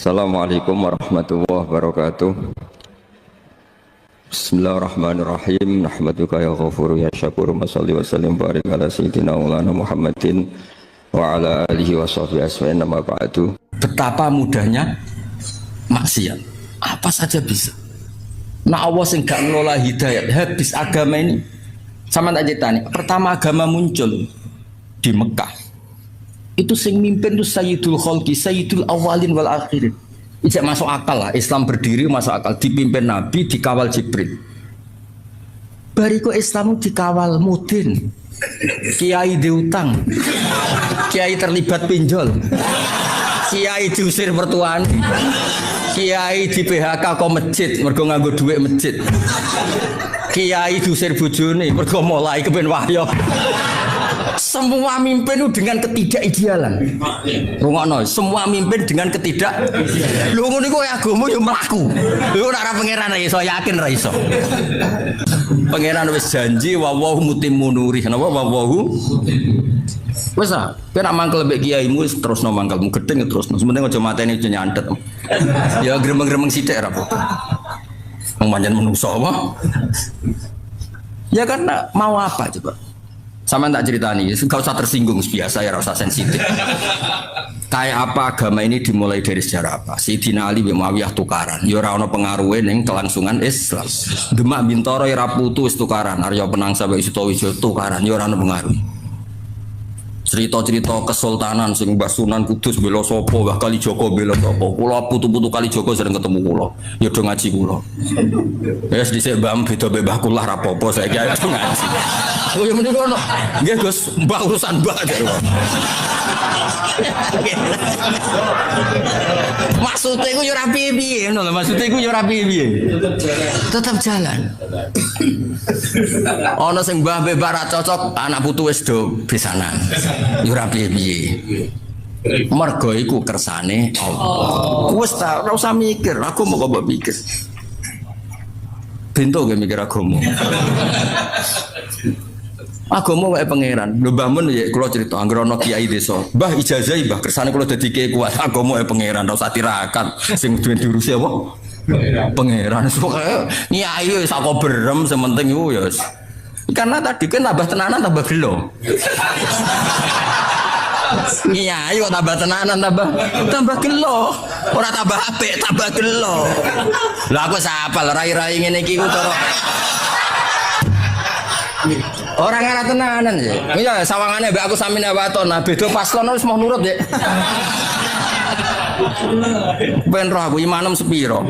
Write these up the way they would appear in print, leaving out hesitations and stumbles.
Assalamualaikum warahmatullahi wabarakatuh. Bismillahirrahmanirrahim. Nahmaduka ya ghafuru ya syakuru. Mashalli wa sallim barik ala sayyidina maulana Muhammadin wa ala alihi wa sahbihi asma'in nama ba'du. Betapa mudahnya maksiat. Apa saja bisa. Nah Allah sing gak ngelola hidayat, habis agama ini. Sama tak ceritanya. Pertama agama muncul di Mekah. Itu sing mimpin itu Sayyidul Khalqi, Sayyidul Awalin wal Akhirin. Ijak masuk akal lah, Islam berdiri masuk akal, dipimpin Nabi, dikawal Jibril. Bariku Islam dikawal mudin, kiai diutang, kiai terlibat pinjol, kiai diusir mertuaan, kiai di PHK kok masjid, mergo nganggo duit masjid, kiai diusir bojone, mergo mulai kepen wahyo. Semua mimpin itu dengan ketidakidealan. Rungokno, semua mimpin dengan ketidakidealan. Lho ngono iku agama yo mlaku. Lho ora pangeran ra iso, yakin ra iso. Pangeran wis janji wa wa mutimmu nuri. Napa wa wa? Wis ah, ben mangkel mbek kiaimu wis terusno mangkelmu gedeng terusno. Sementing aja mateni aja nyantet. Ya gremeng-gremeng sithik ra apa. Wong pancen menungso apa? Ya karena mau apa coba? Sama tak ceritani, gak usah tersinggung biasa ya, rasa sensitif. Kayak apa agama ini dimulai dari sejarah apa? Sayyidina Ali bin Muawiyah tukaran, ya ora ono pengaruhe ning kelangsungan Islam. Demak Bintoro ya ra putu wis tukaran, Arya Penang sampai Sutowijo tukaran, ya ora ono pengaruh. Cerita-cerita kesultanan sing Mbah Sunan Kudus bela sapa, Mbah Kalijoko bela sapa. Kula putu-putu Kalijoko sering ketemu kula. Ya do ngaji kula. Wis dhisik Mbah beda Mbah kula ra apa-apa saiki ayo ngaji. Oh ya mending ono. Nggih Gus, Mbah urusan Mbah. Maksudnya iku yo ora piye-piye ngono lho, maksudnya iku yo ora piye-piye. Tetap jalan. Ono sing Mbah mbek ra cocok, anak putu wis do besanan. Yo ora piye-piye. Mergo iku kersane Allah. Wis ta ora usah mikir, aku mau kok mikir. Bento ge mikir agama. Agama wae pangeran. Lho Mbah Mun ya kula crita anggere ana kiai desa. Mbah ijazahi Mbah kersane kula dadi kiai kuat. Agama wae pangeran ora usah tirakat. Sing duwe diurusi apa? Pangeran. Pokoke nyai wis sak berem sementing iku ya wis. Karena tadi kan tambah tenanan tambah gelo. Nyai kok tambah tenanan tambah gelo. Ora tambah apik, tambah gelo. Lah aku sapal rai-rai ngene iki ku cara orang ana tenanan ya. Iya sawangane mbek aku samine waton, nah beda paslon wis mau nurut ya. Ben roh aku imanem sepiro.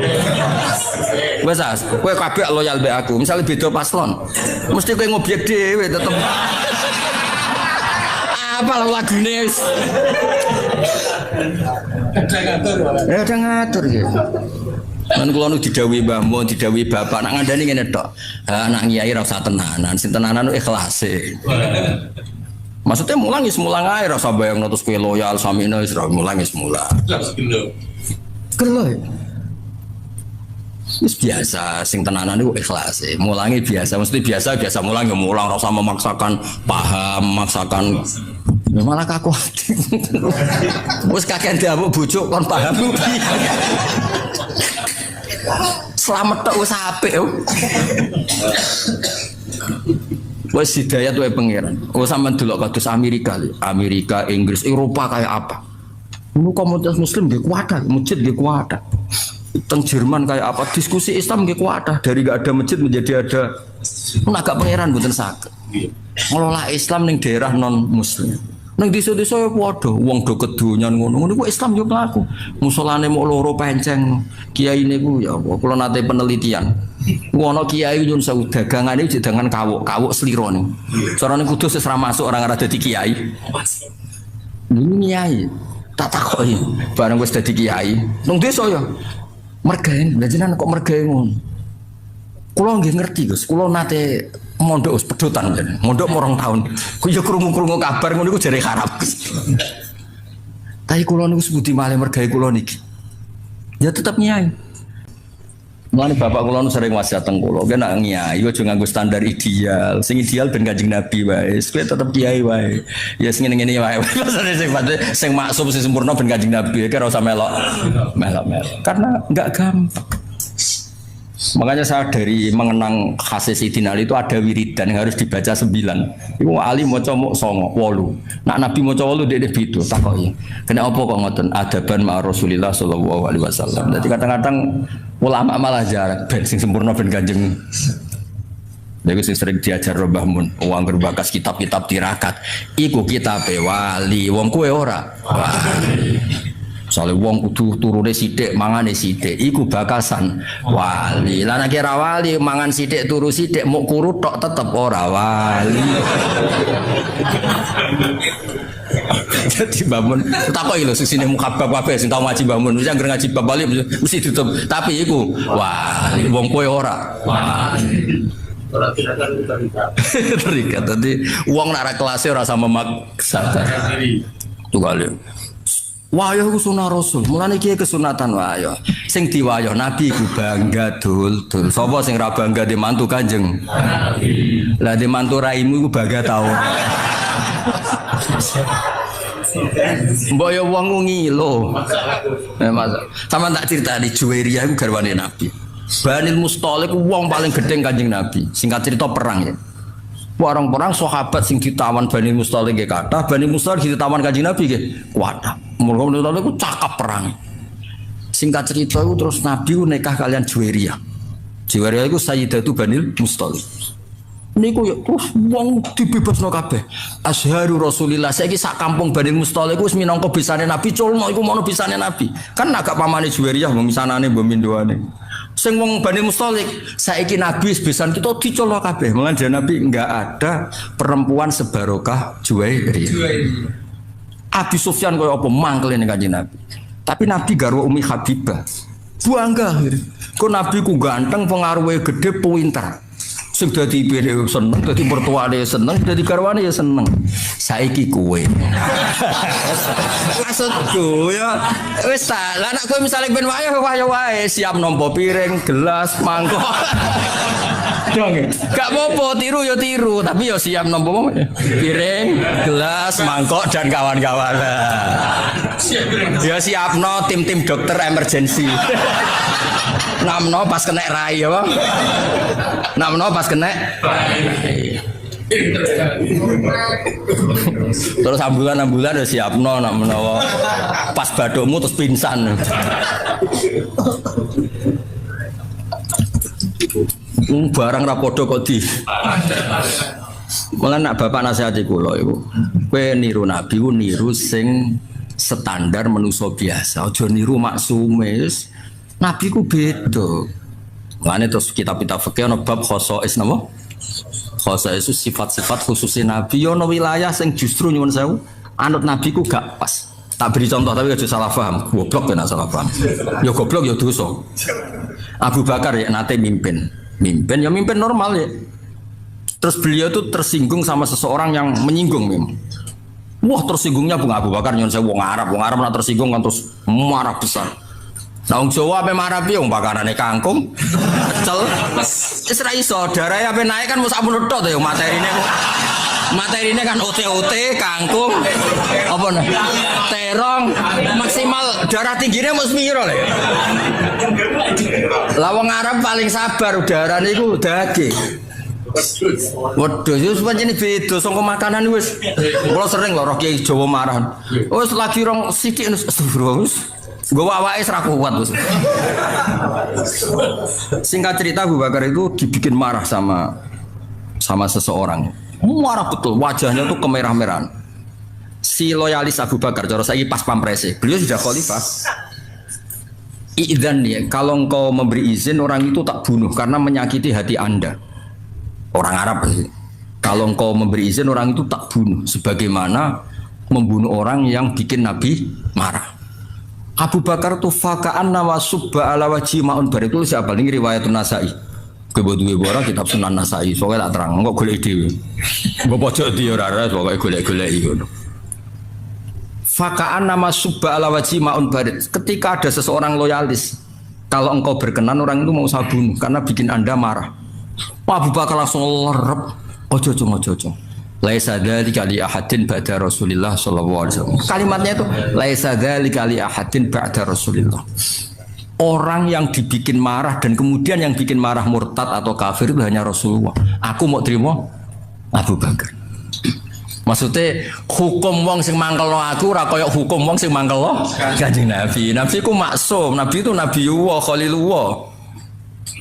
Wes as, kowe kabeh loyal mbek aku. Misale beda paslon, mesti kowe ngobyek dhewe tetep. Apa lagune wis. Ada ngatur ya. Kan kula nu didhawuhi Mbah Mun, didhawuhi bapak nak ngandani ngene tok. Ha anak kiai ra usah tenanan, sing tenanan ikhlase. Maksudnya mulang wis mulang ae ra usah bayangno terus kowe loyal samine wis ra mulang wis mulang. Gelo. Wis biasa sing tenanan iku ikhlase. Mulangi biasa, mesti biasa mulang ya mulang ra usah memaksakan paham, memaksakan ya malah kaku. Wis kakek ndamuk bojo kon paham. Selamat tok wis apik yo. Wis hidayat wae pangeran. Oh sampean delok kados Amerika, Inggris, Eropa kayak apa? Ini komunitas muslim nggih kuat, masjid nggih kuat. Teng Jerman kayak apa? Diskusi Islam nggih kuat. Dari enggak ada masjid menjadi ada. Agak pangeran mboten saged. Ngelola Islam ning daerah non muslim. Nang desa-desa ya padha, wong do kedonyan ngono ku Islam yo mlaku. Musolane mok loro penceng. Kiyaine ku ya apa kula nate penelitian. Ku ana kiai nyun sewu dagangane dagangan kawuk sliro ning. Carane kudus wis ra masuk orang ora dadi kiai. Ini kiai. Tak takoki bareng wis dadi kiai. Nang desa ya. Mergaen, lha jenengan kok mergaen ngono. Kula nggih ngerti Gus, kula nate mondok pedotan jan. Mondok morong tahun. Ku yo krungu-krungu kabar ngono iku jare harap. Tapi kula niku sebudi malih mergawe kula niki. Ya tetep nyai. Mulane bapak kula nu sering wasiat teng kula, ki nek ngiyai aja nganggo standar ideal. Sing ideal ben Kanjeng Nabi wae. Kowe tetep kiai wae. Ya sing ngene-ngene wae. Maksudnya sing maksum sing sempurna ben Kanjeng Nabi. Ki ora usah melok. Karena enggak gampang. Makanya saya dari mengenang khasih Sayyidina Ali itu ada wiridan yang harus dibaca 9. Iku Ali maca mok 9, 8. Nak Nabi maca 8 dhek bidu takoki. Kena apa kok ngoten? Adaban ma Rasulillah sallallahu alaihi wasallam. Jadi kadang-kadang ulama malah jarak ben sing sempurna ben Kanjeng. Lha sing sering diajar Mbah Mun, wong berbakas kitab-kitab tirakat. Iku kitabe wali, wong kowe ora. Wali. Soale wong kudu turune sithik mangane sithik iku bakasan wali. Lah nek ora wali mangan sithik turu sithik muk kurut tok tetep ora wali. Jadi bangun takoki lho sesine mukabab kabeh sing tau ngaji bangun mesti anggere ngaji bab bali mesti tutup tapi iku wali wong kowe ora wali. Ora terikat tadi wong nek ora kelas ora sama maksa. Tugale wayah ku sunah Rasul, mulane iki kesunatan wayah. Sing diwayah Nabi ku bangga dul. Sapa sing ra bangga di mantu Kanjeng Nabi? Lah di mantu raimu ku bangga tau. Mbok ya wong ngilo. Sama tak cerita di Juwairiyah ku garwane Nabi. Banil Mustalik ku wong paling gedeng Kanjeng Nabi. Singkat cerita perang ya. Orang-orang sahabat sing ditawan Bani Mustalik nggih kathah, Bani Mustalik ditawan Kanjeng Nabi nggih kuatah. Mulane Mustalik ku cakap perang. Singkat cerita itu terus Nabi nikah kalian Juwairiyah. Juwairiyah iku Sayyidatu Bani Mustalik. Niku ya terus wong dibebasno kabeh. Azharu Rasulillah saiki sak kampung Bani Mustalik wis minangka bisane Nabi, culno iku mono bisane Nabi. Kan agak pamane Juwairiyah misanane mbok mindoane. Sing wong Bani Mustalik saiki Nabi sebesan kita dicolok kabeh. Mulane Nabi enggak ada perempuan sebarokah Juwairiyah. Abi Sufyan koyo apa mangkel ning Kanjeng Nabi. Tapi Nabi garwa Umi Habibah. Bangga. Kok Nabi ku ganteng, pengaruhe gede, pinter. Sing dadi ipine seneng, dadi mertuane seneng, dadi garwane ya seneng. Saiki kowe. Maksudku ya wis ta, lah nek kowe misale ben wayah wae siap nampa piring, gelas, mangkok. Dong. Gak apa-apa tiru ya tiru, tapi ya siap nampa piring, gelas, mangkok dan kawan-kawan. Ya siapno tim-tim dokter emergency. Namno pas kena rai ya, Bang. Namno pas kena terus ambulan udah siapno nak menawa pas badokmu terus pingsan. Barang rapodo kok di. Malah nak bapak nasihati kula iku. Kowe niru Nabi ku niru sing standar manusa biasa. Aja niru maksume. Nabi ku beda. Mane terus kitab-kitab fikih ana bab khosais napa? Khosais itu sifat-sifat khususnya Nabi yo ana wilayah sing justru nyuwun sewu anut Nabi ku gak pas. Tak beri contoh tapi aja salah paham. Goblok kena salah paham. Ya goblok ya dosa. Abu Bakar ya nate mimpin ya mimpin normal ya. Terus beliau tuh tersinggung sama seseorang yang menyinggung memang. Wah tersinggungnya Bung Abu Bakar nyuwun sewu wong Arab nak tersinggung kan terus marah besar. Nah, wong Jawa ape marah piye wong bakarane kangkung. Pecel. Wis ra iso, darahe ape naik kan mung sampun tok to ya materine. Materine kan ote-ote, kangkung. Apa nah? Terong maksimal darah tinggine mung sepiro lho. Lah wong Arab paling sabar udarane iku daging. Waduh, wis pancen beda saka makanan wis. Kula sering lho roh Kiai Jawa marah. Wis lagi rong sithik astagfirullah. Gue awake ora kuat bos. Singkat cerita Abu Bakar itu dibikin marah sama seseorang. Marah betul, wajahnya tuh kemerah-merahan. Si loyalis Abu Bakar, cara saya pas pamprese, beliau sudah khalifah. Idzan ya, kalau engkau memberi izin orang itu tak bunuh karena menyakiti hati Anda. Orang Arab sih. Kalau engkau memberi izin orang itu tak bunuh, sebagaimana membunuh orang yang bikin Nabi marah. Abu Bakar tuh fakaan nawasubba ala wajhi ma'un bar itu siapa ini riwayatun Nasai. Kebetulan orang kitab Sunan Nasai soalnya tak terang kok golek dhewe. Mbok pojok di ora pokoke golek-golek ngono. Fakaan nama subba ala wajhi ma'un bar. Ketika ada seseorang loyalis Kalau engkau berkenan orang itu mau saya bunuh karena bikin Anda marah. Pak Abu Bakar langsung lerep. Ojo. Laisa dzalika li ahadin ba'da Rasulillah sallallahu alaihi wasallam. Kalimatnya itu laisa dzalika li ahadin ba'da Rasulillah. Orang yang dibikin marah dan kemudian yang bikin marah murtad atau kafir itu hanya Rasulullah. Aku mau terima Abu Bakar. Maksudnya hukum wong sing mangkelno aku ora kaya hukum wong sing mangkelno Kanjeng Nabi. Nabi ku maksum, Nabi itu Nabiullah, Khalilullah.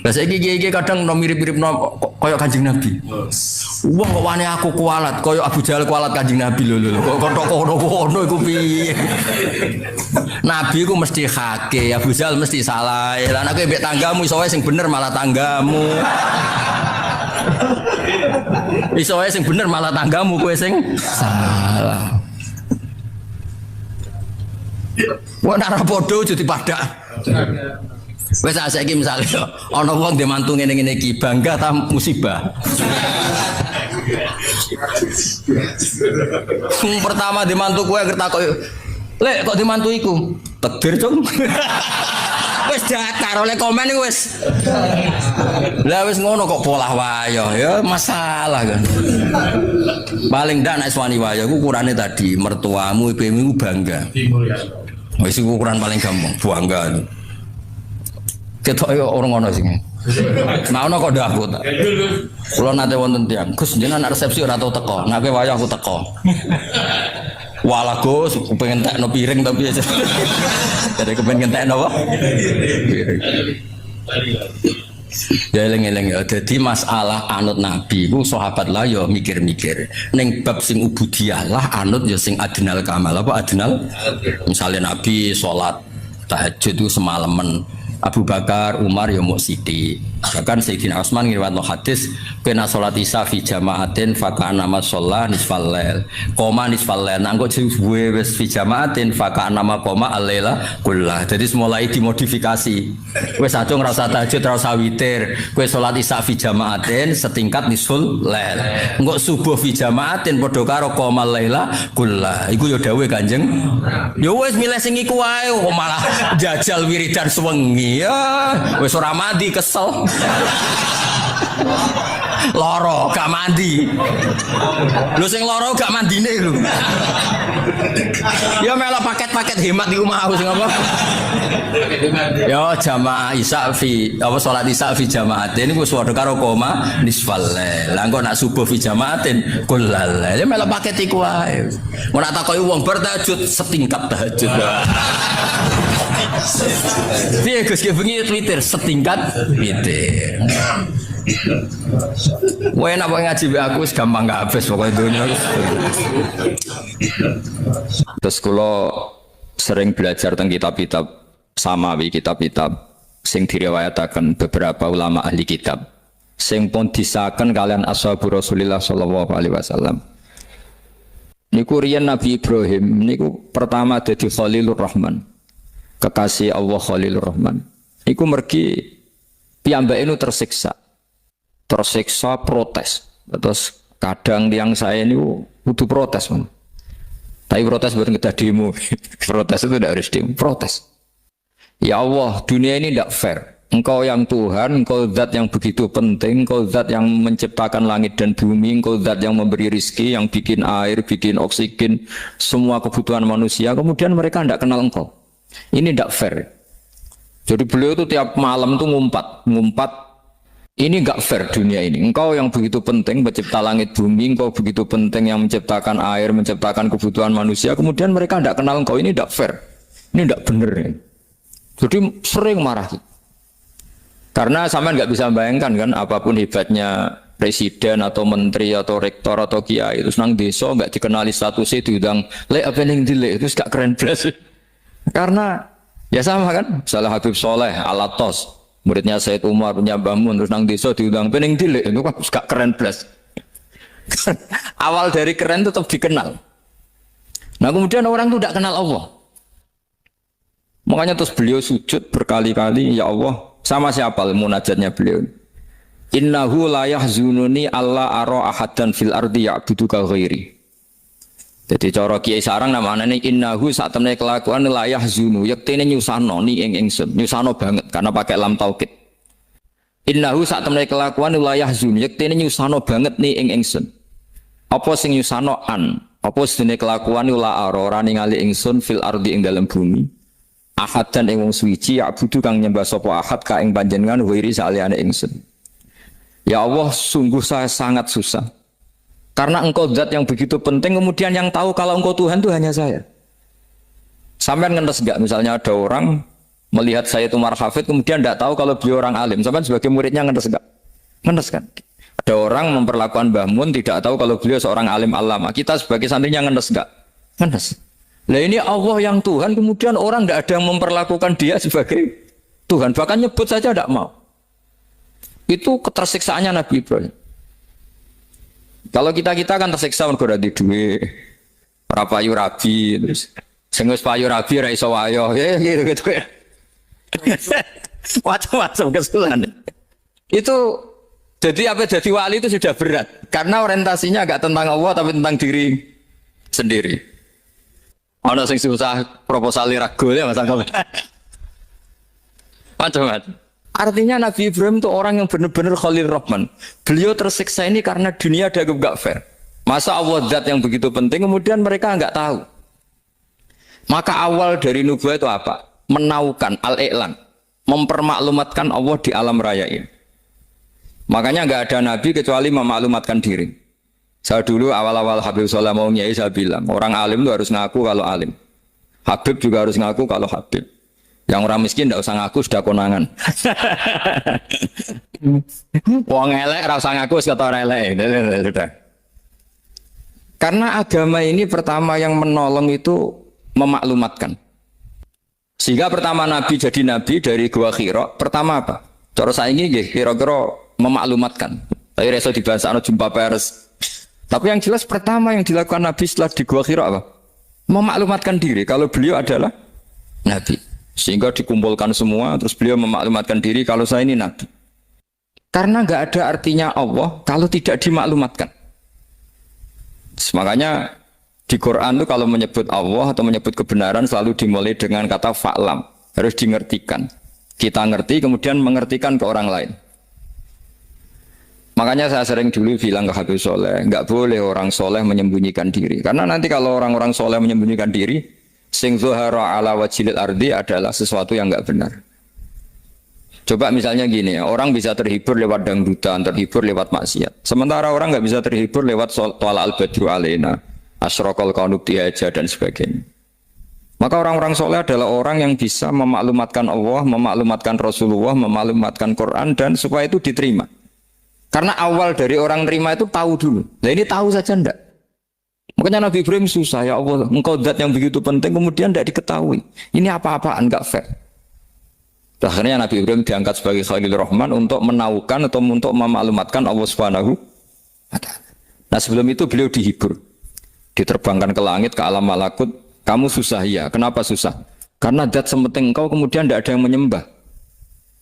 Lah saiki iki kadang mirip-mirip kaya Kanjeng Nabi. Wong kok wani aku kualat kaya Abu Jahal kualat Kanjeng Nabi lho. Kok kono iku piye? Nabi ku mesti hake, Abu Jahal mesti salah. Lah nek mbek tanggamu iso wae sing bener malah tanggamu. Iso wae sing bener malah tanggamu kowe sing salah. Wong ora padha aja dipadak. Wes saiki misale ana wong dhe mantu ngene-ngene iki bangga ta musibah. Pertama dhe mantu kowe ngertakok, "Lek kok dhe mantu iku?" Takdir, Cung. Wis dakar oleh komen iku wis. Lah wis ngono kok polah wayo ya masalah kan. Paling ndak nek wani wayo ku ukurane tadi mertuamu ibumu bangga. Wis ukuran paling gampang bangga. Ketok yo orang ngono sing. Nah ono kok ndak aku ta. Kula nate wonten tiyang, Gus jenengan resepsi ora tau teko. Nek kowe wayo aku teko. Walah Gus, pengen tekno piring tapi aja. Jadi kepengen tekno apa? Piring. Ya eling-eling ya. Jadi masalah anut Nabi ku sahabat lah ya mikir-mikir. Ning bab sing ubudiyah lah anut ya sing adnal kamal. Apa adnal? Misalnya Nabi sholat tahajud itu semalaman. Abu Bakar, Umar ya mau sithik. Bahkan Sayyidina Utsman ngriwayatno hadis, "Kena salat isya fi jama'atin fa kana ma sholla nisfal lail." Koma nisfal lail. Nang kok suwe wis fi jama'atin fa kana ma koma al-laila kullah. Jadi mulai dimodifikasi. Wis acung ora usah tahajud, ora usah witir. Kowe salat isya fi jama'atin setingkat nisful lail. Engko subuh fi jama'atin padha karo koma al-laila kullah. Iku ya dawuhe Kanjeng. Ya wis milih sing iku wae kok malah jajal wiridan sewengi. Ya, wis ora mandi kesel. Loro gak mandi. Lho sing loro gak mandine lho. Ya melo paket-paket hemat di omah aku sing apa? Ya jamaah isya fi apa salat isya fi jamaatin iku padha karo koma nisfal lail. Lah engko nak subuh fi jamaatin kullal lail. Ya melo paket iku wae. Mun tak takoki wong bar tahajud setingkat tahajud. Piye Gus bengi Twitter setingkat Twitter. Wah enak kok ngaji be aku wis gampang gak habis pokoke dunya. Terus kula sering belajar tentang kitab-kitab samawi, kitab-kitab sing diriwayataken beberapa ulama ahli kitab sing pun disahkan kalian ashabu Rasulillah sallallahu alaihi wasallam. Niku riyen Nabi Ibrahim niku pertama dadi Khalilur Rahman. Kekasih Allah Khalilur Rahman. Iku mergi piyambake nu tersiksa protes. Terus kadang tiang saya ini butuh protes, man. Tapi protes buat kita demo. Protes itu tidak harus demo, protes. Ya Allah, dunia ini tidak fair. Engkau yang Tuhan, engkau zat yang begitu penting, engkau zat yang menciptakan langit dan bumi, engkau zat yang memberi rizki, yang bikin air, bikin oksigen, semua kebutuhan manusia. Kemudian mereka tidak kenal engkau. Ini tidak fair. Jadi beliau itu tiap malam tuh ngumpat. Ini enggak fair dunia ini. Engkau yang begitu penting pencipta langit bumi, engkau begitu penting yang menciptakan air, menciptakan kebutuhan manusia. Kemudian mereka tidak kenal engkau. Ini tidak fair. Ini tidak benar. Jadi sering marah. Karena sampean nggak bisa bayangkan kan, apapun hebatnya presiden atau menteri atau rektor atau kiai itu nang desa nggak dikenali statusnya diundang lek apa yang dilek itu gak keren belas. Karena ya sama kan, salah Habib Soleh Alatos, muridnya Said Umar punya Bamun, terus nang desa diundang pening dilek itu kan gak keren belas. Awal dari keren tetap dikenal. Nah kemudian orang itu tidak kenal Allah. Makanya terus beliau sujud berkali-kali, ya Allah, sama siapa munajatnya beliau? Innahu la yahzununi alla ara ahadan fil ardi ya'buduka ghairi. Jadi cara kiai sarang namanya innahu saat temne kelakuan la yahzunu yektene nyusano ni ing ingsun nyusano banget karena pakai lam taukid. Innahu saat temne kelakuan la yahzunu yektene nyusano banget ni ing ingsun. Apa sing nyusano an? Apa sedene kelakuan la ora ningali ingsun fil ardi ing dalam bumi. Ahad dan ing wong suci ya budu kang nyembah sapa ahad ka ing panjenengan wiri saliyane ingsun. Ya Allah, sungguh saya sangat susah. Karena engkau zat yang begitu penting, kemudian yang tahu kalau engkau Tuhan itu hanya saya. Sampai ngenes enggak? Misalnya ada orang melihat saya itu marhafid, kemudian tidak tahu kalau beliau orang alim. Sampai sebagai muridnya ngenes enggak? Ngenes kan? Ada orang memperlakukan Mbah Mun tidak tahu kalau beliau seorang alim alama. Kita sebagai santrinya ngenes enggak? Ngenes. Nah ini Allah yang Tuhan, kemudian orang tidak ada yang memperlakukan dia sebagai Tuhan. Bahkan nyebut saja tidak mau. Itu ketersiksaannya Nabi Ibrahim. Kalau kita kan tersiksa mergo di duit, ora payu rabi, terus sing wis payu rabi ra iso wayo, ya gitu ya. Macam-macam kesalahan. Itu jadi apa jadi wali itu sudah berat karena orientasinya agak tentang Allah tapi tentang diri sendiri. Ana sing susah proposal ragu ya Mas Angkol. Macam-macam. Artinya Nabi Ibrahim itu orang yang benar-benar Khalil Rahman. Beliau tersiksa ini karena dunia dianggap gak fair. Masa Allah zat yang begitu penting kemudian mereka nggak tahu. Maka awal dari nubuah itu apa? Menaukan al-i'lan, mempermaklumatkan Allah di alam raya ini. Makanya nggak ada nabi kecuali memaklumatkan diri. Saya dulu awal-awal Habib Soleh mau nyai saya bilang orang alim itu harus ngaku kalau alim. Habib juga harus ngaku kalau Habib. Yang orang miskin tidak usah ngaku sudah konangan. Wong elek ora usah ngaku wis kata ora elek. Sudah. Karena agama ini pertama yang menolong itu memaklumatkan. Sehingga pertama Nabi jadi Nabi dari Gua Hira, pertama apa? Cara saiki nggih kira-kira memaklumatkan. Tapi reso dibahasano jumpa pers. Tapi yang jelas pertama yang dilakukan Nabi setelah di Gua Hira apa? Memaklumatkan diri kalau beliau adalah Nabi. Sehingga dikumpulkan semua, terus beliau memaklumatkan diri kalau saya ini Nabi. Karena nggak ada artinya Allah kalau tidak dimaklumatkan. Makanya di Quran itu kalau menyebut Allah atau menyebut kebenaran selalu dimulai dengan kata fa'lam. Harus dimengertikan. Kita ngerti kemudian mengertikan ke orang lain. Makanya saya sering dulu bilang ke Habib Soleh, nggak boleh orang soleh menyembunyikan diri. Karena nanti kalau orang-orang soleh menyembunyikan diri, sing zuhara ala wajhil ardi adalah sesuatu yang enggak benar. Coba misalnya gini, orang bisa terhibur lewat dangdutan, terhibur lewat maksiat. Sementara orang enggak bisa terhibur lewat thala al-badru alaina, asyraqal qaunu bihaja dan sebagainya. Maka orang-orang soleh adalah orang yang bisa memaklumatkan Allah, memaklumatkan Rasulullah, memaklumatkan Quran dan supaya itu diterima. Karena awal dari orang terima itu tahu dulu. Nah ini tahu saja enggak. Makanya Nabi Ibrahim susah, ya Allah, engkau zat yang begitu penting kemudian tidak diketahui. Ini apa-apaan, enggak fair. Akhirnya Nabi Ibrahim diangkat sebagai Khalil Rahman untuk menaukan atau untuk memaklumatkan Allah Subhanahu wa ta'ala. Nah sebelum itu beliau dihibur. Diterbangkan ke langit, ke alam malakut. Kamu susah ya, kenapa susah? Karena zat sementing engkau kemudian tidak ada yang menyembah.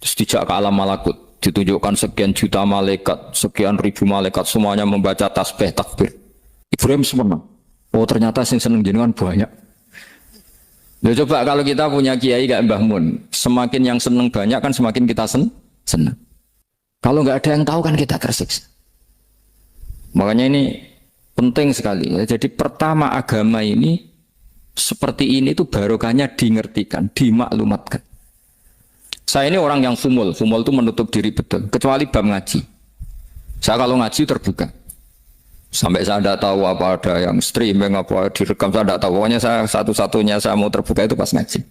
Terus dijak ke alam malakut. Ditunjukkan sekian juta malaikat, sekian ribu malaikat, semuanya membaca tasbih takbir. Ibrahim senang. Oh ternyata sing seneng jenengan banyak. Ya coba kalau kita punya kiai kayak Mbah Mun, semakin yang seneng banyak kan semakin kita senang. Kalau nggak ada yang tahu kan kita tersiksa. Makanya ini penting sekali. Jadi pertama agama ini seperti ini tuh barokahnya dingertikan, dimaklumatkan. Saya ini orang yang fumul itu menutup diri betul. Kecuali bab ngaji. Saya kalau ngaji terbuka. Sampai saya tidak tahu apa ada yang streaming apa direkam, saya tidak tahu. Pokoknya saya satu-satunya saya mau terbuka itu pas ngaji.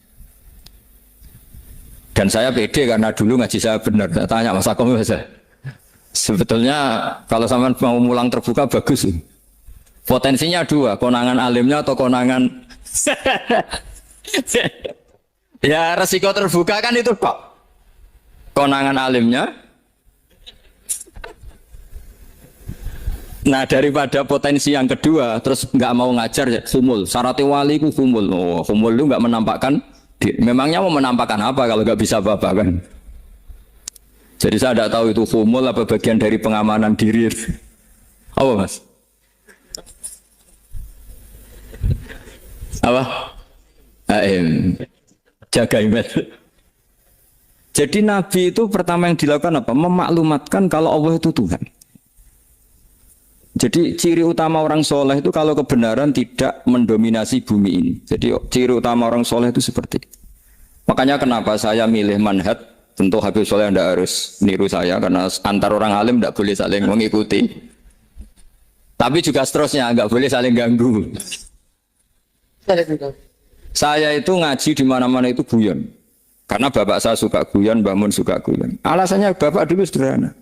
Dan saya pede karena dulu ngaji saya benar. Saya tanya Mas Akom saja. Sebetulnya kalau sampean mau mulang terbuka bagus. Potensinya dua, konangan alimnya atau konangan. Ya resiko terbuka kan itu Pak. Konangan alimnya. Nah daripada potensi yang kedua terus nggak mau ngajar ya fumul. Syaratnya wali ku fumul. Oh fumul itu nggak menampakkan diri. Memangnya mau menampakkan apa kalau nggak bisa apa-apa kan? Jadi saya tidak tahu itu fumul apa bagian dari pengamanan diri. Apa mas? Apa? Jaga email. Jadi Nabi itu pertama yang dilakukan apa? Memaklumatkan kalau Allah itu Tuhan. Jadi ciri utama orang soleh itu kalau kebenaran tidak mendominasi bumi ini. Jadi ciri utama orang soleh itu seperti itu. Makanya kenapa saya milih manhaj, tentu Habib Soleh tidak harus niru saya karena antar orang alim tidak boleh saling mengikuti. Tapi juga seterusnya nggak boleh saling ganggu. Saya itu ngaji di mana-mana itu guyon. Karena bapak saya suka guyon, Mbah Mun suka guyon. Alasannya bapak dulu sederhana.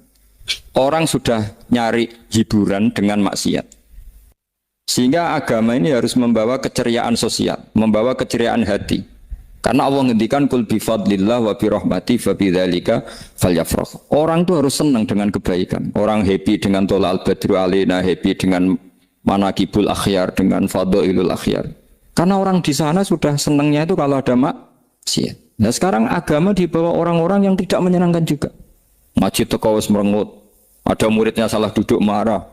Orang sudah nyari hiburan dengan maksiat. Sehingga agama ini harus membawa keceriaan sosial, membawa keceriaan hati. Karena Allah ngendikan kul bi fadlillah wa bi rahmati fa bidzalika falyafrah. Orang itu harus senang dengan kebaikan. Orang happy dengan tolal badru alaina, happy dengan manaqibul akhyar, dengan fadhailul akhyar. Karena orang di sana sudah senangnya itu kalau ada maksiat. Nah sekarang agama dibawa orang-orang yang tidak menyenangkan juga. Ngaji teko wis merengut. Ada muridnya salah duduk marah.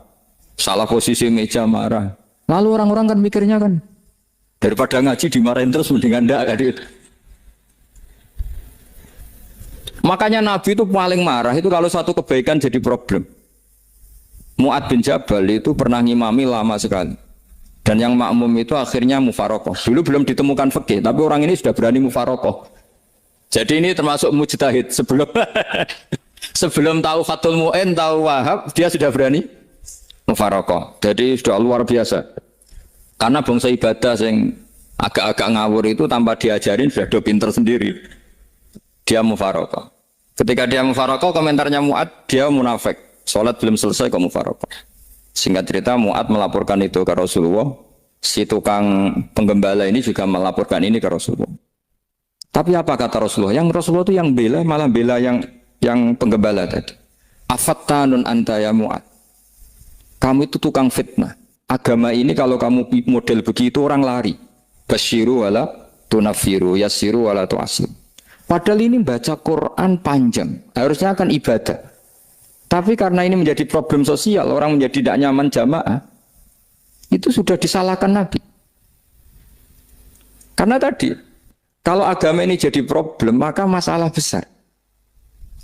Salah posisi meja marah. Lalu orang-orang kan mikirnya kan daripada ngaji dimarahin terus mendingan ndak kan gitu. Makanya Nabi itu paling marah itu kalau satu kebaikan jadi problem. Mu'ad bin Jabal itu pernah ngimami lama sekali. Dan yang makmum itu akhirnya mufarokoh. Dulu belum ditemukan fikih, tapi orang ini sudah berani mufarokoh. Jadi ini termasuk mujtahid sebelum tahu Fathul Mu'in, tahu Wahab, dia sudah berani mufarokoh. Jadi sudah luar biasa. Karena bangsa ibadah yang agak-agak ngawur itu tanpa diajarin sudah do pinter sendiri. Dia mufarokoh. Ketika dia mufarokoh, komentarnya Mu'ad, dia munafik. Sholat belum selesai kok mufarokoh. Singkat cerita Mu'ad melaporkan itu ke Rasulullah. Si tukang penggembala ini juga melaporkan ini ke Rasulullah. Tapi apa kata Rasulullah? Yang Rasulullah itu yang bela, malah bela yang penggembala tadi. Afattanun anta ya Mu'ad. Kamu itu tukang fitnah. Agama ini kalau kamu model begitu orang lari. Basyiru wala tunafiru, yassiru wala tu'asir. Padahal ini baca Quran panjang. Harusnya akan ibadah. Tapi karena ini menjadi problem sosial, orang menjadi tidak nyaman jamaah, itu sudah disalahkan Nabi. Karena tadi, kalau agama ini jadi problem, maka masalah besar.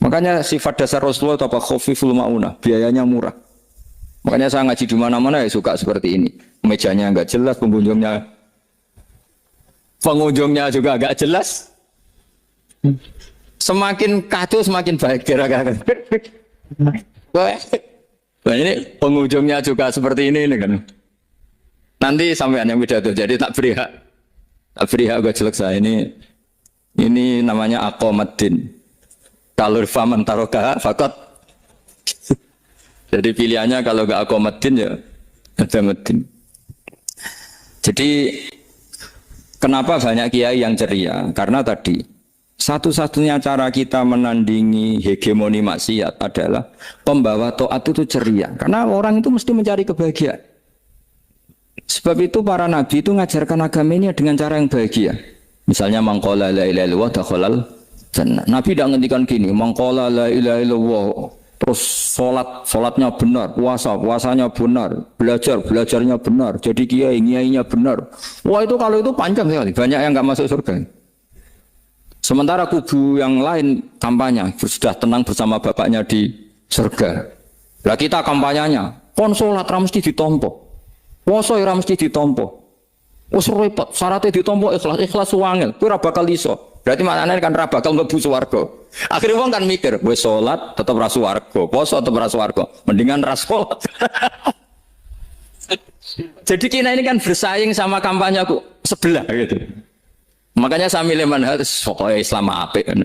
Makanya sifat dasar Rasulullah itu apa? Khofiful ma'unah, biayanya murah. Makanya saya ngaji di mana-mana ya suka seperti ini. Mejanya enggak jelas, pengunjungnya juga agak jelas. Semakin kacau semakin baik kira-kira. Nah ini pengunjungnya juga seperti ini kan. Nanti sampean yang pidato, jadi tak beri hak gue selesai ini namanya aqomaddin. Kalau faman taroka fakot. Jadi pilihannya kalau gak aqomaddin ya ada medin. Jadi kenapa banyak kiai yang ceria? Karena tadi satu-satunya cara kita menandingi hegemoni maksiat adalah pembawa taat itu ceria. Karena orang itu mesti mencari kebahagiaan. Sebab itu para nabi itu mengajarkan agama ini dengan cara yang bahagia. Misalnya mangqala la ilaha illallah dakhalal jannah. Nabi tidak ngendikan gini, mangqala la ilaha illallah terus salatnya benar, puasanya benar, belajarnya benar, jadi kiainya benar. Wah itu kalau itu panjang sekali, banyak yang enggak masuk surga. Sementara kubu yang lain kampanye sudah tenang bersama bapaknya di surga. Lah kita kampanyenya, kon salat ra mesti ditampa. Puasa ora mesti ditampa. Wis repot, syaratnya ditampa ikhlas wangel, kuwi ora bakal iso. Berarti maknanya kan ora bakal mlebu swarga. Akhirnya wong kan mikir, wis salat tetep ra swarga, puasa tetep ra swarga, mendingan ra salat. Jadi kita ini kan bersaing sama kampanye aku sebelah gitu. Makanya saya milih manhaj pokoknya Islam apik kan.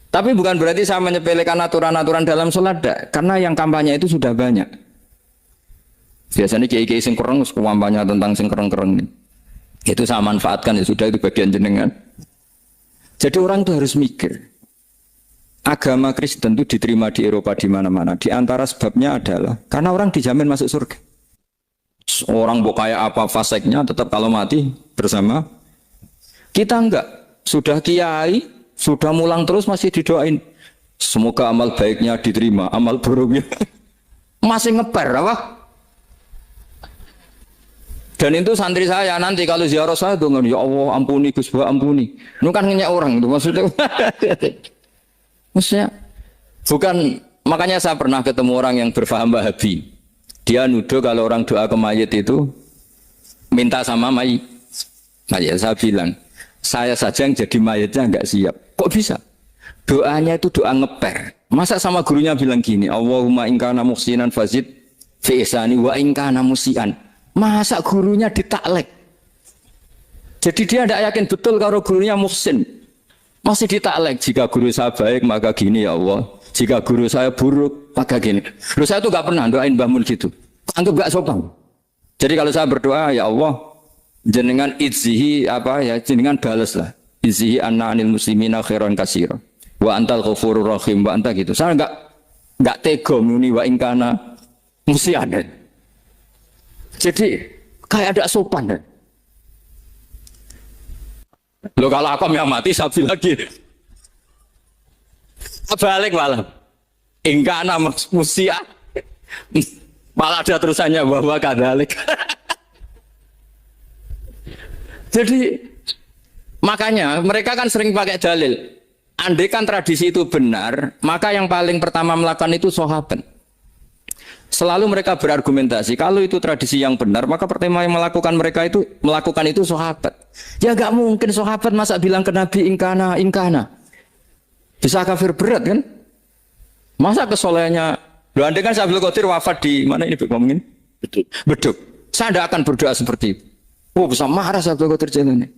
Tapi bukan berarti saya menyepelekan aturan-aturan dalam sholat, karena yang kampanye itu sudah banyak. Biasanya kiai-kiai sing kereng kampanye tentang sing kereng-kereng. Itu saya manfaatkan ya sudah, itu bagian jenengan. Jadi orang itu harus mikir. Agama Kristen itu diterima di Eropa di mana-mana. Di antara sebabnya adalah karena orang dijamin masuk surga. Orang mau kayak apa faseknya tetap kalau mati bersama. Kita enggak, sudah kiai, sudah mulang terus masih didoain. Semoga amal baiknya diterima, amal buruknya masih ngeper apa? Dan itu santri saya nanti kalau ziarah saya tuh ya Allah ampuni Gus Ba ampuni. Itu kan ngeyak orang itu maksudnya. Maksudnya bukan, makanya saya pernah ketemu orang yang berfaham Wahabi. Dia nuduh kalau orang doa ke mayit itu minta sama mayit. Nah ya saya bilang, saya saja yang jadi mayitnya nggak siap. Kok bisa? Doanya itu doa ngeper. Masa sama gurunya bilang gini, Allahumma ingkana muhsinan fazid fi ihsani wa ingkana musian. Masa gurunya ditaklek? Jadi dia tidak yakin betul kalau gurunya muhsin. Masih ditaklek, jika guru saya baik maka gini ya Allah. Jika guru saya buruk maka gini. Terus saya tuh gak pernah doain Mbah Mun gitu. Anggap gak sopan. Jadi kalau saya berdoa ya Allah, jenengan izzihi apa ya, jenengan balas lah. Izzihi anna anil muslimina khairan katsira. Wa antal ghafurur rahim wa anta gitu. Saya enggak tega muni wa ingkana musian. Jadi kayak ada sopan. Loh kalau aku yang mati saya bilang lagi. Balik malam. Ingkana musian. Malah ada terusannya bahwa kadalik. Jadi makanya mereka kan sering pakai dalil. Andai kan tradisi itu benar, maka yang paling pertama melakukan itu sahabat. Selalu mereka berargumentasi, kalau itu tradisi yang benar, maka pertama yang melakukan itu sahabat. Ya gak mungkin sahabat masa bilang ke Nabi ingkana. Bisa kafir berat kan? Masa kesolehannya, loh andai kan Abdul Qadir wafat di mana ini ngomongin? Beduk. Saya tidak akan berdoa seperti itu. Oh bisa marah Abdul Qadir Jailani.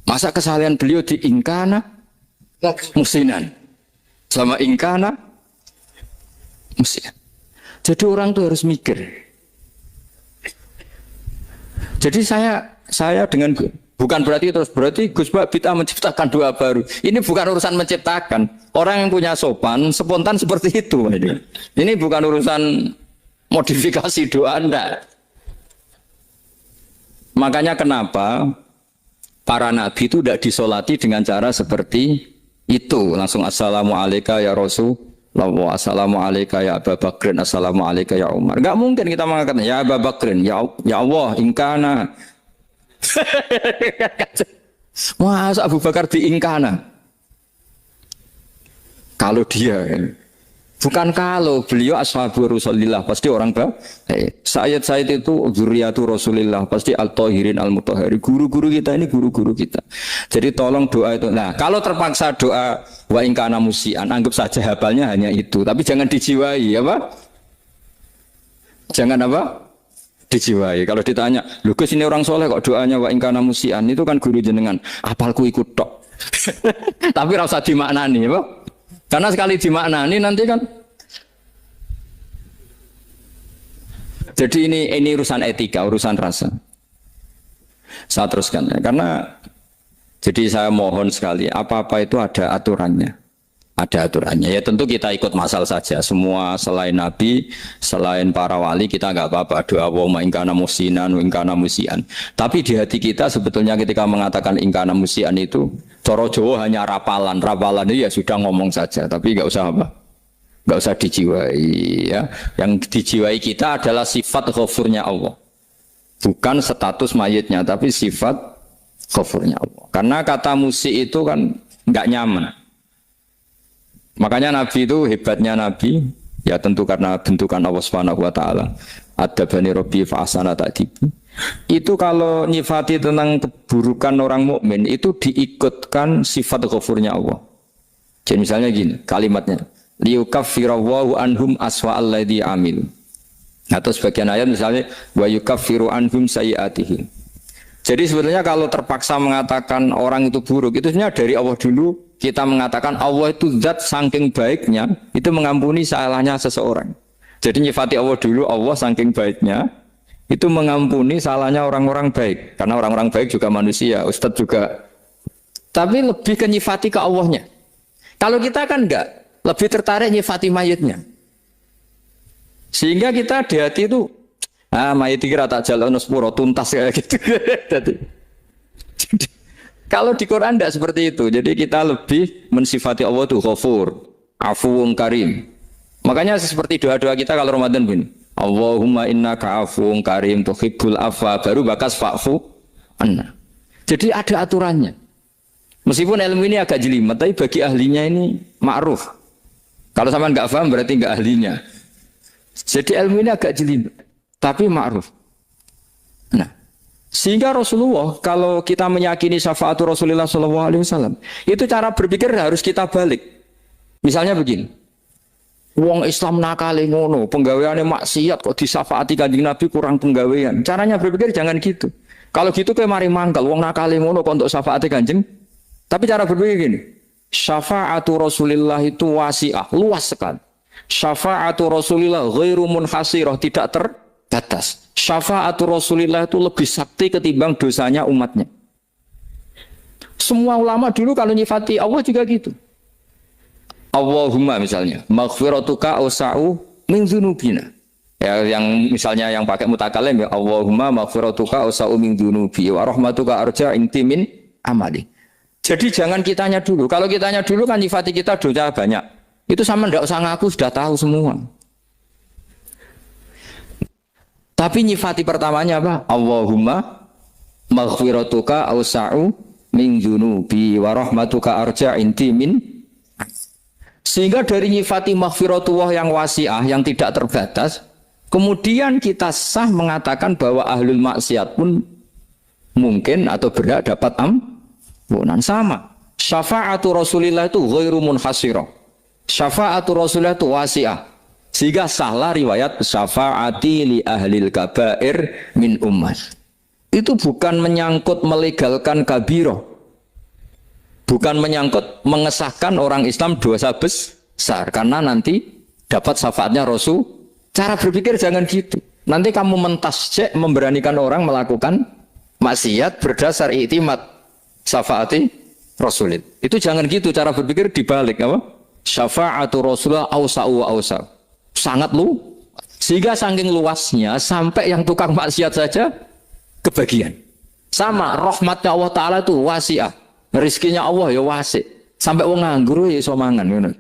Masa kesalahan beliau di ingkana musinan, sama ingkana musinan. Jadi orang tuh harus mikir. Jadi saya dengan bukan berarti Gus Ba bid'ah menciptakan doa baru. Ini bukan urusan menciptakan. Orang yang punya sopan spontan seperti itu. Ini bukan urusan modifikasi doa Anda. Makanya kenapa para nabi itu tidak disolati dengan cara seperti itu. Langsung assalamualaikum ya Rasul. Assalamualaikum ya Abu Bakrin, assalamualaikum ya Umar. Enggak mungkin kita mengatakan ya Abu Bakrin, ya Allah, ingkana. Masa Abu Bakar di ingkana? Kalau dia, bukan kalau beliau ashabu Rasulillah, pasti orang Sayyid itu zuriyatu Rasulillah, pasti al-tahirin al-mutahhari. Guru-guru kita ini guru-guru kita. Jadi tolong doa itu. Nah, kalau terpaksa doa wa ingkana musian, anggap saja hafalnya hanya itu, tapi jangan dijiwai, apa? Jangan apa? Dijiwai. Kalau ditanya, "Lho Gus ini orang soleh kok doanya wa ingkana musian?" Itu kan guru jenengan, apalku ikut tok. Tapi ora usah dimaknani, apa? Karena sekali dimaknani nanti kan. Jadi ini urusan etika, urusan rasa. Saya teruskan ya, karena jadi saya mohon sekali, apa-apa itu ada aturannya. Ada aturannya. Ya tentu kita ikut masal saja. Semua selain Nabi, selain para wali kita nggak apa-apa. Doa wa ingkana musinan, ingkana musian. Tapi di hati kita sebetulnya ketika mengatakan ingkana musian itu, coro Jawa hanya rapalan. Rapalan itu ya sudah ngomong saja. Tapi nggak usah apa? Nggak usah dijiwai. Ya. Yang dijiwai kita adalah sifat ghafurnya Allah. Bukan status mayitnya, tapi sifat ghafurnya Allah. Karena kata musi itu kan nggak nyaman. Makanya Nabi itu hebatnya Nabi, ya tentu karena bentukan Allah Subhanahu wa taala. Adabani Rabbi fa ahsana ta'dibi. Itu kalau nyifati tentang keburukan orang mukmin itu diikutkan sifat ghafurnya Allah. Jadi misalnya gini, kalimatnya liyukaffirawwahu anhum aswa'al ladzi amil. Atau sebagian ayat misalnya wa yukaffiru anhum sayyi'atihim. Jadi sebetulnya kalau terpaksa mengatakan orang itu buruk, itu sebenarnya dari Allah dulu. Kita mengatakan Allah itu zat saking baiknya itu mengampuni salahnya seseorang. Jadi nyifati Allah dulu, Allah saking baiknya itu mengampuni salahnya orang-orang baik. Karena orang-orang baik juga manusia, Ustadz juga. Tapi lebih ke nyifati ke Allahnya. Kalau kita kan enggak, lebih tertarik nyifati mayitnya. Sehingga kita di hati itu mayit kira tak jalan sepuro tuntas kayak gitu. Jadi kalau di Quran tidak seperti itu. Jadi kita lebih mensifati Allah itu Ghafur, Afuwun Karim. Makanya seperti doa-doa kita kalau Ramadan begini. Allahumma innaka afuwun karim tuhibbul afwa, baru bakas fa'fu anna. Jadi ada aturannya. Meskipun ilmu ini agak jelimet, tapi bagi ahlinya ini ma'ruf. Kalau sama nggak paham berarti nggak ahlinya. Jadi ilmu ini agak jelimet, tapi ma'ruf. Nah, sehingga Rasulullah kalau kita meyakini syafaatu Rasulullah SAW, itu cara berpikir harus kita balik. Misalnya begini. Wong Islam nakale ngono, penggaweane maksiat kok disyafaati Kanjeng Nabi kurang penggawean. Caranya berpikir jangan gitu. Kalau gitu kayak mari mangkal, wong nakale ngono kok untuk syafaati Kanjeng. Tapi cara berpikir gini, syafaatu Rasulillah itu wasi'ah, luas sekali. Syafaatu Rasulillah ghairu munhasirah, tidak terbatas. Syafaatu Rasulillah itu lebih sakti ketimbang dosanya umatnya. Semua ulama dulu kalau nyifati Allah juga gitu. Allahumma misalnya, maghfiratuka awsa'u min dzunubina. Ya, yang misalnya yang pakai mutakalim ya Allahumma maghfiratuka awsa'u min dzunubi wa rahmatuka arja inti min amali. Jadi jangan kitanya dulu. Kalau kitanya dulu kan nyifati kita dosa banyak. Itu sama ndak usah ngaku sudah tahu semua. Tapi nyifati pertamanya apa? Allahumma maghfiratuka awsa'u min dzunubi wa rahmatuka arja inti min. Sehingga dari nyifati maghfiratullah yang wasi'ah, yang tidak terbatas, kemudian kita sah mengatakan bahwa ahlul maksiat pun mungkin atau berhak dapat ampunan. Sama. Syafa'atu Rasulillah itu ghairu munhasirah. Syafa'atu Rasulillah itu wasi'ah. Sehingga sahlah riwayat syafa'ati li ahlil kabair min ummat. Itu bukan menyangkut melegalkan kabirah. Bukan menyangkut mengesahkan orang Islam dosa besar. Karena nanti dapat syafaatnya Rasul. Cara berpikir jangan gitu. Nanti kamu mentasjek memberanikan orang melakukan maksiat berdasar iktimat syafaati Rasulid. Itu jangan gitu cara berpikir dibalik apa? Syafa'atu Rasulullah awsa'u wa awsa'u. Sangat lu. Sehingga saking luasnya sampai yang tukang maksiat saja kebagian. Sama rahmatnya Allah Ta'ala itu wasi'ah. Rizkinya Allah ya wasi. Sampai wong nganggur ya iso mangan ngono.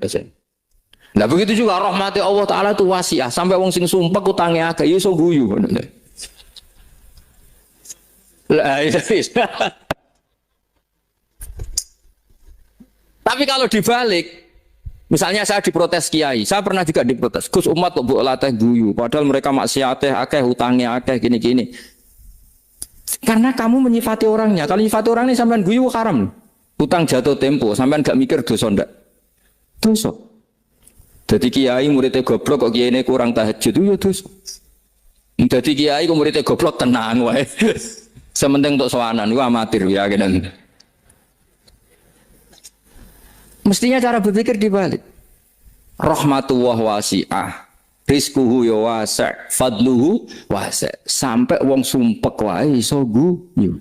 Nah begitu juga rahmati Allah Ta'ala itu wasi'ah. Sampai wong sing sumpek utange akeh ya iso guyu ngono. Tapi kalau dibalik, misalnya saya diprotes kiai, saya pernah juga diprotes. Gus umat kok mbok latih guyu, padahal mereka maksiate akeh, utange akeh gini-gini. Karena kamu menyifati orangnya. Kalau menyifati orang ini sampean guyu haram. Utang jatuh tempo, sampean gak mikir dosa ndak? Dosa. Jadi kiai muridnya goblok kok kiai ini kurang tahajud itu ya dosa. Jadi kiai kok muridnya goblok tenang wae. Sementing untuk sowanan itu amatir ya kan. Mestinya cara berpikir dibalik. Rahmatullah wasi'ah. Rizkuhu ya wasi', fadluhu wasi'. Sampai wong sumpek wae iso guyu.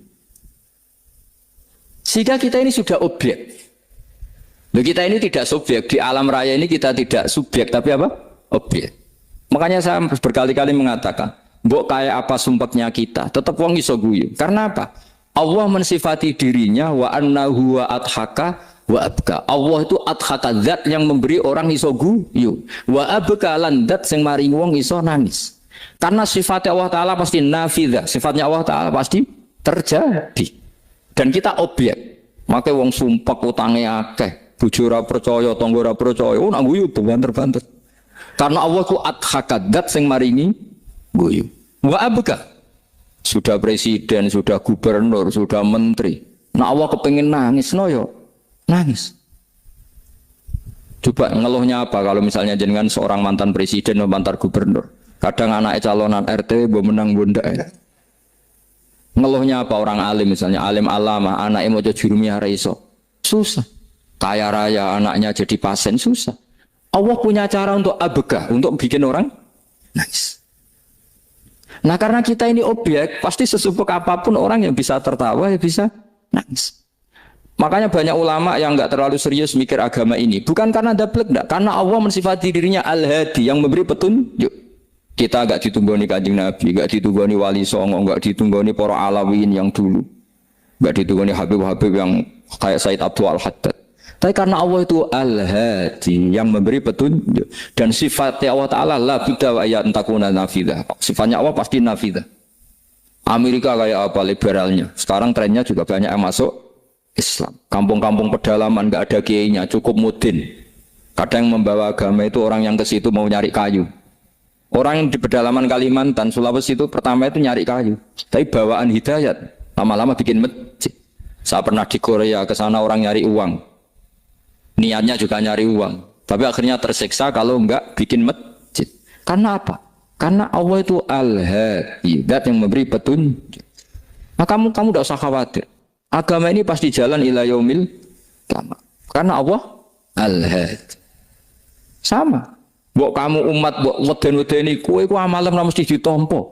Sehingga kita ini sudah objek. Loh, kita ini tidak subjek. Di alam raya ini kita tidak subjek, tapi apa? Objek. Makanya saya berkali-kali mengatakan, mbok kayak apa sumpeknya kita, tetap wong iso guyu. Karena apa? Allah mensifati dirinya wa annahu wa adhaka wa abka. Allah itu adhaka, zat yang memberi orang iso guyu. Wa abka lan zat sing maringi wong iso nangis. Karena sifatnya Allah Ta'ala pasti nafidzah. Sifatnya Allah Ta'ala pasti terjadi. Dan kita objek. Makanya wong sumpek utange akeh, bojo ora percaya, tangga ora percaya, oh nak guyu banter-banter. Karena Allah ku adhakadat sing maringi guyu. Wa abka. Sudah presiden, sudah gubernur, sudah menteri. Nah Allah kepengin nangis no yo. Nangis. Coba ngeluhnya apa kalau misalnya jenengan seorang mantan presiden atau mantan gubernur. Kadang anaknya calonan RT mbok menang bunda ya. Ngeluhnya apa orang alim misalnya, alim alama, anaknya mau jadi jurumiyah iso. Susah. Kaya raya anaknya jadi pasien, susah. Allah punya cara untuk abegah, untuk bikin orang nangis. Nah karena kita ini objek, pasti sesubuk apapun orang yang bisa tertawa, ya bisa nangis. Makanya banyak ulama yang nggak terlalu serius mikir agama ini. Bukan karena dablek, enggak. Karena Allah mensifati dirinya Al-Hadi, yang memberi petunjuk. Kita enggak ditunggoni Kanjeng Nabi, enggak ditunggoni Wali Songo, enggak ditunggoni para Alawiyyin yang dulu. Enggak ditunggoni Habib-Habib yang kayak Said Abdul Al-Haddad. Tapi karena Allah itu Al-Hadi yang memberi petunjuk dan sifatnya Allah Ta'ala la bidda wa ya antakuna nafidah. Sifatnya Allah pasti nafidah. Amerika kayak apa liberalnya. Sekarang trennya juga banyak yang masuk Islam. Kampung-kampung pedalaman gak ada kiainya, cukup mudin. Kadang yang membawa agama itu orang yang ke situ mau nyari kayu. Orang yang di pedalaman Kalimantan, Sulawesi itu pertama itu nyari kayu. Tapi bawaan hidayat, lama-lama bikin masjid. Saya pernah di Korea ke sana orang nyari uang. Niatnya juga nyari uang, tapi akhirnya tersiksa kalau enggak bikin masjid. Karena apa? Karena Allah itu Al-Hadi, zat yang memberi petunjuk. Nah kamu tidak usah khawatir. Agama ini pasti jalan ila yaumil qiyamah. Karena Allah Al-Hadi. Sama. Mbok kamu umat mbok weden-wedeni kowe ku amalan ora mesti ditampa.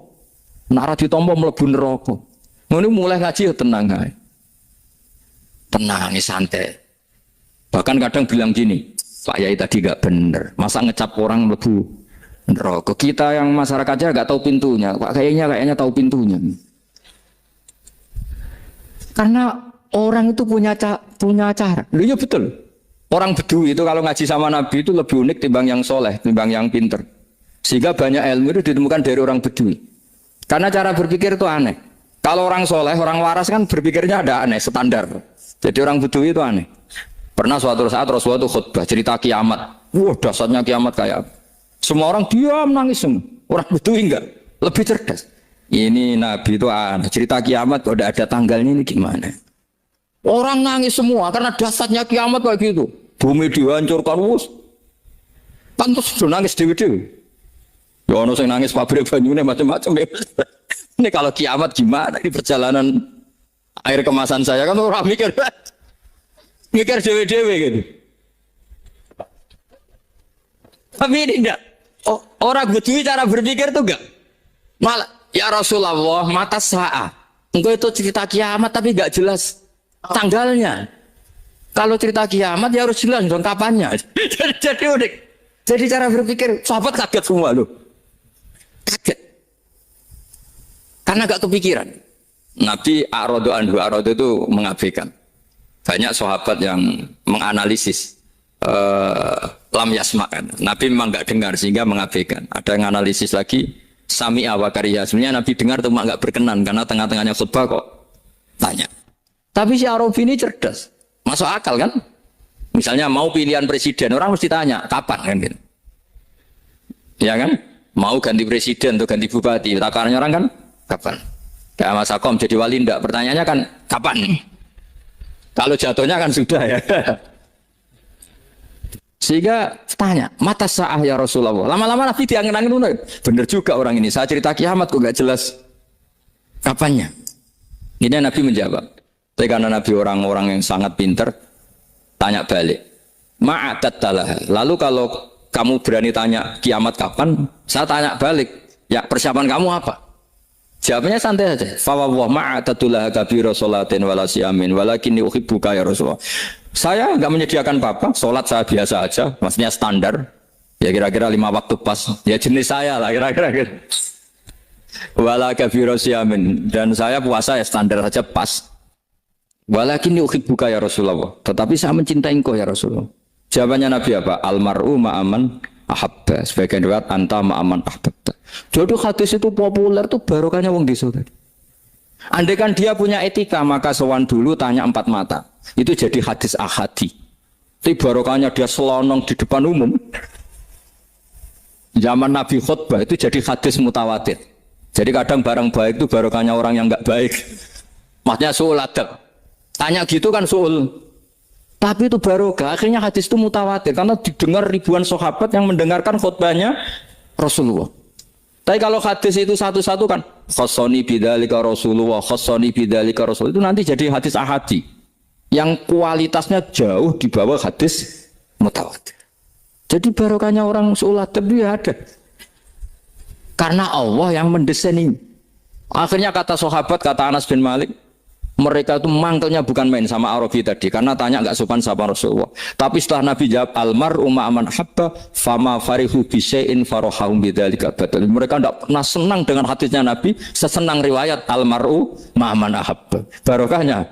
Nek ora ditampa mlebu neraka. Ngono mulai ngaji ya tenang ae. Tenang santai. Bahkan kadang bilang gini, Pak Yai tadi gak bener, masa ngecap orang mlebu neraka. Kita yang masyarakatnya gak tahu pintunya, Pak kayaknya tahu pintunya. Karena orang itu punya cara. Loh ya betul. Orang Bedui itu kalau ngaji sama Nabi itu lebih unik timbang yang soleh, timbang yang pinter. Sehingga banyak ilmu itu ditemukan dari orang Bedui. Karena cara berpikir itu aneh. Kalau orang soleh, orang waras kan berpikirnya ada aneh, standar. Jadi orang Bedui itu aneh. Pernah suatu saat Rasulullah itu khutbah cerita kiamat. Wah dasarnya kiamat kayak apa? Semua orang diam nangis semua. Orang Bedui enggak, lebih cerdas. Ini Nabi itu cerita kiamat kalau ada tanggalnya ini gimana? Orang nangis semua karena dasarnya kiamat kayak gitu. Bumi dihancurkan wus. Pantas sudah nangis dewi-dewi. Ya ono sing nangis pabrik banyune macam-macam. Ini kalau kiamat gimana? Ini perjalanan air kemasan saya kan orang mikir. Mikir dewe-dewe gitu. Tapi ini enggak. Orang Bedui cara berpikir tuh enggak. Malah, ya Rasulullah, mata saat. Engkau itu cerita kiamat tapi enggak jelas tanggalnya. Kalau cerita kiamat ya harus jelas dong kapannya. Jadi unik. Jadi cara berpikir, sahabat kaget semua loh. Kaget. Karena enggak kepikiran. Nabi A'radu anhu, A'radu itu mengabaikan. Banyak sahabat yang menganalisis lam yasma kan. Nabi memang nggak dengar sehingga mengabaikan. Ada yang analisis lagi sami'a wa kariha. Sebenarnya Nabi dengar cuma nggak berkenan karena tengah-tengahnya khutbah kok tanya. Tapi si Arabi ini cerdas, masuk akal kan? Misalnya mau pilihan presiden, orang mesti tanya kapan kan gitu. Ya kan? Mau ganti presiden atau ganti bupati, takarannya orang kan kapan? Kayak Mas Akom jadi wali ndak? Pertanyaannya kan kapan? Kalau jatuhnya kan sudah ya. Sehingga tanya, mata sa'ah ya Rasulullah. Lama-lama Nabi diangin-angin. Bener juga orang ini. Saya cerita kiamat kok gak jelas kapannya. Ini Nabi menjawab. Tapi karena Nabi orang-orang yang sangat pinter, tanya balik. Ma'adat talah. Lalu kalau kamu berani tanya kiamat kapan, saya tanya balik. Ya persiapan kamu apa? Jawabnya santai saja. Fawwah ma'atatulah kabira sholatin wala siyamin walakinni uhibbuka ya Rasulullah. Saya enggak menyediakan apa-apa, salat saya biasa aja, maksudnya standar. Ya kira-kira 5 waktu pas. Ya jenis saya lah kira-kira gitu. Wala kabira siyamin dan saya puasa ya standar saja pas. Walakinni uhibbuka ya Rasulullah. Tetapi saya mencintai engkau ya Rasulullah. Jawabannya Nabi apa? Almar'u ma'aman ahabba. Sebagian riwayat anta ma'aman ahbabta. Jodoh hadis itu populer tuh barokahnya wong desa tadi. Andai kan dia punya etika maka sowan dulu tanya 4 mata. Itu jadi hadis ahadi. Tapi barokahnya dia selonong di depan umum. Zaman Nabi khutbah itu jadi hadis mutawatir. Jadi kadang barang baik itu barokahnya orang yang enggak baik. Maksudnya su'ul adab. Tanya gitu kan su'ul. Tapi itu barokah. Akhirnya hadis itu mutawatir karena didengar ribuan sahabat yang mendengarkan khutbahnya Rasulullah. Tapi kalau hadis itu satu-satu kan khassani bidzalika Rasulullah, khassani bidzalika Rasul itu nanti jadi hadis ahadi yang kualitasnya jauh di bawah hadis mutawatir. Jadi barokahnya orang su'ul adab dia ada. Karena Allah yang mendesain ini. Akhirnya kata sahabat, kata Anas bin Malik, mereka itu mangkelnya bukan main sama Arabi tadi karena tanya enggak sopan sama Rasulullah. Tapi setelah Nabi jawab almar'u ma'aman habba fama farihu bisyai'in farahum bidzalika badal. Mereka enggak pernah senang dengan hadisnya Nabi sesenang riwayat almar'u ma'aman habba. Barokahnya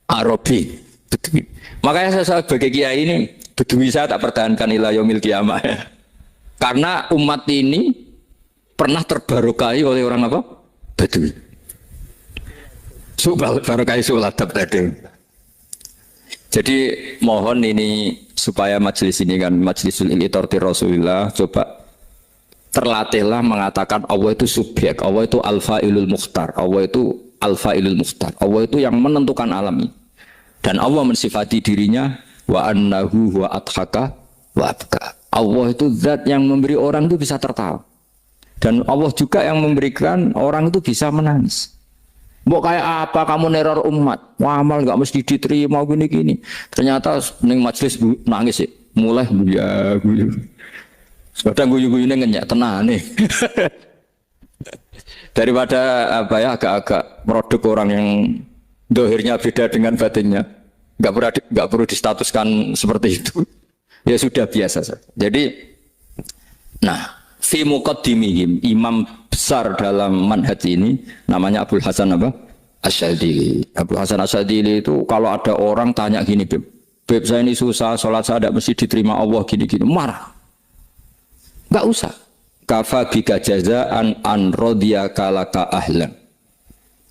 Arabi. Bedui. Makanya saya sebagai kiai ini, bedui saya tak pertahankan ila yaumil qiyamah ya. Karena umat ini pernah terbarokai oleh orang apa? Bedui. Subal barokai suladab tadi. Jadi mohon ini supaya majelis ini kan majlisul iltorti Rasulullah, coba terlatihlah mengatakan Allah itu subjek, Allah itu al-fa'ilul mukhtar, Allah itu al-fa'ilul mukhtar, Allah itu yang menentukan alam ini. Dan Allah mensifati dirinya wa annahu wa adhaka wa abka. Allah itu zat yang memberi orang itu bisa tertawa. Dan Allah juga yang memberikan orang itu bisa menangis. Mbok kayak apa kamu neror umat? Wah, amal nggak mesti diterima gini-gini. Ternyata ning majelis nangis sih. Mulai ya guyu. Kadang guyu-guyune ngenyak tenan nih. Daripada apa ya agak-agak produk orang yang dohirnya beda dengan batinnya. Nggak perlu distatuskan seperti itu. Ya sudah biasa saja. Jadi nah, fi muqaddimihim, imam besar dalam manhaj ini namanya Abul Hasan apa? Asyadzili. Abul Hasan Asyadzili itu kalau ada orang tanya gini, Beb saya ini susah, sholat saya tidak mesti diterima Allah gini-gini, marah. Enggak usah. Kafa bika jazaan an radiyaka laka ahlan.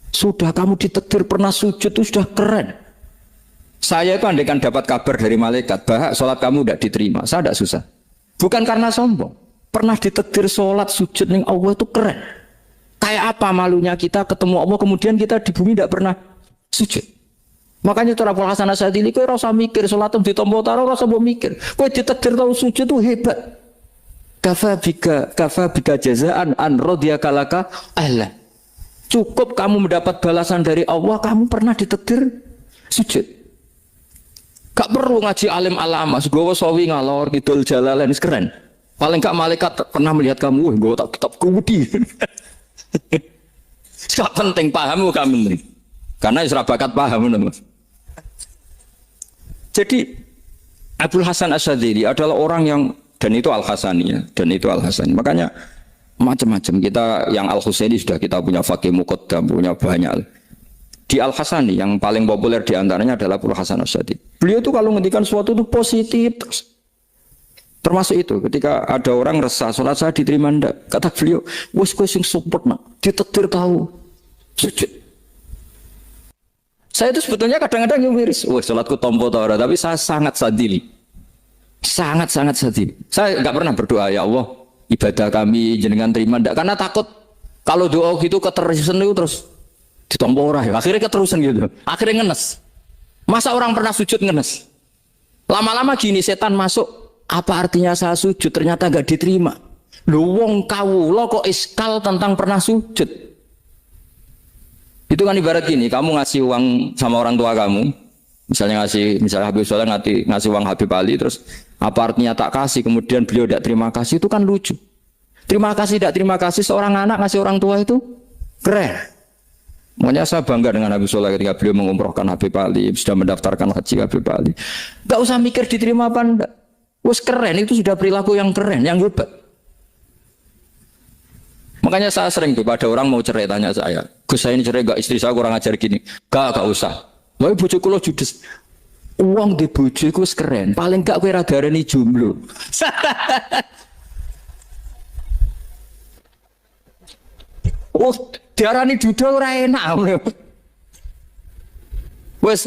Sudah kamu ditakdir pernah sujud itu sudah keren. Saya itu andaikan dapat kabar dari malaikat bahwa sholat kamu tidak diterima, saya tidak susah. Bukan karena sombong. Pernah ditakdir sholat sujud ning Allah itu keren. Kayak apa malunya kita ketemu Allah kemudian kita di bumi tidak pernah sujud. Makanya cara Abul Hasan Asyadzili kowe ora usah mikir sholat ditampa taro ora usah mbok mikir. Kowe ditakdir tahu sujud itu hebat. Kafa bika jazaan an radiyaka laka ahla. Cukup kamu mendapat balasan dari Allah, kamu pernah ditakdir sujud. Gak perlu ngaji alim alama, segowo sawi ngalor kidul jalalain keren. Paling gak malaikat pernah melihat kamu, gue tak kitab kudi. Gak penting pahamu kamu nih, karena isra bakat paham mas. Jadi Abul Hasan Asyadzili adalah orang yang dan itu Al Hasani ya, dan itu Al Hasani. Makanya macam-macam kita yang Al Husaini sudah kita punya Faqih Muqaddam, punya banyak. Di Al Hasani yang paling populer diantaranya adalah Abul Hasan Asyadzili. Beliau itu kalau ngendikan sesuatu itu positif terus. Termasuk itu ketika ada orang resah sholat saya diterima ndak, kata beliau wes kowe sing support nak ditakdir tahu sujud. Saya itu sebetulnya kadang-kadang miris, wes sholatku tompo ta ora, tapi saya sangat sadili, sangat sadili. Saya nggak pernah berdoa ya Allah ibadah kami jenengan terima ndak, karena takut kalau doa gitu keterusan itu terus ditompo ora ya, akhirnya keterusan gitu, akhirnya ngenes. Masa orang pernah sujud ngenes? Lama-lama gini setan masuk, apa artinya saya sujud ternyata gak diterima. Lu wong kawula kok iskal tentang pernah sujud. Itu kan ibarat gini, kamu ngasih uang sama orang tua kamu, misalnya Habib Soleh ngasih uang Habib Ali, terus apa artinya tak kasih, kemudian beliau tidak terima kasih, itu kan lucu. Terima kasih tidak terima kasih, seorang anak ngasih orang tua itu keren. Makanya saya bangga dengan Habib Soleh ketika beliau mengumrohkan Habib Ali, sudah mendaftarkan haji Habib Ali. Gak usah mikir diterima apa enggak. Wes keren, itu sudah perilaku yang keren, yang hebat. Makanya saya sering tuh, pada orang mau cerai tanya saya, Gus saya ini cerai gak, istri saya kurang ajar gini. Gak usah. Wah bojo kula judes. Uang di bojo itu keren, paling gak kowe ra darani jomblo. Oh, diarani duda ora enak. Wes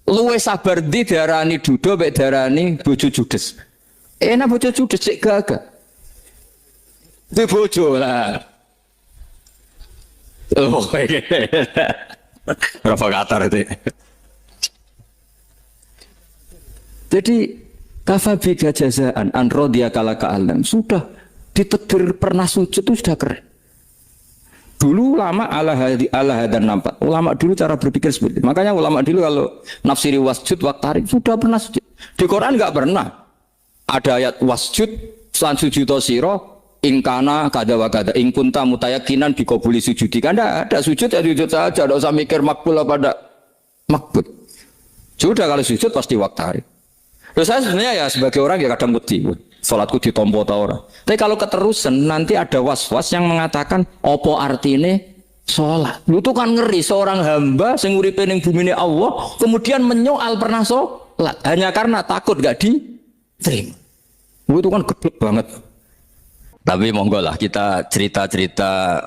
luwe sabar ndi diarani duda mek diarani bojo judes. Enak bojo judes sik gagah. Di bojo lah. Oh, provokator itu. Jadi kafabika jazaan an radiyaka laka alam, sudah ditakdir pernah sujud itu sudah keren. Dulu ulama ala hadan nampak. Ulama dulu cara berpikir seperti itu. Makanya ulama dulu kalau nafsiri wasjud waqtarib sudah pernah sujud. Di Quran enggak pernah ada ayat wasjud lan sujudo sira ingkana kada wa kada ing kunta mutayakinan biqabuli sujudi. Kan ada sujud ya sujud saja, enggak usah mikir makbul apa enggak makbul. Sudah kalau sujud pasti waqtarib. Terus saya sebenarnya ya sebagai orang ya kadang wedi. Salatku ditompo ta ora. Tapi kalau keterusan nanti ada was-was yang mengatakan opo artine Sholat. Itu kan ngeri seorang hamba sing uripe ning bumine Allah kemudian menyoal pernah sholat hanya karena takut gak diterima. Itu kan gede banget. Tapi monggo lah kita cerita-cerita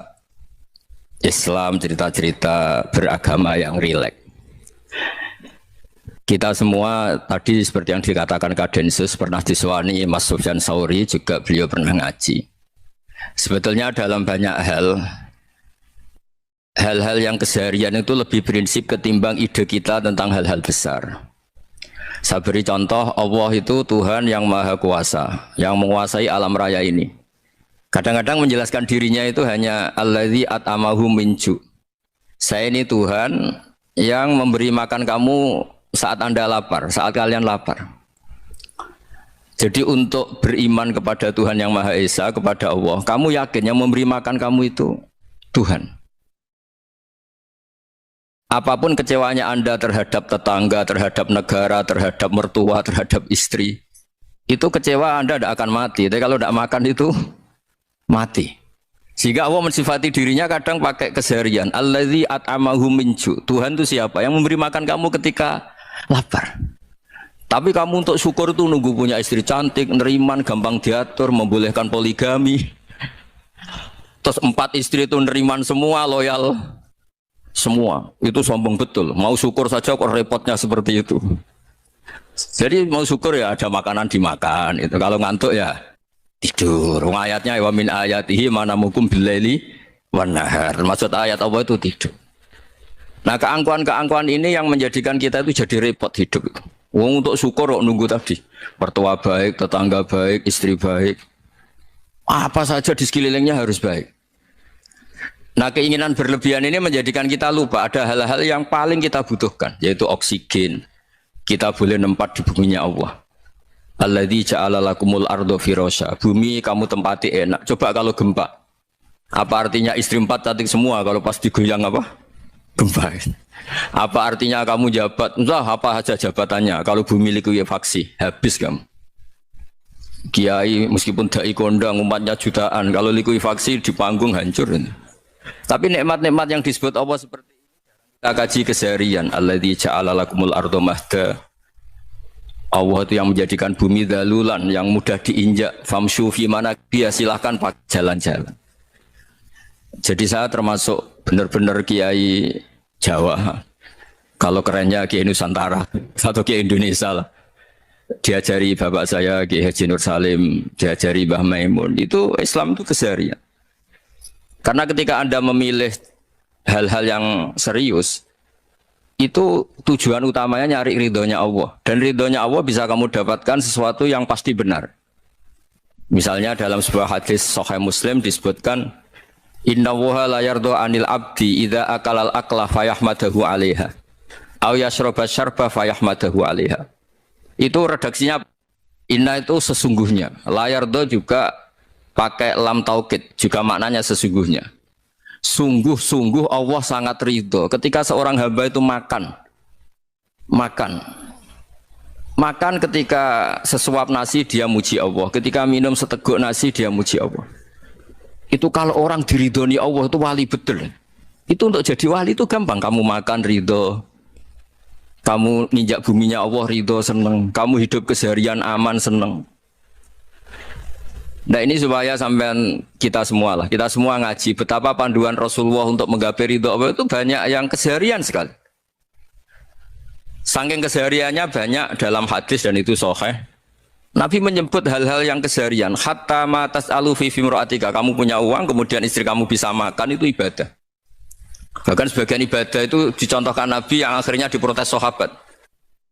Islam, cerita-cerita beragama yang rileks. Kita semua tadi seperti yang dikatakan Kadensus pernah disewani Mas Sufyan Sauri, juga beliau pernah ngaji. Sebetulnya dalam banyak hal-hal yang keseharian itu lebih prinsip ketimbang ide kita tentang hal-hal besar. Saya beri contoh, Allah itu Tuhan yang maha kuasa, yang menguasai alam raya ini. Kadang-kadang menjelaskan dirinya itu hanya Alladzi at'amahum min ju'. Saya ini Tuhan yang memberi makan kamu saat Anda lapar, saat kalian lapar. Jadi untuk beriman kepada Tuhan yang Maha Esa, kepada Allah, kamu yakin yang memberi makan kamu itu Tuhan. Apapun kecewanya Anda terhadap tetangga, terhadap negara, terhadap mertua, terhadap istri, itu kecewa Anda tidak akan mati. Tapi kalau tidak makan itu mati. Sehingga Allah mensifati dirinya kadang pakai keseharian. Alladzi at'amahum min ju'. Tuhan itu siapa? Yang memberi makan kamu ketika lapar. Tapi kamu untuk syukur itu nunggu punya istri cantik, neriman, gampang diatur, membolehkan poligami. Terus 4 istri itu neriman semua, loyal semua. Itu sombong betul. Mau syukur saja kok repotnya seperti itu. Jadi mau syukur ya ada makanan dimakan. Itu kalau ngantuk ya tidur. Ayatnya wa min ayatihi manamukum billaili wan nahar. Maksud ayat Allah itu tidur. Nah, keangkuhan-keangkuhan ini yang menjadikan kita itu jadi repot hidup itu. Wong untuk syukur kok nunggu tadi. Mertua baik, tetangga baik, istri baik. Apa saja di sekelilingnya harus baik. Nah, keinginan berlebihan ini menjadikan kita lupa ada hal-hal yang paling kita butuhkan, yaitu oksigen. Kita boleh nempat di buminya Allah. Alladzi ja'ala lakumul ardo firasya. Bumi kamu tempati enak. Coba kalau gempa. Apa artinya istri 4 cantik semua kalau pas digoyang apa? Gempa. Apa artinya kamu jabat? Entah apa saja jabatannya. Kalau bumi likuifaksi, habis kamu. Kiai meskipun dai kondang umatnya jutaan, kalau likuifaksi di panggung hancur. Tapi nikmat-nikmat yang disebut Allah seperti ini kita kaji keseharian. Alladzi ja'ala lakumul ardo mahda. Allah itu yang menjadikan bumi dalulan yang mudah diinjak. Famshu fi mana dia silahkan pakai jalan-jalan. Jadi saya termasuk benar-benar kiai Jawa. Kalau kerennya kiai Nusantara atau kiai Indonesia lah. Diajari bapak saya Kiai Haji Nur Salim, diajari Mbah Maimun. Itu Islam itu keseharian. Karena ketika Anda memilih hal-hal yang serius, itu tujuan utamanya nyari ridhonya Allah. Dan ridhonya Allah bisa kamu dapatkan sesuatu yang pasti benar. Misalnya dalam sebuah hadis Sahih Muslim disebutkan, Inna woha la yardo anil abdi idha akalal akla fayahmadahu alaiha aw yashroba syarba fayahmadahu alaiha. Itu redaksinya inna itu sesungguhnya, la yardo juga pakai lam taukid, juga maknanya sesungguhnya. Sungguh-sungguh Allah sangat ridho ketika seorang hamba itu makan ketika sesuap nasi dia muji Allah, ketika minum seteguk nasi dia muji Allah. Itu kalau orang diridhoni Allah itu wali betul. Itu untuk jadi wali itu gampang. Kamu makan ridho, kamu nginjak buminya Allah ridho seneng, kamu hidup keseharian aman seneng. Nah ini supaya sampean kita semua lah, kita semua ngaji betapa panduan Rasulullah untuk menggapai ridho Allah itu banyak yang keseharian sekali. Saking kesehariannya banyak dalam hadis dan itu sahih. Nabi menyebut hal-hal yang keseharian. Hatta ma tas'alu fi fimra'atika. Kamu punya uang, kemudian istri kamu bisa makan, itu ibadah. Bahkan sebagian ibadah itu dicontohkan Nabi yang akhirnya diprotes sahabat.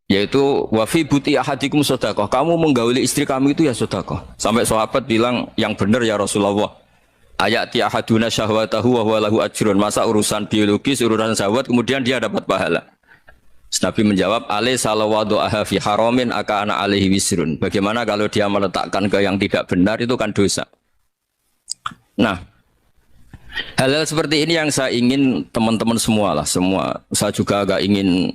Yaitu wa fi buti ahadikum sedekah. Kamu menggauli istri kamu itu ya sedekah. Sampai sahabat bilang yang benar ya Rasulullah. Ayati ahaduna syahwatahu wa huwa lahu ajrun. Masa urusan biologis, urusan syahwat kemudian dia dapat pahala. Nabi menjawab, alaih salawadu'aha fi haramin aka'ana alaihi wisrun. Bagaimana kalau dia meletakkan ke yang tidak benar, itu kan dosa. Nah, hal-hal seperti ini yang saya ingin teman-teman semua lah, semua. Saya juga agak ingin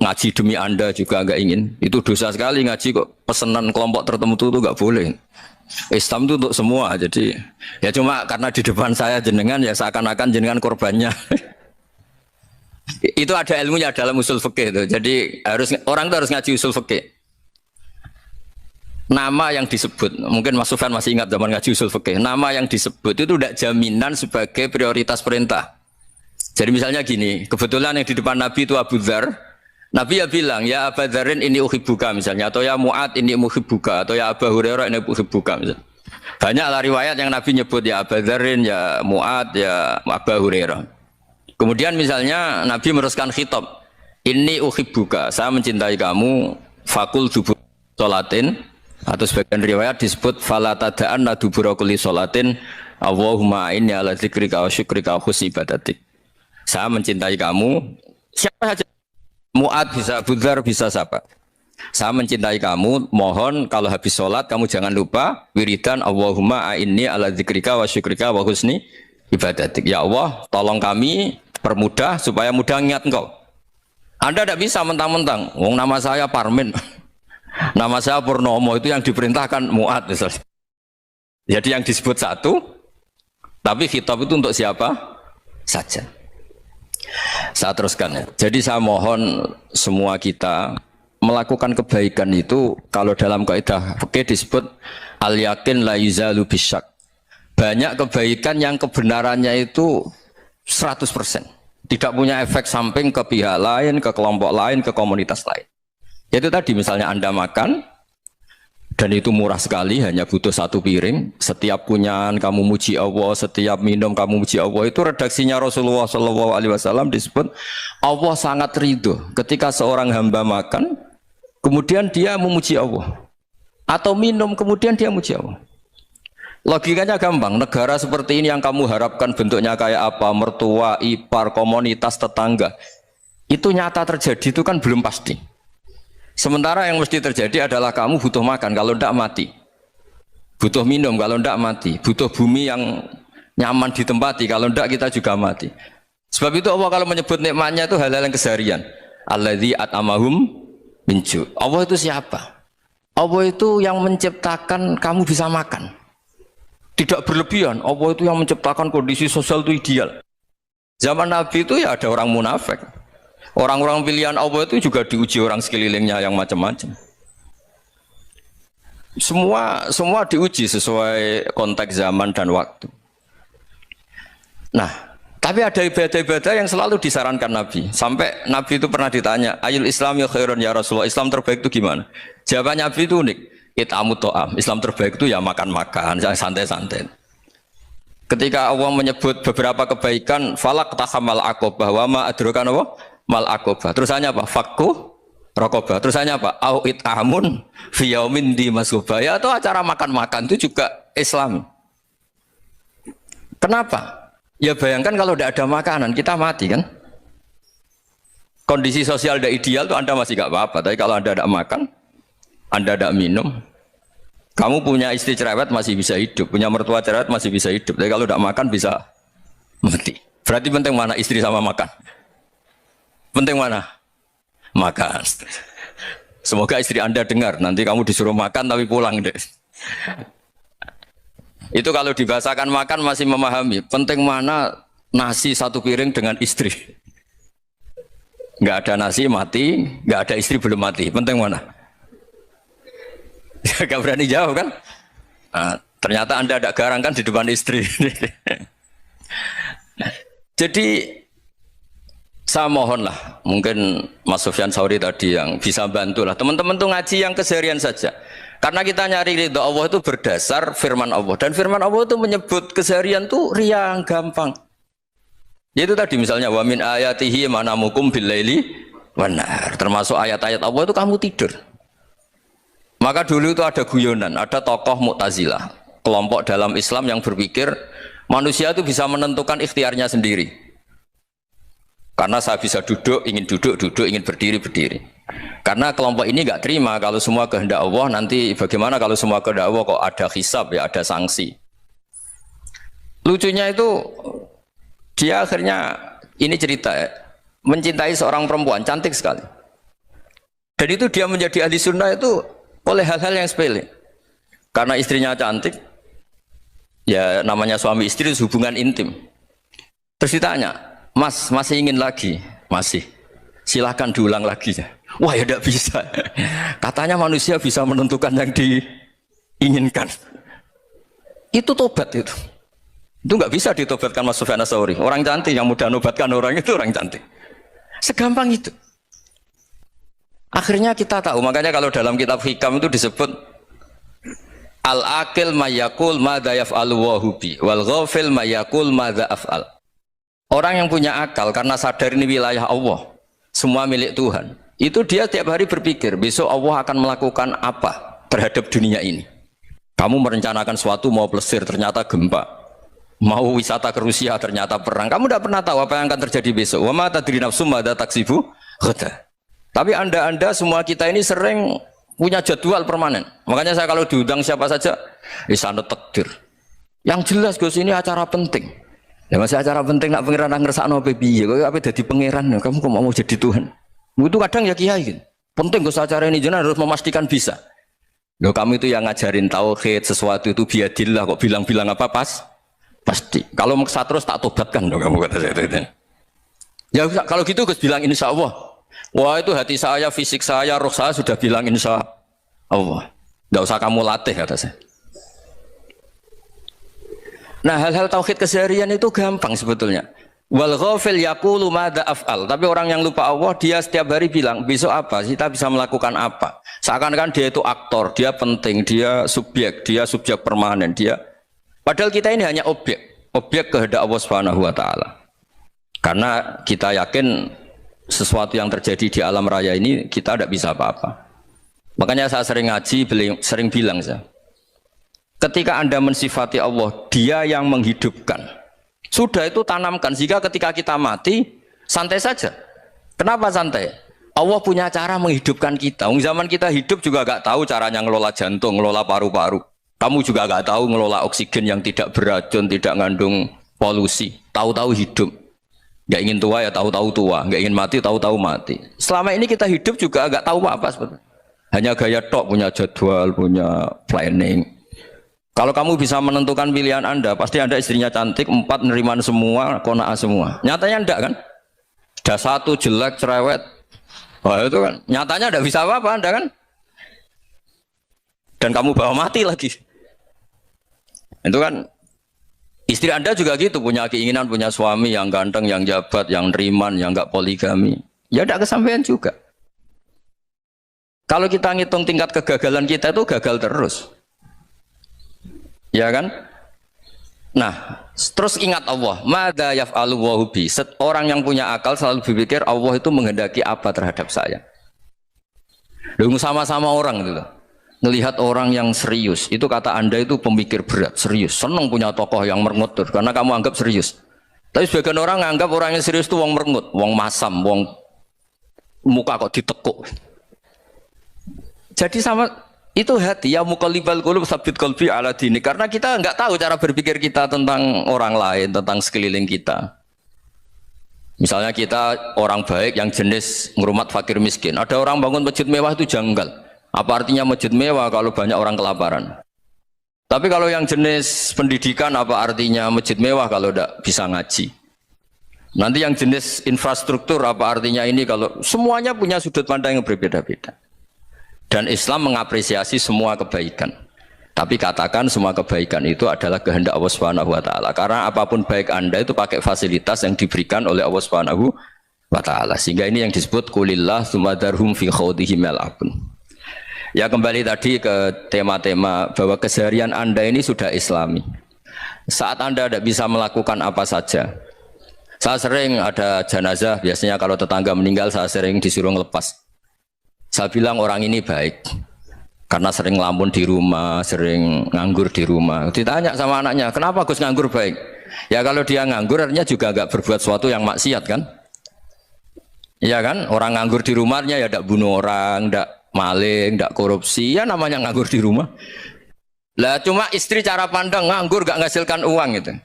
ngaji demi Anda juga nggak ingin. Itu dosa sekali ngaji kok pesanan kelompok tertentu itu nggak boleh. Islam itu untuk semua. Jadi ya cuma karena di depan saya jenengan ya seakan-akan jenengan korbannya. Itu ada ilmunya dalam usul fikih itu. Jadi orang itu harus ngaji usul fikih. Nama yang disebut, mungkin Mas Sufyan masih ingat zaman ngaji usul fikih. Nama yang disebut itu tidak jaminan sebagai prioritas perintah. Jadi misalnya gini, kebetulan yang di depan Nabi itu Abu Dzar. Nabi ya bilang, ya Abu Dzarin ini uhibbuka misalnya, atau ya Mu'ad ini uhibbuka, atau ya Abu Hurairah ini uhibbuka misalnya. Banyaklah riwayat yang Nabi nyebut ya Abu Dzarin, ya Mu'ad, ya Abu Hurairah. Kemudian misalnya Nabi meneruskan khitab, ini uhibbuka, saya mencintai kamu, fakul dubur sholatin, atau sebagian riwayat disebut fala tada'anna dubura kulli sholatin, Allahumma inni ala dzikrika wa syukrika wa husni ibadatik. Saya mencintai kamu, siapa saja. Mu'ad bisa, Abu Dzar bisa siapa? Saya mencintai kamu, mohon kalau habis sholat kamu jangan lupa wiridan Allahumma a'inni ala dzikrika wa syukrika wa husni ibadatik. Ya Allah, tolong kami permudah supaya mudah ingat engkau. Anda tidak bisa mentang-mentang, wong nama saya Parmin, nama saya Purnomo, itu yang diperintahkan Mu'ad misalnya. Jadi yang disebut satu, tapi khitab itu untuk siapa saja. Saya teruskan ya. Jadi saya mohon semua kita melakukan kebaikan itu kalau dalam kaidah fikih disebut al yakin la yuzalu bisyak. Banyak kebaikan yang kebenarannya itu 100%. Tidak punya efek samping ke pihak lain, ke kelompok lain, ke komunitas lain. Yaitu tadi misalnya Anda makan dan itu murah sekali, hanya butuh satu piring. Setiap kunyahan kamu muji Allah, setiap minum kamu muji Allah. Itu redaksinya Rasulullah SAW disebut Allah sangat ridho ketika seorang hamba makan, kemudian dia memuji Allah, atau minum kemudian dia muji Allah. Logikanya gampang. Negara seperti ini yang kamu harapkan bentuknya kayak apa, mertua, ipar, komunitas, tetangga, itu nyata terjadi itu kan belum pasti. Sementara yang mesti terjadi adalah kamu butuh makan, kalau tidak mati. Butuh minum, kalau tidak mati. Butuh bumi yang nyaman ditempati, kalau tidak kita juga mati. Sebab itu Allah kalau menyebut nikmatnya itu hal-hal yang keseharian. Alladzi at'amahum min ju'. Allah itu siapa? Allah itu yang menciptakan kamu bisa makan. Tidak berlebihan. Allah itu yang menciptakan kondisi sosial itu ideal. Zaman Nabi itu ya ada orang munafik. Orang-orang pilihan Allah itu juga diuji orang sekelilingnya yang macam-macam. Semua diuji sesuai konteks zaman dan waktu. Nah, tapi ada ibadah-ibadah yang selalu disarankan Nabi. Sampai Nabi itu pernah ditanya, ayul Islam ya khairun ya Rasulullah, Islam terbaik itu gimana? Jawabannya Nabi itu unik. It'amu to'am. Islam terbaik itu ya makan-makan, santai-santai. Ketika Allah menyebut beberapa kebaikan, falak tahamal aqobah wa ma adrokan apa? Mal aqobah. Terusannya apa? Fakku rokobah. Terusannya apa? Au it'amun fi yaumin di masubaya, atau acara makan-makan itu juga Islam. Kenapa? Ya bayangkan kalau tidak ada makanan, kita mati kan? Kondisi sosial tidak ideal tuh Anda masih gak apa-apa, tapi kalau Anda tidak makan, Anda tidak minum, kamu punya istri cerewet masih bisa hidup, punya mertua cerewet masih bisa hidup, tapi kalau tidak makan bisa mati. Berarti penting mana istri sama makan? Penting mana? Makan. Semoga istri Anda dengar, nanti kamu disuruh makan tapi pulang deh. Itu kalau dibahasakan makan masih memahami. Penting mana nasi satu piring dengan istri. Nggak ada nasi mati, nggak ada istri belum mati. Penting mana? Gak berani jawab kan? Nah, ternyata Anda ada garang kan di depan istri. Jadi saya mohonlah, mungkin Mas Sufyan Sauri tadi yang bisa bantulah teman-teman tuh ngaji yang keseharian saja. Karena kita nyari ridha Allah itu berdasar firman Allah, dan firman Allah itu menyebut keseharian tuh riang gampang. Yaitu tadi misalnya wa min ayatihi manamukum billaili wan nahar. Termasuk ayat-ayat Allah itu kamu tidur. Maka dulu itu ada guyonan, ada tokoh Mu'tazilah, kelompok dalam Islam yang berpikir manusia itu bisa menentukan ikhtiarnya sendiri. Karena saya bisa duduk, ingin berdiri, berdiri. Karena kelompok ini nggak terima kalau semua kehendak Allah, nanti bagaimana kalau semua kehendak Allah kok ada hisab, ya ada sanksi. Lucunya itu, dia akhirnya, ini cerita ya, mencintai seorang perempuan, cantik sekali. Dan itu dia menjadi ahli sunnah itu oleh hal-hal yang sepele. Karena istrinya cantik, ya namanya suami istri itu hubungan intim. Terus ditanya, Mas masih ingin lagi? Masih. Silahkan diulang lagi. Wah ya tidak bisa. Katanya manusia bisa menentukan yang diinginkan. Itu tobat itu. Itu nggak bisa ditobatkan Mas Sufyan Ats-Tsauri. Orang cantik yang mudah nobatkan orang itu orang cantik. Segampang itu. Akhirnya kita tahu. Makanya kalau dalam kitab Hikam itu disebut al-akil mayakul madza yaf'alu wa hubi wal ghafil mayakul madza af'al. Orang yang punya akal karena sadar ini wilayah Allah, semua milik Tuhan. Itu dia tiap hari berpikir, besok Allah akan melakukan apa terhadap dunia ini. Kamu merencanakan suatu mau plesir, ternyata gempa. Mau wisata ke Rusia, ternyata perang. Kamu tidak pernah tahu apa yang akan terjadi besok. Wa ma tadri nafsum madza taksibu ghadan. Tapi anda semua kita ini sering punya jadwal permanen. Makanya saya kalau diundang siapa saja, sanad takdir. Yang jelas Gus ini acara penting. Ya masih acara penting nak pangeran ngersakno apa piye? Kok apa dadi pangeran? Kamu kok mau jadi Tuhan? Itu kadang ya kiai gitu. Penting Gus acara ini jenengan harus memastikan bisa. Loh kamu itu yang ngajarin tauhid sesuatu itu biadillah kok bilang-bilang apa pasti. Kalau maksa terus tak tobatkan loh kamu kata saya itu. Ya kalau gitu Gus bilang insya Allah. Wah itu hati saya, fisik saya, roh saya sudah bilang insya Allah. Tidak usah kamu latih kata saya. Nah hal-hal tauhid keseharian itu gampang sebetulnya. Wal ghafil yaqulu madza af'al. Tapi orang yang lupa Allah dia setiap hari bilang besok apa? Kita bisa melakukan apa? Seakan-akan dia itu aktor, dia penting, dia subjek permanen, dia. Padahal kita ini hanya objek kehendak Allah Subhanahu wa taala. Karena kita yakin sesuatu yang terjadi di alam raya ini kita tidak bisa apa-apa. Makanya saya sering ngaji, sering bilang saya. Ketika Anda mensifati Allah, dia yang menghidupkan. Sudah itu tanamkan, sehingga ketika kita mati, santai saja. Kenapa santai? Allah punya cara menghidupkan kita. Zaman kita hidup juga gak tahu caranya ngelola jantung, ngelola paru-paru. Kamu juga gak tahu ngelola oksigen yang tidak beracun, tidak ngandung polusi. Tahu-tahu hidup. Gak ingin tua ya tahu-tahu tua, gak ingin mati tahu-tahu mati. Selama ini kita hidup juga gak tahu apa sebetulnya. Hanya gaya tok, punya jadwal, punya planning. Kalau kamu bisa menentukan pilihan Anda, pasti Anda istrinya cantik, 4 neriman semua, kona'ah semua. Nyatanya enggak kan? Sudah 1 jelek, cerewet. Wah itu kan, nyatanya enggak bisa apa-apa Anda kan? Dan kamu bawa mati lagi. Itu kan, istri Anda juga gitu, punya keinginan, punya suami yang ganteng, yang jabat, yang neriman, yang enggak poligami. Ya enggak kesampaian juga. Kalau kita ngitung tingkat kegagalan kita itu gagal terus. Ya kan? Nah, terus ingat Allah, madza yaf'alu wa hubi. Orang yang punya akal selalu berpikir Allah itu menghendaki apa terhadap saya. Lalu sama-sama orang itu loh. Melihat orang yang serius, itu kata Anda itu pemikir berat, serius. Senang punya tokoh yang merengut karena kamu anggap serius. Tapi sebagian orang anggap orang yang serius itu wong merengut, wong masam, wong muka kok ditekuk. Jadi sama itu hati ya muqallibal qulub tsabbit qalbi ala dini, karena kita enggak tahu cara berpikir kita tentang orang lain, tentang sekeliling kita. Misalnya kita orang baik yang jenis ngurmat fakir miskin, ada orang bangun masjid mewah itu janggal. Apa artinya masjid mewah kalau banyak orang kelaparan? Tapi kalau yang jenis pendidikan, apa artinya masjid mewah kalau tidak bisa ngaji? Nanti yang jenis infrastruktur, apa artinya ini kalau semuanya punya sudut pandang yang berbeda-beda. Dan Islam mengapresiasi semua kebaikan. Tapi katakan semua kebaikan itu adalah kehendak Allah Subhanahu wa taala. Karena apapun baik Anda itu pakai fasilitas yang diberikan oleh Allah Subhanahu wa taala. Sehingga ini yang disebut qulillah tsumma darhum fi khawdihim yal'abun. Ya kembali tadi ke tema-tema bahwa keseharian Anda ini sudah Islami. Saat Anda tidak bisa melakukan apa saja. Saya sering ada jenazah, biasanya kalau tetangga meninggal saya sering disuruh ngelepas. Saya bilang orang ini baik karena sering ngelamun di rumah, sering nganggur di rumah. Ditanya sama anaknya, kenapa Gus nganggur baik? Ya kalau dia nganggur artinya juga nggak berbuat sesuatu yang maksiat kan? Iya kan? Orang nganggur di rumahnya ya tidak bunuh orang, tidak maling, tidak korupsi. Ya namanya nganggur di rumah. Lah cuma istri cara pandang nganggur nggak menghasilkan uang gitu.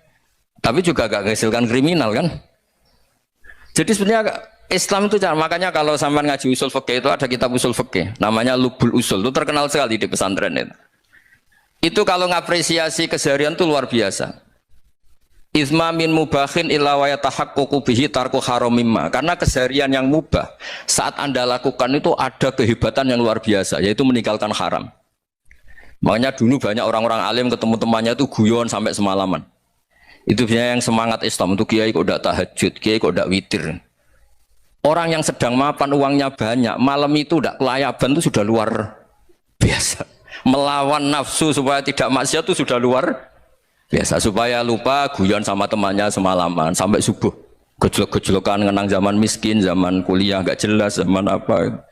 Tapi juga nggak menghasilkan kriminal kan? Jadi sebenarnya Islam itu makanya kalau sampean ngaji usul fikih itu ada kitab usul fikih namanya Lubul Usul, itu terkenal sekali di pesantren itu. Itu kalau ngapresiasi keseharian itu luar biasa. Izma min mubahin illa wa yatahaqqaqu bihi tarku haramimma. Karena keseharian yang mubah saat Anda lakukan itu ada kehebatan yang luar biasa, yaitu meninggalkan haram. Makanya dulu banyak orang-orang alim ketemu temannya itu guyon sampai semalaman. Itu biasanya yang semangat Islam itu kiai kok udah tahajud, kiai kok udah witir. Orang yang sedang mapan uangnya banyak, malam itu udah kelayaban itu sudah luar biasa. Melawan nafsu supaya tidak maksiat itu sudah luar biasa. Supaya lupa guyon sama temannya semalaman sampai subuh. Gejolak-gejolokan ngenang zaman miskin, zaman kuliah gak jelas, zaman apa.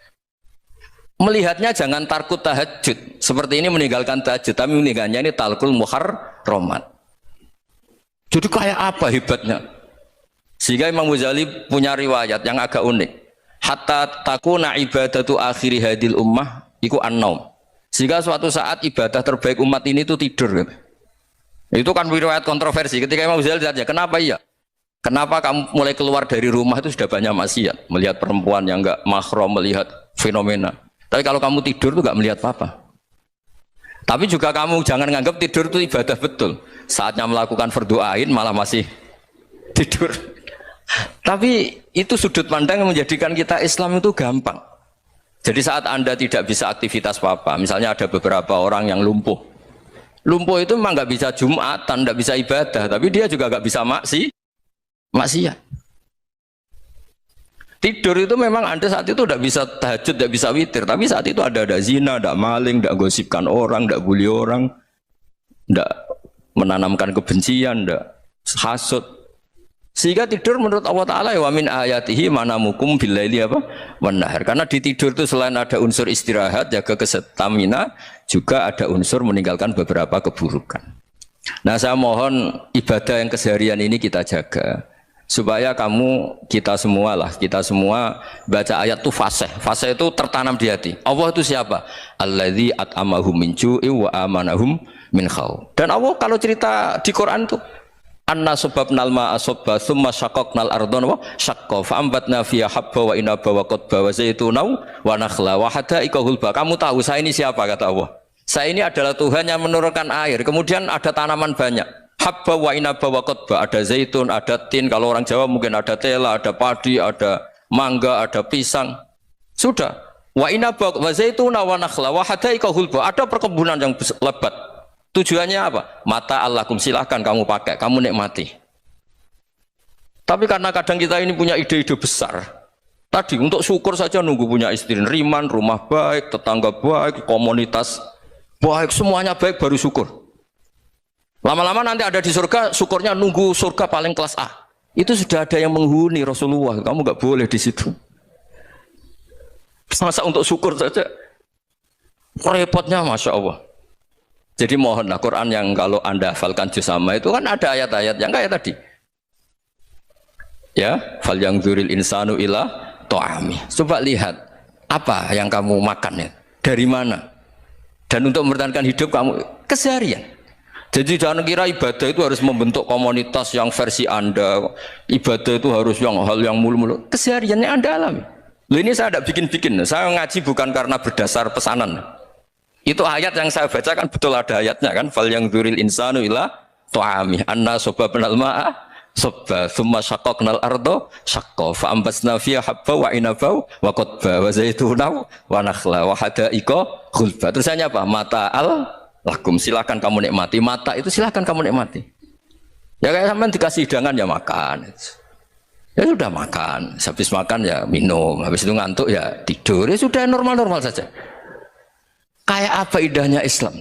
Melihatnya jangan tarkut tahajud. Seperti ini meninggalkan tahajud, tapi meninggalnya ini talkul muharramat. Jadi kayak apa hebatnya? Sehingga Imam Ghazali punya riwayat yang agak unik. Hatta takuna ibadatu akhiri hadil ummah iku an-naum. Sehingga suatu saat ibadah terbaik umat ini itu tidur. Itu kan riwayat kontroversi. Ketika Imam Ghazali ditanya, kenapa iya? Kenapa kamu mulai keluar dari rumah itu sudah banyak maksiat? Melihat perempuan yang enggak mahram, melihat fenomena. Tapi kalau kamu tidur itu enggak melihat apa-apa. Tapi juga kamu jangan nganggap tidur itu ibadah betul. Saatnya melakukan fardu ain malah masih tidur. Tapi itu sudut pandang yang menjadikan kita Islam itu gampang. Jadi saat Anda tidak bisa aktivitas apa-apa, misalnya ada beberapa orang yang lumpuh. Lumpuh itu memang nggak bisa Jumatan, nggak bisa ibadah, tapi dia juga nggak bisa maksiat. Tidur itu memang Anda saat itu tidak bisa tahajud, tidak bisa witir, tapi saat itu ada zina, ada maling, tidak gosipkan orang, tidak bully orang, tidak menanamkan kebencian, tidak hasud. Sehingga tidur menurut Allah Ta'ala ya wa min ayatihi manamukum billaili apa? Wan-nahar. Karena di tidur itu selain ada unsur istirahat, jaga kestamina, juga ada unsur meninggalkan beberapa keburukan. Nah, saya mohon ibadah yang keseharian ini kita jaga. Supaya kita semua baca ayat itu fasih. Fasih itu tertanam di hati. Allah itu siapa? Alladzi at'amahum min ju'i wa amanahum min khauf. Dan Allah kalau cerita di Quran itu anna sababnal ma'a sabba thumma syaqaqnal ardha wa syaqqa fa ambatna fiha habba wa inaba wa qadba wa zaituna wa nakhla wa hada'iqa hulba. Kamu tahu saya ini siapa, kata Allah? Saya ini adalah Tuhan yang menurunkan air, kemudian ada tanaman banyak, habba wa inaba wa qadba, ada zaitun, ada tin, kalau orang Jawa mungkin ada tela, ada padi, ada mangga, ada pisang. Sudah. Wa inaba wa zaituna wa nakhla wa hada'iqa hulba, ada perkebunan yang lebat. Tujuannya apa? Mata Allahkum, silahkan kamu pakai, kamu nikmati. Tapi karena kadang kita ini punya ide-ide besar. Tadi untuk syukur saja nunggu punya istri riman, rumah baik, tetangga baik, komunitas baik, semuanya baik baru syukur. Lama-lama nanti ada di surga, syukurnya nunggu surga paling kelas A. Itu sudah ada yang menghuni Rasulullah, kamu nggak boleh di situ. Masa untuk syukur saja repotnya, Masya Allah. Jadi mohonlah Quran yang kalau Anda hafalkan juz amma itu kan ada ayat-ayat yang kayak tadi. Ya, fal yang dzuril insanu ila ta'ami. Coba lihat apa yang kamu makan ya, dari mana? Dan untuk mempertahankan hidup kamu keseharian. Jadi jangan kira ibadah itu harus membentuk komunitas yang versi Anda. Ibadah itu harus hal yang mulu-mulu. Kesehariannya Anda alami. Loh, ini saya tidak bikin-bikin. Saya ngaji bukan karena berdasar pesanan. Itu ayat yang saya baca kan betul ada ayatnya kan, fal yang dzuril insanu ila ta'ami anna sababnal ma'a sabba thumma syaqaqnal arda syaqqa fa ambasna fiha habba wa inaba wa qadba wa zaituna wa nakhla wa hada'iqa ghulba. Terusannya apa? Mata'al lakum, silakan kamu nikmati. Mata itu silakan kamu nikmati. Ya kayak sampean dikasih hidangan ya makan. Ya sudah makan, habis makan ya minum, habis itu ngantuk ya tidur. Ya sudah normal-normal saja. Kayak apa indahnya Islam.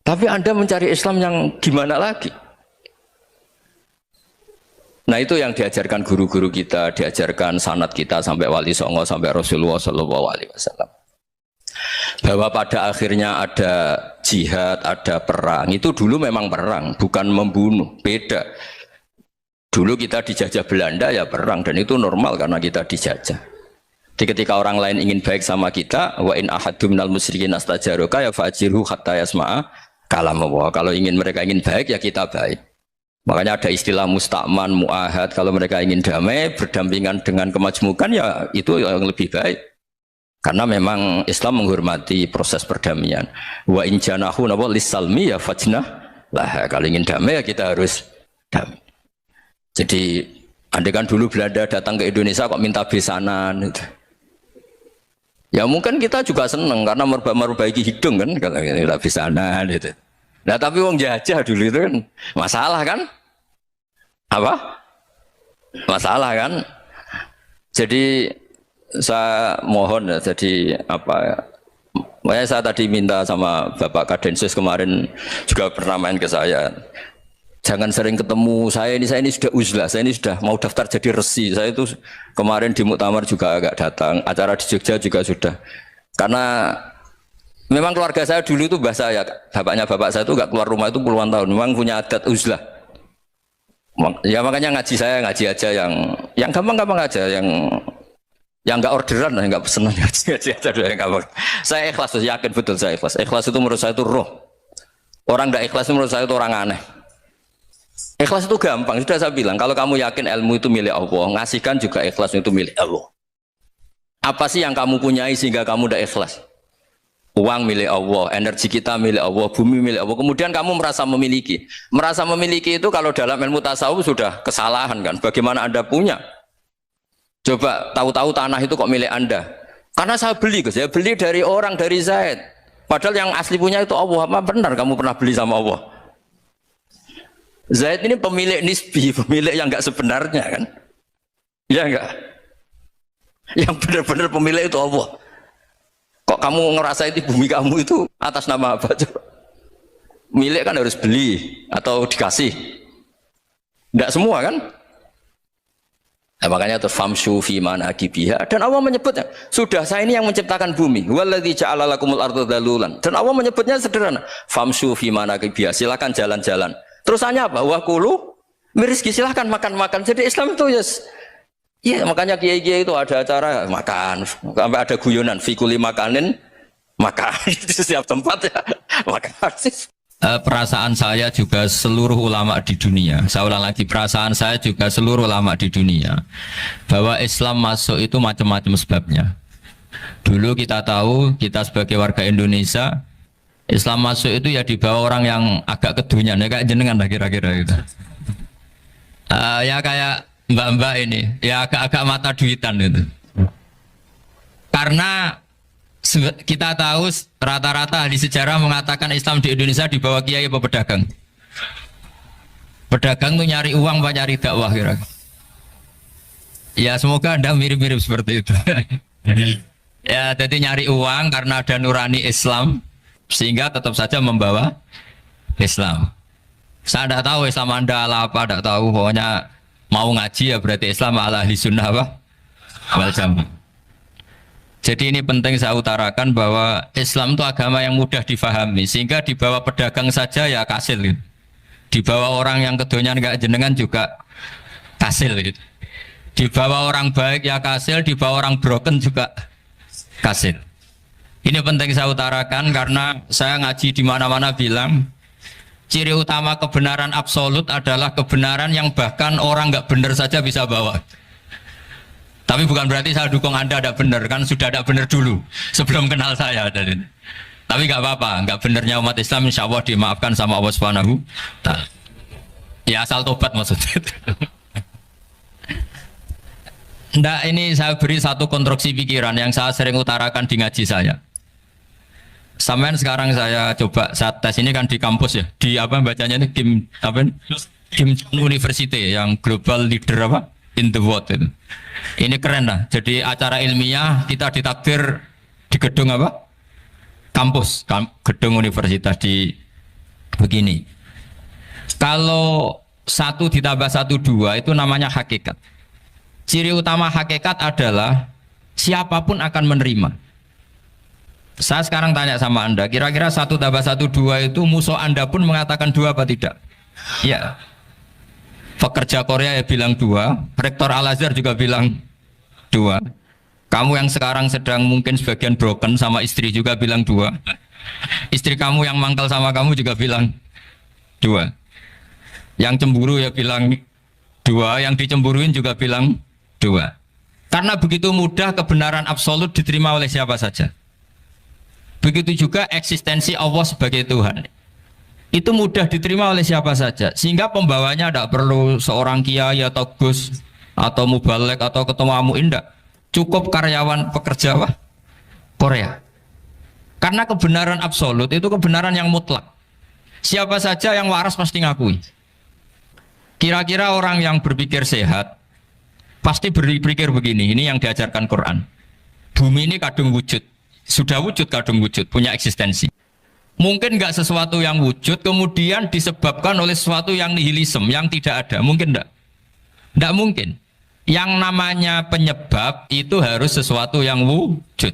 Tapi Anda mencari Islam yang gimana lagi? Nah, itu yang diajarkan guru-guru kita, diajarkan sanad kita sampai Wali Songo, sampai Rasulullah SAW. Bahwa pada akhirnya ada jihad, ada perang. Itu dulu memang perang, bukan membunuh. Beda. Dulu kita dijajah Belanda ya perang, dan itu normal karena kita dijajah. Jadi ketika orang lain ingin baik sama kita, wa in ahadum minal musyrikin astajaruka ya fa'jirhu hatta yasma'a kalam Allah. Kalau mereka ingin baik ya kita baik. Makanya ada istilah mustakman, muahad. Kalau mereka ingin damai, berdampingan dengan kemajmukan, ya itu yang lebih baik. Karena memang Islam menghormati proses perdamaian. Wa in janahu nawa lisalmi ya fajnah lah. Kalau ingin damai ya kita harus damai. Jadi andai kan dulu Belanda datang ke Indonesia kok minta besanan gitu. Ya mungkin kita juga seneng karena merbaiki hidung kan kalau minta besanan gitu. Nah tapi wong jajah dulu itu kan masalah kan? Apa? Masalah kan? Jadi saya mohon ya, jadi apa ya? Makanya saya tadi minta sama Bapak Kadensus kemarin juga pernah main ke saya. Jangan sering ketemu saya ini sudah uzlah, saya ini sudah mau daftar jadi resi. Saya itu kemarin di muktamar juga agak datang, acara di Jogja juga sudah. Karena memang keluarga saya dulu itu bahasa ya, bapaknya bapak saya itu gak keluar rumah itu puluhan tahun, memang punya adat uzlah. Ya makanya ngaji saya ngaji aja yang gampang-gampang aja, yang nggak orderan, yang nggak pesenan ngaji aja dulu yang gampang. Saya ikhlas, yakin betul saya ikhlas. Ikhlas itu menurut saya itu roh. Orang nggak ikhlas itu menurut saya itu orang aneh. Ikhlas itu gampang, sudah saya bilang. Kalau kamu yakin ilmu itu milik Allah, ngasihkan juga ikhlas itu milik Allah. Apa sih yang kamu punyai sehingga kamu udah ikhlas? Uang milik Allah, energi kita milik Allah, bumi milik Allah. Kemudian kamu merasa memiliki. Merasa memiliki itu kalau dalam ilmu tasawuf sudah kesalahan kan. Bagaimana Anda punya? Coba tahu-tahu tanah itu kok milik Anda. Karena saya beli, saya beli dari orang, dari Zaid. Padahal yang asli punya itu Allah. Apa benar kamu pernah beli sama Allah? Zaid ini pemilik nisbi, pemilik yang enggak sebenarnya kan? Ya enggak? Yang benar-benar pemilik itu Allah. Kok kamu ngerasa itu bumi kamu itu atas nama apa? Coba. Milik kan harus beli atau dikasih. Enggak semua kan? Nah, makanya itu famshu fi manakibiha, dan Allah menyebutnya sudah saya ini yang menciptakan bumi, waladzi ja'ala lakumul arda dalulan, dan Allah menyebutnya sederhana, famshu fi manakibiha, silakan jalan-jalan. Terusannya apa? Wa kulu mirizki, silakan makan-makan. Jadi Islam itu yes. Ya makanya kiai-kiai itu ada acara makan, sampai ada guyonan fikuli makanin makan di setiap tempat ya makan. Perasaan saya juga seluruh ulama di dunia, saya ulang lagi, perasaan saya juga seluruh ulama di dunia, bahwa Islam masuk itu macam-macam sebabnya. Dulu kita tahu, kita sebagai warga Indonesia, Islam masuk itu ya dibawa orang yang agak kedunian, ya kayak jenengan lah kira-kira gitu. Ya kayak mbak-mbak ini, ya agak-agak mata duitan itu. Karena kita tahu rata-rata ahli sejarah mengatakan Islam di Indonesia dibawa kiai apa pedagang. Pedagang tuh nyari uang apa nyari dakwah kira. Ya semoga Anda mirip-mirip seperti itu. Ya jadi nyari uang karena ada nurani Islam sehingga tetap saja membawa Islam. Saya tidak tahu Islam Anda ala apa, tidak tahu, pokoknya mau ngaji ya berarti Islam ala ahli sunnah apa? Wal jamaah. Jadi ini penting saya utarakan bahwa Islam itu agama yang mudah difahami, sehingga dibawa pedagang saja ya kasil gitu. Dibawa orang yang kedonyan enggak jenengan juga kasil gitu. Dibawa orang baik ya kasil, dibawa orang broken juga kasil. Ini penting saya utarakan karena saya ngaji di mana-mana bilang ciri utama kebenaran absolut adalah kebenaran yang bahkan orang enggak benar saja bisa bawa. Tapi bukan berarti saya dukung Anda tidak benar, kan sudah tidak benar dulu sebelum kenal saya. Tapi nggak apa-apa, nggak benarnya umat Islam insya Allah dimaafkan sama Allah Subhanahu. Ya asal tobat maksudnya. Nggak, ini saya beri satu konstruksi pikiran yang saya sering utarakan di ngaji saya. Sampai sekarang saya coba, saya tes ini kan di kampus ya, di apa bacanya ini Kim University yang global leader apa in the world itu. Ini keren lah. Jadi acara ilmiah kita ditakdir di gedung apa? Kampus, gedung universitas di begini. Kalau 1 ditambah 1 2 itu namanya hakikat. Ciri utama hakikat adalah siapapun akan menerima. Saya sekarang tanya sama Anda, kira-kira 1 tambah 1 2 itu musuh Anda pun mengatakan 2 apa tidak? Ya. Pekerja Korea ya bilang 2, rektor Al-Azhar juga bilang 2. Kamu yang sekarang sedang mungkin sebagian broken sama istri juga bilang 2. Istri kamu yang mangkal sama kamu juga bilang 2. Yang cemburu ya bilang 2, yang dicemburuin juga bilang 2. Karena begitu mudah kebenaran absolut diterima oleh siapa saja. Begitu juga eksistensi Allah sebagai Tuhan. Itu mudah diterima oleh siapa saja. Sehingga pembawanya tidak perlu seorang kiai atau gus atau mubalek atau ketua muin, tidak. Cukup karyawan pekerja Korea. Karena kebenaran absolut itu kebenaran yang mutlak. Siapa saja yang waras pasti ngakui. Kira-kira orang yang berpikir sehat pasti berpikir begini, ini yang diajarkan Quran. Bumi ini kadung wujud, sudah wujud kadung wujud, punya eksistensi. Mungkin nggak sesuatu yang wujud kemudian disebabkan oleh sesuatu yang nihilisme, yang tidak ada, mungkin enggak? Enggak mungkin. Yang namanya penyebab itu harus sesuatu yang wujud.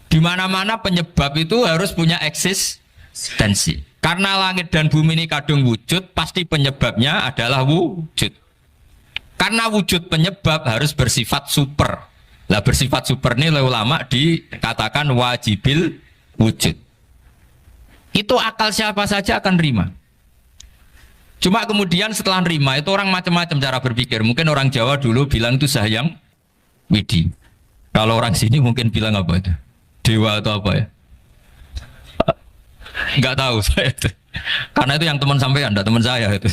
Di mana-mana penyebab itu harus punya eksistensi. Karena langit dan bumi ini kadung wujud, pasti penyebabnya adalah wujud. Karena wujud penyebab harus bersifat super. Lah bersifat super ini oleh ulama dikatakan wajibil wujud. Itu akal siapa saja akan terima. Cuma kemudian setelah nerima itu orang macam-macam cara berpikir. Mungkin orang Jawa dulu bilang itu Sahyang Widi. Kalau orang sini mungkin bilang apa itu? Dewa atau apa ya? Enggak tahu saya itu. Karena itu yang teman sampean, enggak teman saya itu.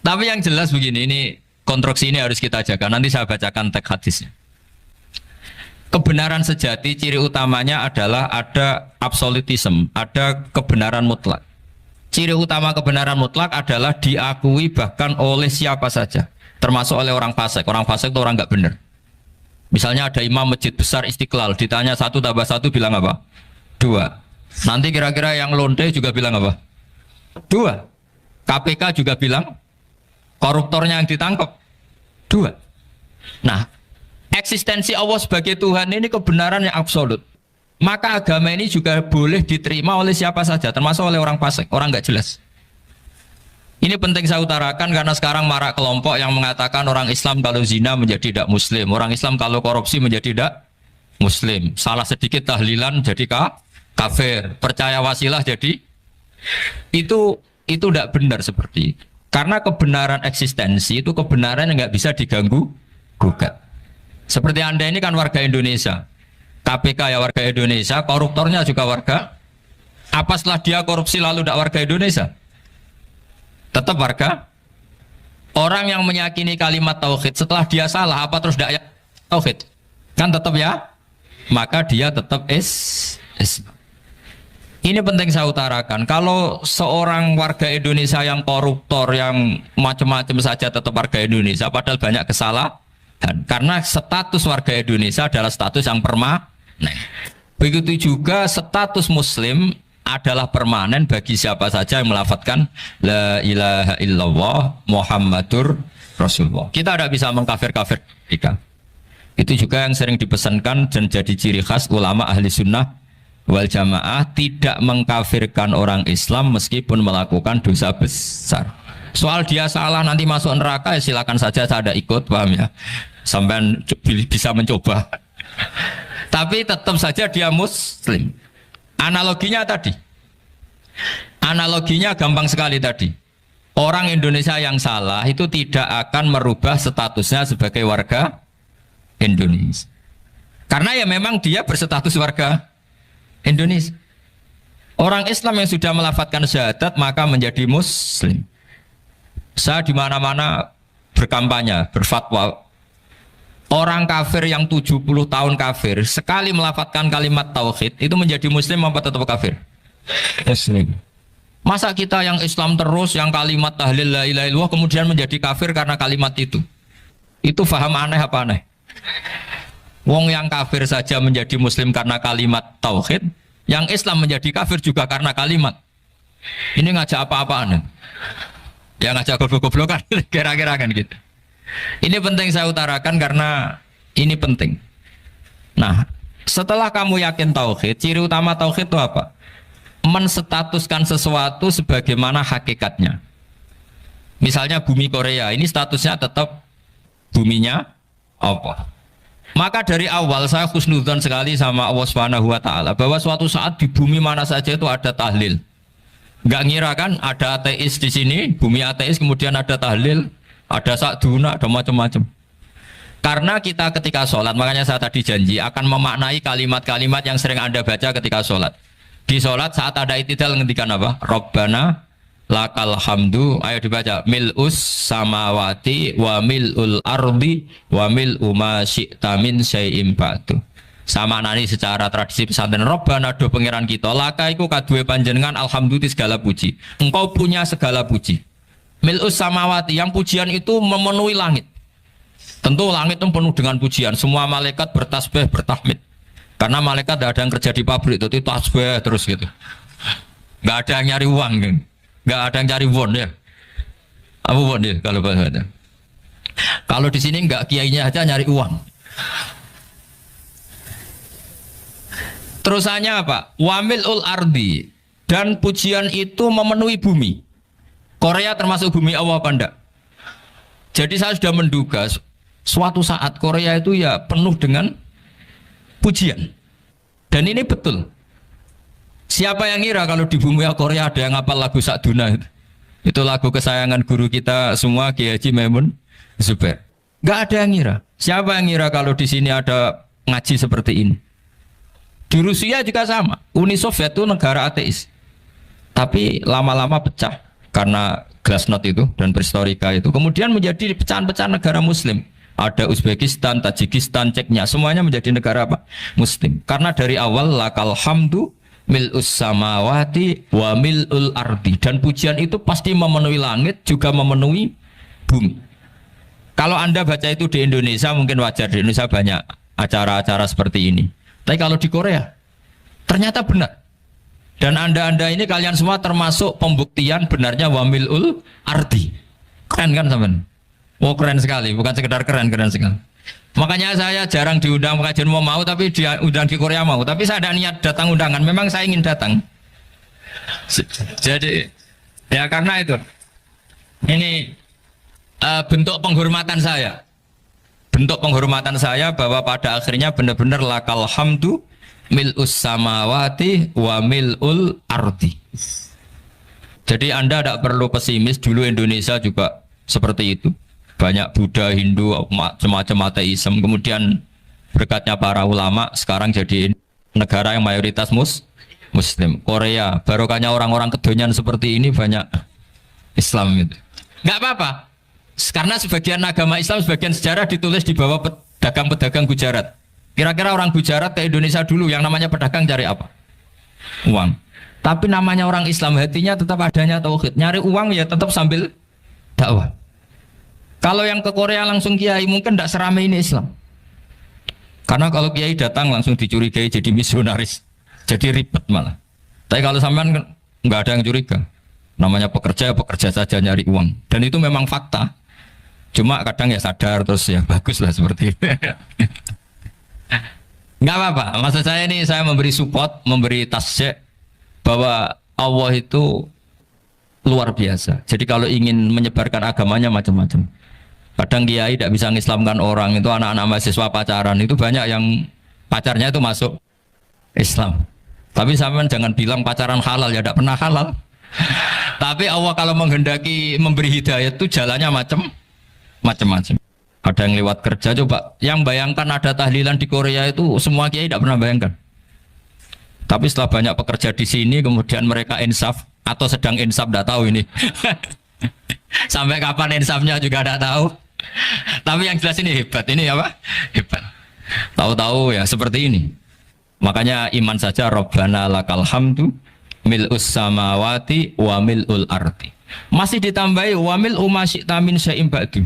Tapi yang jelas begini, ini konstruksi ini harus kita jaga. Nanti saya bacakan teks hadisnya. Kebenaran sejati ciri utamanya adalah ada absolutisme, ada kebenaran mutlak. Ciri utama kebenaran mutlak adalah diakui bahkan oleh siapa saja, termasuk oleh orang fasik. Orang fasik itu orang nggak benar. Misalnya ada imam masjid besar Istiqlal, ditanya 1 tambah 1 bilang apa? 2. Nanti kira-kira yang lonte juga bilang apa? 2. KPK juga bilang koruptornya yang ditangkap 2. Nah, eksistensi Allah sebagai Tuhan ini kebenaran yang absolut. Maka agama ini juga boleh diterima oleh siapa saja, termasuk oleh orang fasik, orang nggak jelas. Ini penting saya utarakan karena sekarang marak kelompok yang mengatakan orang Islam kalau zina menjadi tidak muslim, orang Islam kalau korupsi menjadi tidak muslim. Salah sedikit tahlilan jadi kafir, percaya wasilah jadi itu tidak benar seperti itu. Karena kebenaran eksistensi itu kebenaran yang nggak bisa diganggu gugat. Seperti Anda ini kan warga Indonesia, KPK ya warga Indonesia, koruptornya juga warga. Apa setelah dia korupsi lalu tidak warga Indonesia? Tetap warga. Orang yang meyakini kalimat tauhid setelah dia salah apa terus tidak tauhid? Kan tetap ya. Maka dia tetap Islam. Ini penting saya utarakan. Kalau seorang warga Indonesia yang koruptor, yang macam-macam saja tetap warga Indonesia, padahal banyak kesalahan. Karena status warga Indonesia adalah status yang permanen. Begitu juga status Muslim adalah permanen bagi siapa saja yang melafadzkan La ilaha illallah Muhammadur Rasulullah. Kita tidak bisa mengkafir-kafir mereka. Itu juga yang sering dipesankan dan jadi ciri khas ulama ahli sunnah wal jamaah, tidak mengkafirkan orang Islam meskipun melakukan dosa besar. Soal dia salah nanti masuk neraka ya silakan saja, saya ada ikut, paham ya, sampai bisa mencoba. Tapi tetap saja dia muslim. Analoginya gampang sekali tadi. Orang Indonesia yang salah itu tidak akan merubah statusnya sebagai warga Indonesia. Karena ya memang dia berstatus warga Indonesia. Orang Islam yang sudah melafadzkan syahadat maka menjadi muslim. Saya di mana-mana berkampanye, berfatwa. Orang kafir yang 70 tahun kafir, sekali melafadzkan kalimat tauhid itu menjadi muslim apa tetap kafir? Muslim. Masa kita yang Islam terus, yang kalimat tahlil la ilaha illallah kemudian menjadi kafir karena kalimat itu? Itu faham aneh apa aneh? Wong yang kafir saja menjadi muslim karena kalimat tauhid, yang Islam menjadi kafir juga karena kalimat. Ini ngajak apa-apaan? Ya ngajak goblok-goblokan, kira-kira kan gitu. Ini penting saya utarakan karena ini penting. Nah, setelah kamu yakin tauhid, ciri utama tauhid itu apa? Menstatuskan sesuatu sebagaimana hakikatnya. Misalnya bumi Korea, ini statusnya tetap buminya apa? Maka dari awal saya husnudzon sekali sama Allah Subhanahu wa taala bahwa suatu saat di bumi mana saja itu ada tahlil. Nggak ngira kan ada ateis di sini, bumi ateis, kemudian ada tahlil, ada sakduna, ada macam-macam. Karena kita ketika sholat, makanya saya tadi janji akan memaknai kalimat-kalimat yang sering Anda baca ketika sholat. Di sholat saat ada itidal ngendikan apa? Rabbana lakal hamdu, ayo dibaca, mil'us samawati wa mil'ul ardi wa mil'u ma syi'ta min syai'im ba'du. Sama nani secara tradisi pesantren, Rabbana do pangeran kita, laka iku kaduwe panjenengan alhamdulillah segala puji. Engkau punya segala puji. Mil'us samawati, yang pujian itu memenuhi langit. Tentu langit itu penuh dengan pujian. Semua malaikat bertasbih, bertahmid. Karena malaikat tidak ada yang kerja di pabrik, itu tasbih terus gitu. Nggak ada yang nyari uang, kan? Nggak ada yang cari won ya. Apa won ya kalau bahasa? Kalau di sini nggak kiainya aja nyari uang. Terusannya apa? Wamil ul ardi, dan pujian itu memenuhi bumi. Korea termasuk bumi Allah apa enggak? Jadi saya sudah menduga suatu saat Korea itu ya penuh dengan pujian. Dan ini betul. Siapa yang ngira kalau di bumi Korea ada yang hafal lagu Sakduna itu? Itu lagu kesayangan guru kita semua, Kiai Haji Maimun Zubair. Enggak ada yang ngira. Siapa yang ngira kalau di sini ada ngaji seperti ini? Di Rusia juga sama. Uni Soviet itu negara ateis. Tapi lama-lama pecah karena glasnost itu dan perestorika itu. Kemudian menjadi pecahan-pecahan negara muslim. Ada Uzbekistan, Tajikistan, Ceknya, semuanya menjadi negara apa? Muslim. Karena dari awal lakal hamdu mil'us samawati wa mil'ul ardi. Dan pujian itu pasti memenuhi langit, juga memenuhi bumi. Kalau Anda baca itu di Indonesia, mungkin wajar. Di Indonesia banyak acara-acara seperti ini. Tapi kalau di Korea, ternyata benar. Dan Anda ini kalian semua termasuk pembuktian benarnya wa mil'ul ardi. Keren kan teman? Oh keren sekali, bukan sekedar keren, keren sekali. Makanya saya jarang diundang pengajian mau, tapi diundang di Korea mau. Tapi saya ada niat datang undangan, memang saya ingin datang. Jadi, ya karena itu. Ini bentuk penghormatan saya. Bentuk penghormatan saya bahwa pada akhirnya benar-benar lakal hamdu mil'us samawati wa mil'ul ardi. Jadi Anda tidak perlu pesimis, dulu Indonesia juga seperti itu. Banyak Buddha, Hindu, semacam ateisme. Kemudian berkatnya para ulama sekarang jadi negara yang mayoritas Muslim. Korea, barokahnya orang-orang kedonyan seperti ini banyak Islam itu. Nggak apa-apa. Karena sebagian agama Islam, sebagian sejarah ditulis di bawah pedagang-pedagang Gujarat. Kira-kira orang Gujarat ke Indonesia dulu yang namanya pedagang cari apa? Uang. Tapi namanya orang Islam, hatinya tetap adanya tauhid. Nyari uang ya tetap sambil dakwah. Kalau yang ke Korea langsung kiai mungkin tidak seramai ini Islam. Karena kalau kiai datang langsung dicurigai jadi misionaris. Jadi ribet malah. Tapi kalau sampean nggak ada yang curiga. Namanya pekerja, pekerja saja nyari uang. Dan itu memang fakta. Cuma kadang ya sadar terus ya bagus lah seperti itu. Nggak apa-apa. Maksud saya ini saya memberi support, memberi tasjek bahwa Allah itu luar biasa. Jadi kalau ingin menyebarkan agamanya macam-macam. Kadang kiai tidak bisa mengislamkan orang, itu anak-anak mahasiswa pacaran itu banyak yang pacarnya itu masuk Islam. Tapi sampean jangan bilang pacaran halal, ya tidak pernah halal. Tapi Allah kalau menghendaki memberi hidayah itu jalannya macam-macam. Ada yang lewat kerja, coba yang bayangkan ada tahlilan di Korea itu semua kiai tidak pernah bayangkan. Tapi setelah banyak pekerja di sini, kemudian mereka insaf atau sedang insaf, tidak tahu ini. Sampai kapan insafnya juga tidak tahu. Tapi yang jelas ini hebat, ini apa? Hebat. Tahu-tahu ya seperti ini. Makanya iman saja Rabbana lakal hamdu mil'us samawati wa mil'ul ardi. Masih ditambahi wa mil'u ma syi'ta min syai'im ba'du.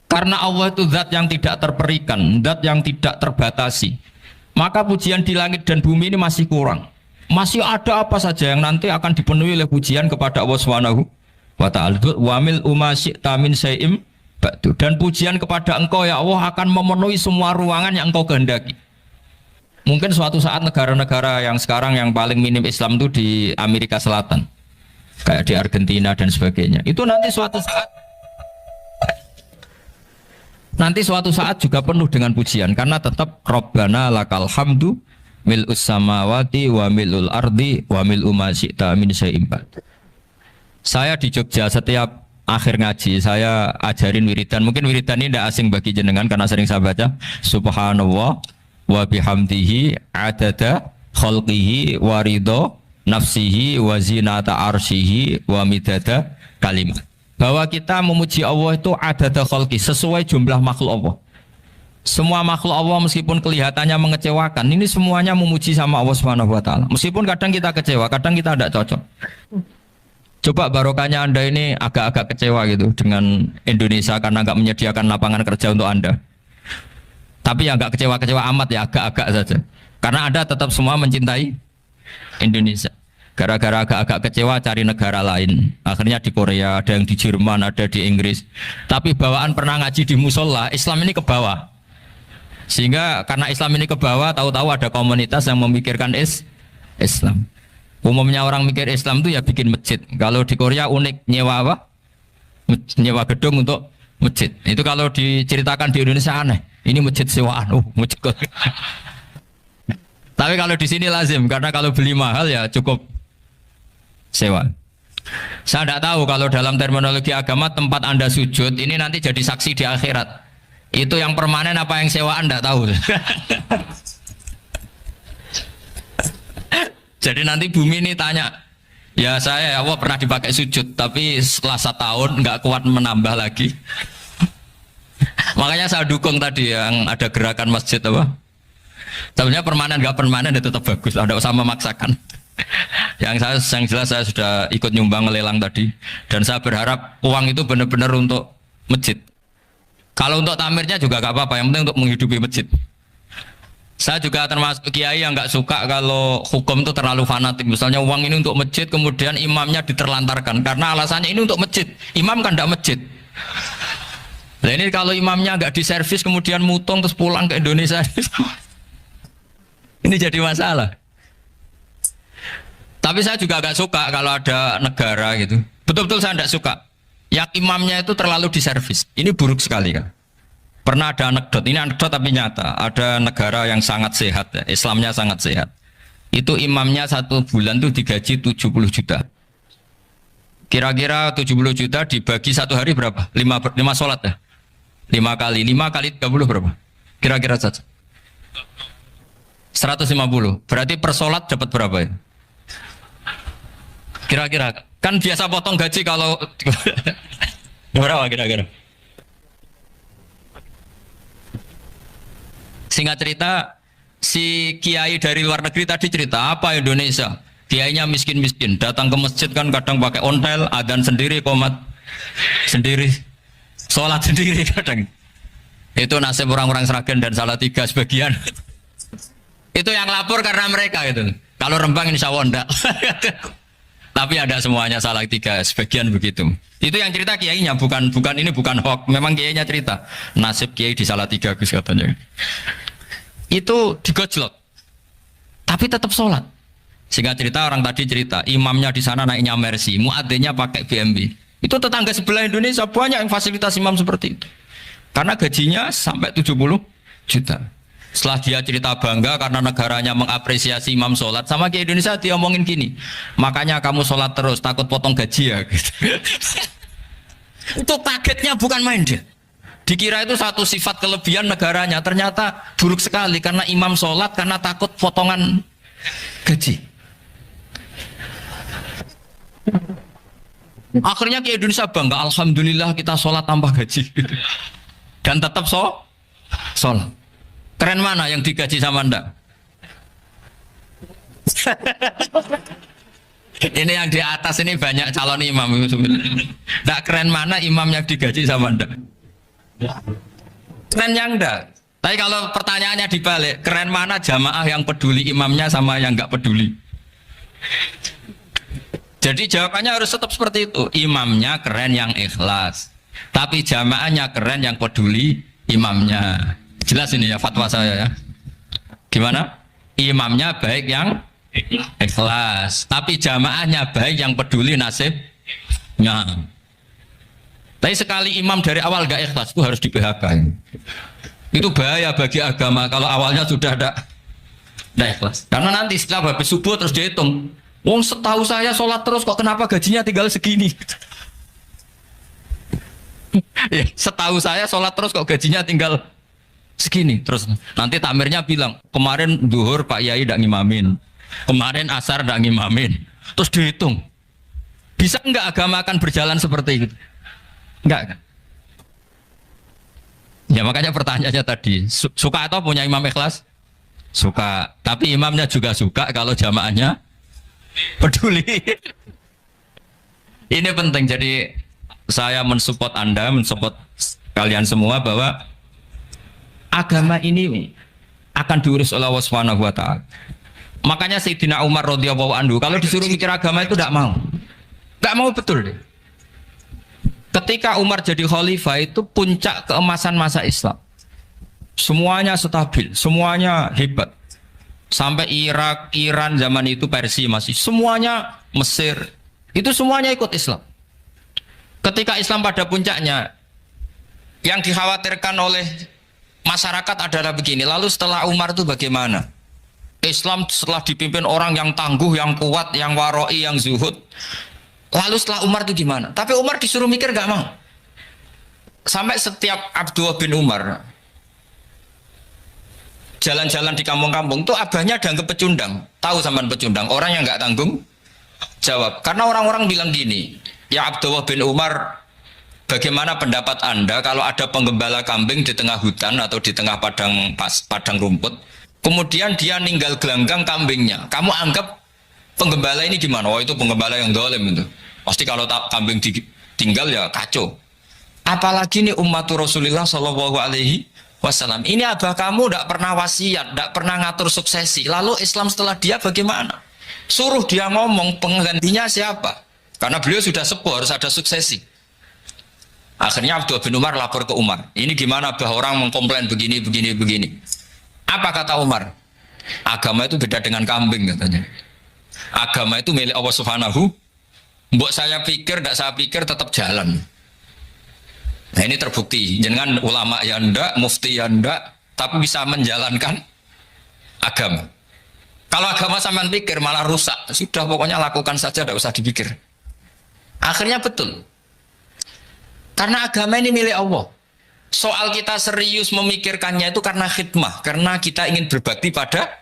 Karena Allah itu zat yang tidak terperikan, zat yang tidak terbatasi. Maka pujian di langit dan bumi ini masih kurang. Masih ada apa saja yang nanti akan dipenuhi oleh pujian kepada Allah Subhanahu wa ta'ala. Wa mil'u ma syi'ta min syai'im ba'du. Dan pujian kepada Engkau ya Allah akan memenuhi semua ruangan yang Engkau kehendaki. Mungkin suatu saat negara-negara yang sekarang yang paling minim Islam itu di Amerika Selatan, kayak di Argentina dan sebagainya, itu nanti suatu saat juga penuh dengan pujian, karena tetap Rabbana lakal hamdu mil'us samawati wa mil'ul ardi wa mil'u ma syi'ta min syai'in ba'd. Saya di Jogja setiap akhir ngaji saya ajarin wiridan. Mungkin wiridan ini tidak asing bagi jenengan karena sering saya baca. Subhanallah wa bihamdihi adada khalqihi wa ridho nafsihi wa zinata arsyihi wa midada kalimat. Bahwa kita memuji Allah itu adada khalqi, sesuai jumlah makhluk Allah. Semua makhluk Allah meskipun kelihatannya mengecewakan, ini semuanya memuji sama Allah Subhanahu wa taala. Meskipun kadang kita kecewa, kadang kita tidak cocok. Coba barokahnya Anda ini agak-agak kecewa gitu dengan Indonesia karena nggak menyediakan lapangan kerja untuk Anda. Tapi ya nggak kecewa-kecewa amat ya, agak-agak saja. Karena Anda tetap semua mencintai Indonesia. Gara-gara agak-agak kecewa cari negara lain. Akhirnya di Korea, ada yang di Jerman, ada di Inggris. Tapi bawaan pernah ngaji di musola, Islam ini ke bawah. Sehingga karena Islam ini ke bawah, tahu-tahu ada komunitas yang memikirkan Islam. Umumnya orang mikir Islam itu ya bikin masjid. Kalau di Korea unik, nyewa apa? Nyewa gedung untuk masjid. Itu kalau diceritakan di Indonesia aneh. Ini masjid sewaan. Masjid. Tapi kalau di sini lazim, karena kalau beli mahal ya cukup sewa. Saya tidak tahu kalau dalam terminologi agama tempat Anda sujud ini nanti jadi saksi di akhirat. Itu yang permanen apa yang sewaan tidak tahu. Jadi nanti bumi ini tanya, ya saya ya Allah pernah dipakai sujud, tapi setelah 1 tahun nggak kuat menambah lagi. Makanya saya dukung tadi yang ada gerakan masjid apa. Sebenarnya permanen nggak permanen itu tetap bagus, ada usah memaksakan. Yang jelas saya sudah ikut nyumbang lelang tadi, dan saya berharap uang itu benar-benar untuk masjid. Kalau untuk tamirnya juga nggak apa-apa, yang penting untuk menghidupi masjid. Saya juga termasuk kiai yang nggak suka kalau hukum itu terlalu fanatik. Misalnya uang ini untuk masjid, kemudian imamnya diterlantarkan karena alasannya ini untuk masjid. Imam kan tidak masjid. Nah ini kalau imamnya nggak diservis kemudian mutung terus pulang ke Indonesia, ini jadi masalah. Tapi saya juga nggak suka kalau ada negara gitu. Betul-betul saya tidak suka. Yang imamnya itu terlalu diservis. Ini buruk sekali kan. Pernah ada anekdot, ini anekdot tapi nyata. Ada negara yang sangat sehat, ya, Islamnya sangat sehat. Itu imamnya 1 bulan tuh digaji 70 juta. Kira-kira 70 juta dibagi 1 hari berapa? 5 sholat ya? 5 kali 30 berapa? Kira-kira saja. 150. Berarti per sholat dapat berapa ya? Kira-kira. Kan biasa potong gaji kalau... berapa kira-kira? Singkat cerita, si kiai dari luar negeri tadi cerita, apa Indonesia? Kiainya miskin-miskin, datang ke masjid kan kadang pakai ontel, adzan sendiri, qomat sendiri, sholat sendiri kadang. Itu nasib orang-orang Sragen dan Salatiga sebagian. Itu yang lapor karena mereka itu. Kalau Rembang insya Allah enggak. Tapi ada semuanya Salatiga, sebagian begitu. Itu yang cerita kiainya, bukan ini bukan hoax, memang kiainya cerita. Nasib kiai di Salatiga Gus katanya. Itu digojlok, tapi tetap sholat. Sehingga cerita orang tadi cerita, imamnya di sana naiknya Mercy, muadzinnya pakai BMW. Itu tetangga sebelah Indonesia banyak yang fasilitas imam seperti itu. Karena gajinya sampai 70 juta. Setelah dia cerita bangga karena negaranya mengapresiasi imam sholat, sama ke Indonesia dia omongin gini, makanya kamu sholat terus, takut potong gaji ya. Gitu. Itu kagetnya bukan main dia. Dikira itu satu sifat kelebihan negaranya, ternyata buruk sekali karena imam sholat karena takut potongan gaji. Akhirnya ke Indonesia bangga, alhamdulillah kita sholat tambah gaji dan tetap sholat. Keren mana yang digaji sama Anda? Ini yang di atas ini banyak calon imam. Tidak keren mana imam yang digaji sama Anda? Keren yang enggak. Tapi kalau pertanyaannya dibalik, keren mana jamaah yang peduli imamnya sama yang enggak peduli? Jadi jawabannya harus tetap seperti itu. Imamnya keren yang ikhlas, tapi jamaahnya keren yang peduli imamnya. Jelas ini ya fatwa saya ya. Gimana? Imamnya baik yang ikhlas, tapi jamaahnya baik yang peduli nasibnya. Tapi sekali imam dari awal gak ikhlas itu harus di PHK. Itu bahaya bagi agama kalau awalnya sudah ada Nggak ikhlas. Karena nanti setelah habis subuh terus dihitung. Wong setahu saya sholat terus kok kenapa gajinya tinggal segini? Ya, setahu saya sholat terus kok gajinya tinggal segini. Terus nanti tamirnya bilang kemarin duhur Pak Yai tidak ngimamin, kemarin asar tidak ngimamin. Terus dihitung. Bisa enggak agama akan berjalan seperti itu? Enggak kan? Ya makanya pertanyaannya tadi, suka atau punya imam ikhlas? Suka, tapi imamnya juga suka kalau jamaahnya peduli. Ini penting, jadi saya mensupport Anda, mensupport kalian semua bahwa agama ini akan diurus oleh Allah Subhanahu wa taala. Makanya Sayyidina Umar radhiyallahu anhu kalau disuruh mikir agama itu tidak mau. Enggak mau betul deh. Ketika Umar jadi khalifah itu puncak keemasan masa Islam. Semuanya stabil, semuanya hebat. Sampai Irak, Iran zaman itu Persia masih, semuanya Mesir, itu semuanya ikut Islam. Ketika Islam pada puncaknya, yang dikhawatirkan oleh masyarakat adalah begini, lalu setelah Umar itu bagaimana? Islam setelah dipimpin orang yang tangguh, yang kuat, yang waroi, yang zuhud. Lalu setelah Umar itu gimana? Tapi Umar disuruh mikir gak mau. Sampai setiap Abdullah bin Umar jalan-jalan di kampung-kampung itu abahnya dianggap pecundang. Tahu sampean pecundang? Orang yang nggak tanggung jawab. Karena orang-orang bilang gini, ya Abdullah bin Umar, bagaimana pendapat Anda kalau ada penggembala kambing di tengah hutan atau di tengah padang rumput, kemudian dia ninggal gelanggang kambingnya. Kamu anggap penggembala ini gimana? Oh itu penggembala yang dolim itu. Pasti kalau kambing ditinggal ya kacau. Apalagi ini umatur Rasulullah Shallallahu Alaihi Wasallam. Ini abah kamu tidak pernah wasiat, tidak pernah ngatur suksesi. Lalu Islam setelah dia bagaimana? Suruh dia ngomong penggantinya siapa? Karena beliau sudah sepuh, harus ada suksesi. Akhirnya Abdullah bin Umar lapor ke Umar. Ini gimana abah orang mengkomplain begini. Apa kata Umar? Agama itu beda dengan kambing katanya. Agama itu milik Allah Subhanahu. Mbok saya pikir, tidak saya pikir tetap jalan. Nah ini terbukti. Jangan ulama ya ndak, mufti ya ndak, tapi bisa menjalankan agama. Kalau agama sampean pikir malah rusak. Sudah pokoknya lakukan saja, tidak usah dipikir. Akhirnya betul. Karena agama ini milik Allah. Soal kita serius memikirkannya itu karena khidmah, karena kita ingin berbakti pada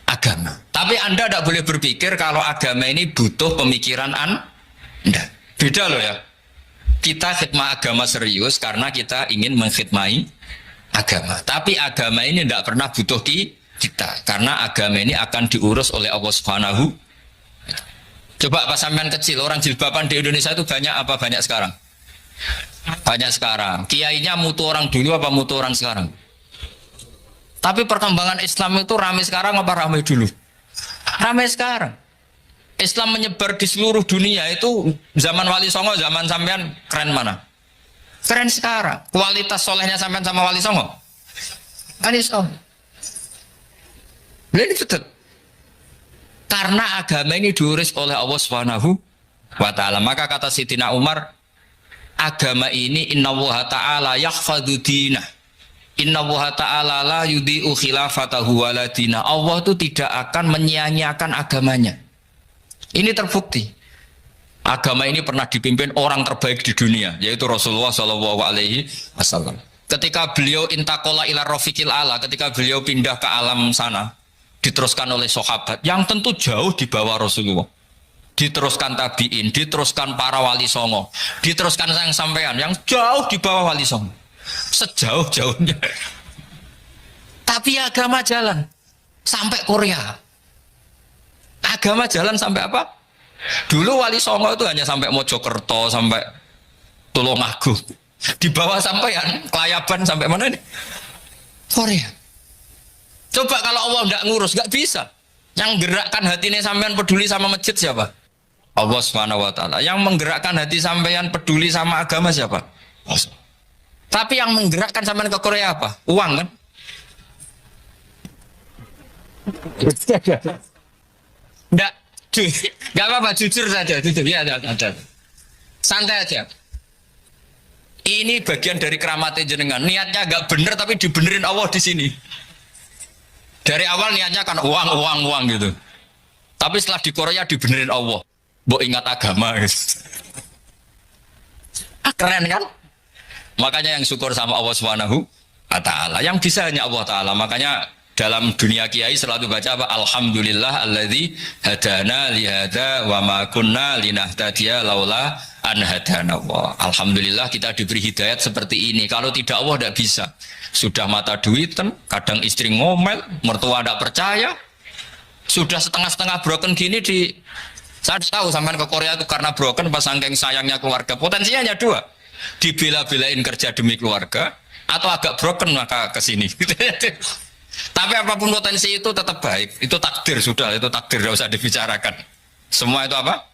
agama. Tapi Anda tidak boleh berpikir kalau agama ini butuh pemikiran Anda. Beda loh ya. Kita khidmah agama serius karena kita ingin mengkhidmati agama. Tapi agama ini tidak pernah butuh kita. Karena agama ini akan diurus oleh Allah Subhanahu. Coba pas sampean kecil, orang jilbaban di Indonesia itu banyak apa banyak sekarang? Banyak sekarang. Kiainya mutu orang dulu apa mutu orang sekarang? Tapi perkembangan Islam itu ramai sekarang apa ramai dulu? Ramai sekarang. Islam menyebar di seluruh dunia itu zaman Wali Songo, zaman sampean keren mana? Keren sekarang. Kualitas solehnya sampean sama Wali Songo? Wali Songo. Ini betul. Karena agama ini diurus oleh Allah Subhanahu wa ta'ala. Maka kata Sayyidina Umar, agama ini innallaha ta'ala yakhfadhu dinah. Innallaha ta'ala la yudhi'u khilafatahu waladina. Allah itu tidak akan menyia-nyiakan agamanya. Ini terbukti. Agama ini pernah dipimpin orang terbaik di dunia, yaitu Rasulullah SAW. Ketika beliau intaqala ila rafiqil ala, ketika beliau pindah ke alam sana, diteruskan oleh sahabat yang tentu jauh di bawah Rasulullah. Diteruskan tabi'in, diteruskan para wali songo, diteruskan yang sampean yang jauh di bawah wali songo. Sejauh-jauhnya. Tapi agama jalan sampai Korea. Agama jalan sampai apa? Dulu wali songo itu hanya sampai Mojokerto, sampai Tulungagung. Di bawah sampean Kelayaban sampai mana nih? Korea. Coba kalau Allah tidak ngurus, nggak bisa. Yang gerakkan hatinya sampean peduli sama masjid siapa? Allah Subhanahu wa ta'ala. Yang menggerakkan hati sampean peduli sama agama siapa? Allah. Tapi yang menggerakkan sampean ke Korea apa? Uang kan? Enggak apa-apa, jujur saja, jujur ya, ada. Santai aja. Ini bagian dari keramatnya jenengan. Niatnya agak bener tapi dibenerin Allah di sini. Dari awal niatnya kan uang gitu. Tapi setelah di Korea dibenerin Allah. Mbok ingat agama guys. Keren kan? Makanya yang syukur sama Allah Subhanahu wa taala. Yang bisa hanya Allah taala. Makanya dalam dunia kiai selalu baca apa? Alhamdulillah alladzi hadana li hadza wa ma kunna linahtadiya laula an hadana Allah. Alhamdulillah kita diberi hidayat seperti ini. Kalau tidak Allah tidak bisa. Sudah mata duitan, kadang istri ngomel, mertua tidak percaya. Sudah setengah-setengah broken gini di saya tahu sampai ke Korea itu karena broken pas saking sayangnya keluarga. Potensinya hanya dua. Dibela-belain kerja demi keluarga atau agak broken maka ke sini. Tapi apapun potensi itu tetap baik. Itu takdir sudah, itu takdir tidak usah dibicarakan. Semua itu apa?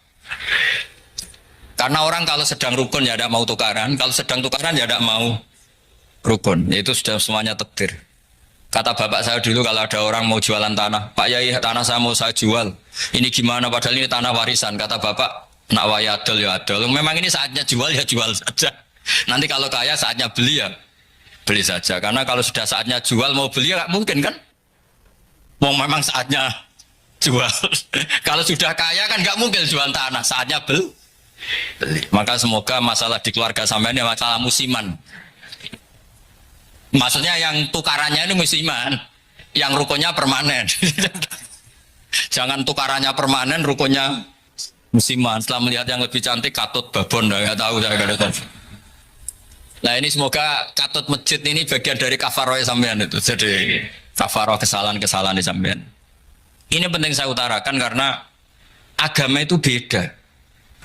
Karena orang kalau sedang rukun ya tidak mau tukaran, kalau sedang tukaran ya tidak mau rukun. Itu sudah semuanya takdir. Kata bapak saya dulu kalau ada orang mau jualan tanah, Pak Yai tanah saya mau saya jual. Ini gimana padahal ini tanah warisan. Kata bapak, nak waya adol ya adol. Memang ini saatnya jual ya jual saja. Nanti kalau kaya saatnya beli ya beli saja. Karena kalau sudah saatnya jual mau beli ya nggak mungkin kan? Mau memang saatnya jual. Kalau sudah kaya kan nggak mungkin jual tanah. Saatnya beli. Maka semoga masalah di keluarga sampean ini masalah musiman. Maksudnya yang tukarannya ini musiman, yang rukunnya permanen. Jangan tukarannya permanen, rukunnya musiman. Setelah melihat yang lebih cantik, katut babon, nggak tahu saya nggak tahu. Nah ini semoga katut masjid ini bagian dari kafaroh sampean itu. Jadi kafaroh kesalahan-kesalahan di sampean. Ini penting saya utarakan karena agama itu beda.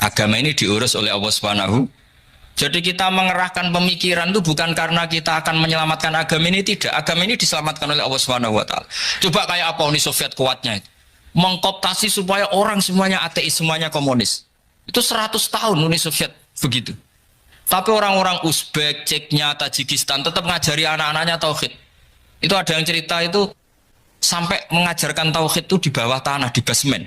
Agama ini diurus oleh Allah Subhanahu. Jadi kita mengerahkan pemikiran itu bukan karena kita akan menyelamatkan agama ini, tidak. Agama ini diselamatkan oleh Allah Subhanahu wa taala. Coba kayak apa Uni Soviet kuatnya itu. Mengkooptasi supaya orang semuanya ateis, semuanya komunis. Itu 100 tahun Uni Soviet begitu. Tapi orang-orang Uzbek, Ceknya, Tajikistan tetap ngajari anak-anaknya tauhid. Itu ada yang cerita itu sampai mengajarkan tauhid itu di bawah tanah, di basement.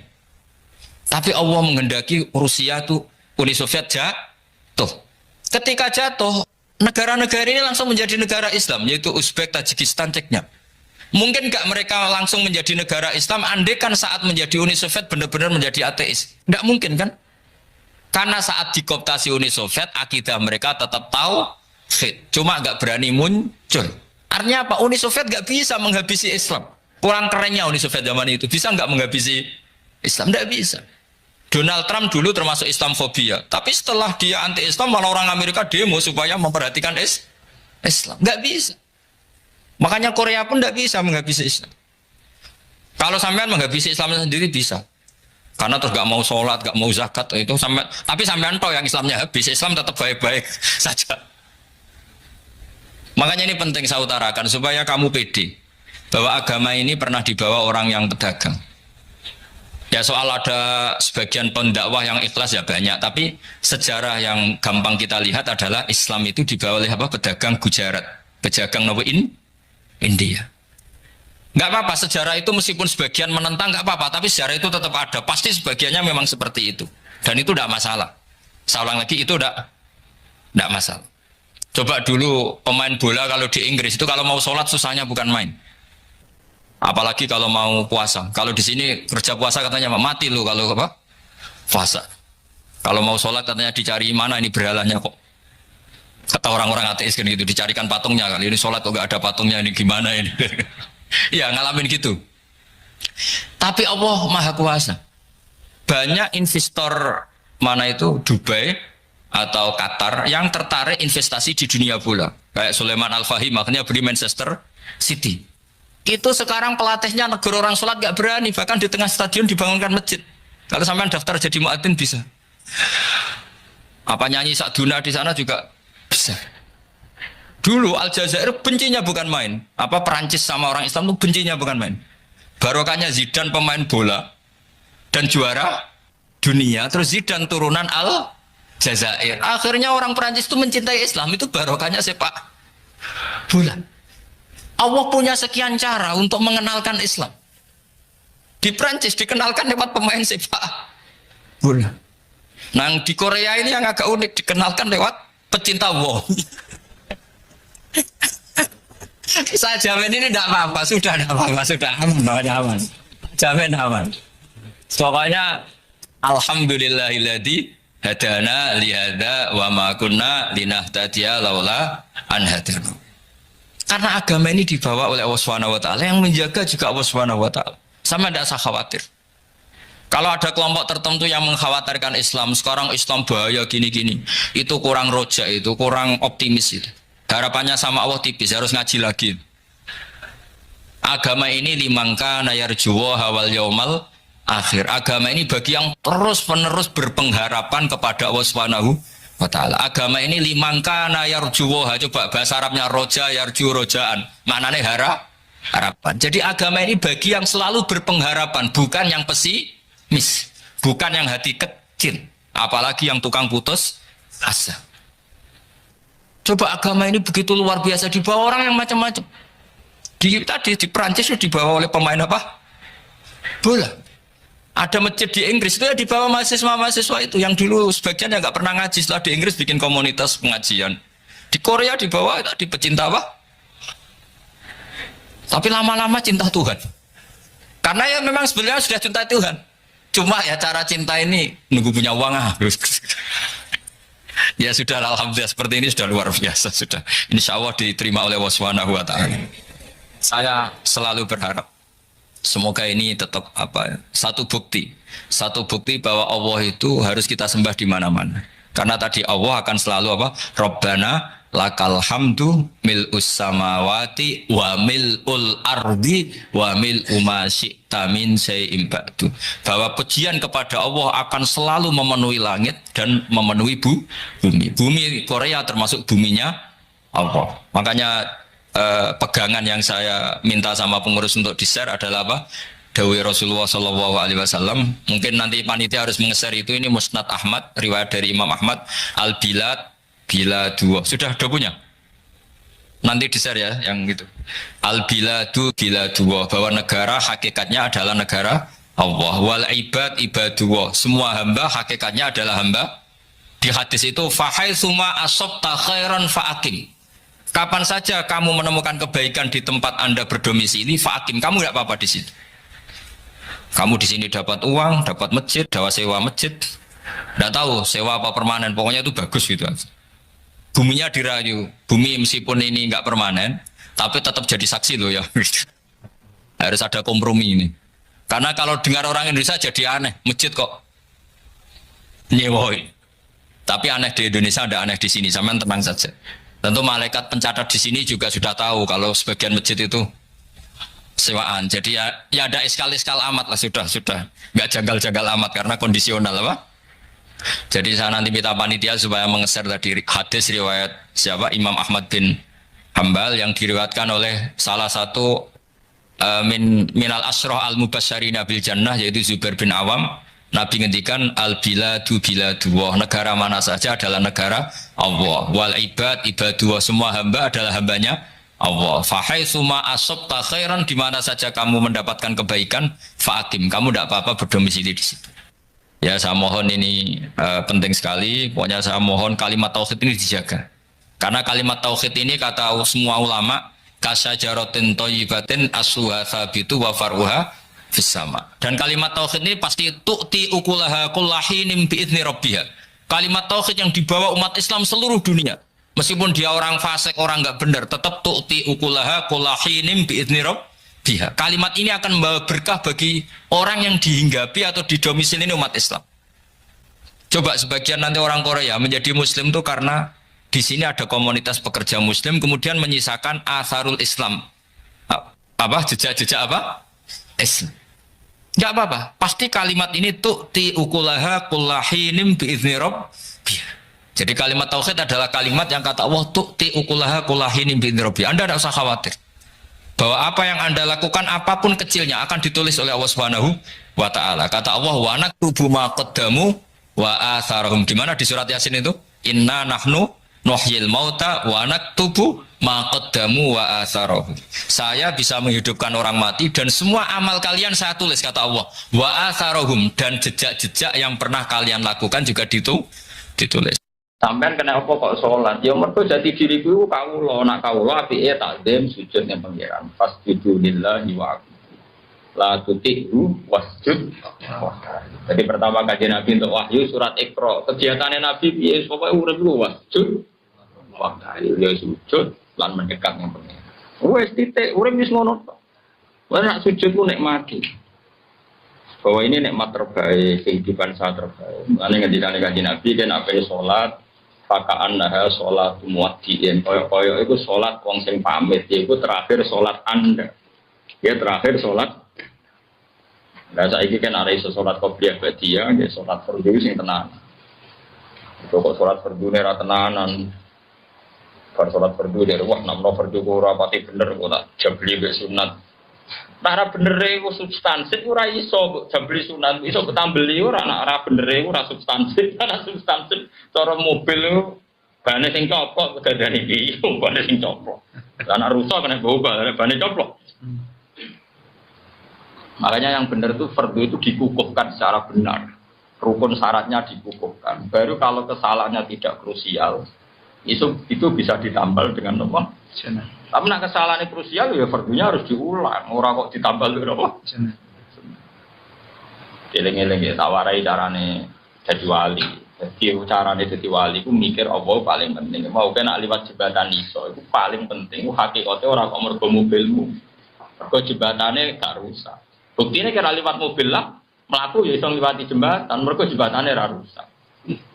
Tapi Allah menghendaki Rusia itu Uni Soviet jatuh. Ketika jatuh, negara-negara ini langsung menjadi negara Islam, yaitu Uzbek, Tajikistan, Ceknya. Mungkin nggak mereka langsung menjadi negara Islam, andai kan saat menjadi Uni Soviet benar-benar menjadi ateis. Nggak mungkin kan? Karena saat dikooptasi Uni Soviet, akidah mereka tetap tauhid, cuma nggak berani muncul. Artinya apa? Uni Soviet nggak bisa menghabisi Islam. Kurang kerennya Uni Soviet zaman itu, bisa nggak menghabisi Islam? Nggak bisa. Donald Trump dulu termasuk Islamfobia, tapi setelah dia anti-Islam malah orang Amerika demo supaya memperhatikan Islam. Nggak bisa. Makanya Korea pun nggak bisa menghabisi Islam. Kalau sampean menghabisi Islam sendiri bisa, karena terus nggak mau sholat, nggak mau zakat itu sampai. Tapi sampean tahu yang Islamnya habis, Islam tetap baik-baik saja. Makanya ini penting saya utarakan supaya kamu pede bahwa agama ini pernah dibawa orang yang pedagang. Ya soal ada sebagian pendakwah yang ikhlas ya banyak, tapi sejarah yang gampang kita lihat adalah Islam itu dibawa oleh apa? Pedagang Gujarat, pedagang India. Nggak apa-apa sejarah itu meskipun sebagian menentang nggak apa-apa, tapi sejarah itu tetap ada. Pasti sebagiannya memang seperti itu, dan itu tidak masalah. Saya ulang lagi itu tidak masalah. Coba dulu pemain bola kalau di Inggris itu kalau mau sholat susahnya bukan main. Apalagi kalau mau puasa. Kalau di sini kerja puasa katanya mati lu kalau apa? Puasa. Kalau mau sholat katanya dicari mana ini berhalanya kok. Kata orang-orang ateis kan gitu, dicarikan patungnya kali ini sholat kok gak ada patungnya ini gimana ini. Ya ngalamin gitu. Tapi Allah Maha Kuasa. Banyak investor mana itu Dubai atau Qatar yang tertarik investasi di dunia bola. Kayak Sulaiman Al-Fahim makanya beli Manchester City. Itu sekarang pelatihnya negara orang sholat gak berani, bahkan di tengah stadion dibangunkan masjid. Kalau sampean daftar jadi muadzin bisa. Apa nyanyi Sakduna di sana juga bisa. Dulu Aljazair bencinya bukan main. Apa Perancis sama orang Islam itu bencinya bukan main. Barokahnya Zidane pemain bola dan juara dunia, terus Zidane turunan Aljazair. Akhirnya orang Perancis itu mencintai Islam, itu barokahnya sepak bola. Allah punya sekian cara untuk mengenalkan Islam. Di Prancis dikenalkan lewat pemain sepak bola. Nah di Korea ini yang agak unik dikenalkan lewat pecinta wong. Saya jamin ini tidak apa-apa, sudah tidak apa-apa, sudah aman, aman. Jamin aman. Pokoknya alhamdulillahilladzi hadana lihada wa ma kunna linahtadiya laula an hadana. Karena agama ini dibawa oleh Allah Subhanahu wa taala, yang menjaga juga Allah Subhanahu wa taala. Sama tidak usah khawatir. Kalau ada kelompok tertentu yang mengkhawatirkan Islam, sekarang Islam bahaya gini-gini, itu kurang roja, itu kurang optimis itu. Harapannya sama Allah tipis, harus ngaji lagi. Agama ini limangka nayarjuwa hawal yaumal akhir. Agama ini bagi yang terus-menerus berpengharapan kepada Allah Subhanahu wa taala. Agama ini limangka nayarjuwa, coba bahasa Arabnya roja, yarju rojaan. Maknanya harapan. Jadi agama ini bagi yang selalu berpengharapan, bukan yang pesimis, bukan yang hati kecil, apalagi yang tukang putus asa. Coba agama ini begitu luar biasa, dibawa orang yang macam-macam. Tadi di Perancis itu dibawa oleh pemain apa? Bola. Ada masjid di Inggris itu ya dibawa mahasiswa-mahasiswa itu yang dulu sebagian yang nggak pernah ngaji, setelah di Inggris bikin komunitas pengajian. Di Korea dibawa tadi pecinta apa? Tapi lama-lama cinta Tuhan. Karena ya memang sebenarnya sudah cinta Tuhan. Cuma ya cara cinta ini nunggu punya uang Ya sudah, alhamdulillah seperti ini sudah luar biasa sudah. Insya Allah diterima oleh Allah Subhanahu wa taala. Saya selalu berharap semoga ini tetap satu bukti bahwa Allah itu harus kita sembah di mana-mana. Karena tadi Allah akan selalu Rabbana lakal hamdu mil'us samawati wa mil'ul ardi wa mil'u ma syi'ta min syai'in ba'du. Bahwa pujian kepada Allah akan selalu memenuhi langit dan memenuhi bumi. Bumi Korea termasuk buminya Allah. Makanya pegangan yang saya minta sama pengurus untuk di-share adalah Dawai Rasulullah Shallallahu Alaihi Wasallam. Mungkin nanti panitia harus menge-share itu. Ini Musnad Ahmad, riwayat dari Imam Ahmad. Al-Bilad bila dua. Sudah punya? Nanti di-share ya yang gitu. Al-Biladu bila dua. Bahwa negara hakikatnya adalah negara Allah. Wal ibad ibadullah. Semua hamba hakikatnya adalah hamba. Di hadis itu fahaitsuma asabta khairan fa'akim. Kapan saja kamu menemukan kebaikan di tempat Anda berdomisili, fa'akim. Kamu tidak apa-apa di situ. Kamu di sini dapat uang, dapat masjid, dapat sewa masjid. Tidak tahu sewa apa permanen, pokoknya itu bagus gitu. Buminya dirayu, bumi meskipun ini nggak permanen, tapi tetap jadi saksi loh ya. Harus ada kompromi ini. Karena kalau dengar orang Indonesia jadi aneh, masjid kok nyewoi. Tapi aneh di Indonesia, ada aneh di sini. Sampean tenang saja. Tentu malaikat pencatat di sini juga sudah tahu kalau sebagian masjid itu sewaan. Jadi ya ada iskal-iskal amat lah, sudah nggak janggal-janggal amat karena kondisional Jadi saya nanti minta panitia supaya mengeser tadi hadis riwayat siapa Imam Ahmad bin Hambal yang diriwayatkan oleh salah satu minal asroh al mubasyarina bil jannah, yaitu Zubair bin Awam. Nabi ngendikan al-biladu biladullah, negara mana saja adalah negara Allah. Wal ibad ibadullah, semua hamba adalah hambanya Allah. Fahaitsuma asabta khairan, di mana saja kamu mendapatkan kebaikan, fa'akim, kamu tidak apa-apa berdomisili di situ. Ya saya mohon ini penting sekali. Pokoknya saya mohon kalimat tauhid ini dijaga. Karena kalimat tauhid ini kata semua ulama kasyajaratin thayyibatin asluha tsabitu wa faruha fis sama. Dan kalimat tauhid ini pasti tu'ti ukulaha kullahinin bi'izni rabbiha. Kalimat tauhid yang dibawa umat Islam seluruh dunia. Meskipun dia orang fasik, orang enggak benar, tetap tu'ti ukulaha kullahinin bi'izni rabbiha. Kalimat ini akan membawa berkah bagi orang yang dihinggapi atau didomisili umat Islam. Coba sebagian nanti orang Korea menjadi muslim itu karena di sini ada komunitas pekerja muslim, kemudian menyisakan atharul Islam. Jejak-jejak Islam. Enggak apa-apa, pasti kalimat ini tu'ti ukulaha kullahinim bi'izni rabbiha. Jadi kalimat tauhid adalah kalimat yang kata Allah tu'ti ukulaha kullahinim bi'izni rabbiha. Anda tidak usah khawatir bahwa apa yang Anda lakukan apapun kecilnya akan ditulis oleh Allah Subhanahu wa taala. Kata Allah wa naktubu ma qaddamu wa atharahum. Di mana di surat Yasin itu? Inna nahnu nuhyil mauta wa naktubu ma qaddamu wa atharahum. Saya bisa menghidupkan orang mati dan semua amal kalian saya tulis, kata Allah. Wa atharahum, dan jejak-jejak yang pernah kalian lakukan juga ditulis. Sampean kena apa kok sholat? Ya mergo jati diriku kawula, nak kawula apike takzim sujud ning pangeran. Fasjudu lillahi wa la tuti'u wasjud. Jadi pertama kajian Nabi untuk wahyu surat Iqra. Kegiatannya Nabi piye? Pokoke urip ku wasjud. Waktu ya sujud lan mendekat ning pangeran. Wes titik urip wis ngono tok. Wes nak sujud ku nikmati. Bahwa ini nikmat terbaik, kehidupan saat terbaik. Ane ngendikane kajian Nabi kan apa sholat pakaan nah sholat muwaddiin koyo itu sholat wong sing pamit itu terakhir sholat Anda ya terakhir sholat nah saiki kan ada iso sholat qobliyah ba'diyah ya sholat fardhu sing tenan kok sholat fardhu ora tenanan bar sholat fardhu dari wah namno fardhu ora pati bener kok tak jabli mbek sunat ora bener iku substansi ora iso jabli sunat iso ketambeli ora ora bener iku ora substansi ana substansi cara mobil itu bane sing coplok dadane iki bane sing coplok ana rusak kena bobal bane coplok makanya yang benar itu fardu itu dikukuhkan secara benar rukun syaratnya dikukuhkan baru kalau kesalahannya tidak krusial itu bisa ditambal dengan apa? Tapi nak kesalahannya krusial ya fardunya harus diulang orang kok ditambal itu apa? Eling-eling ya tawarai carane jadi wali. Jadi carane jadi wali ku mikir apa paling penting. Mau kena liwat jembatan iso itu paling penting. Hakikate ora kok mergo mobilmu. Mergo jembatane gak rusak. Buktine kira liwat mobil lah mlaku ya iso ngliwati jembatan mergo jembatane ora rusak.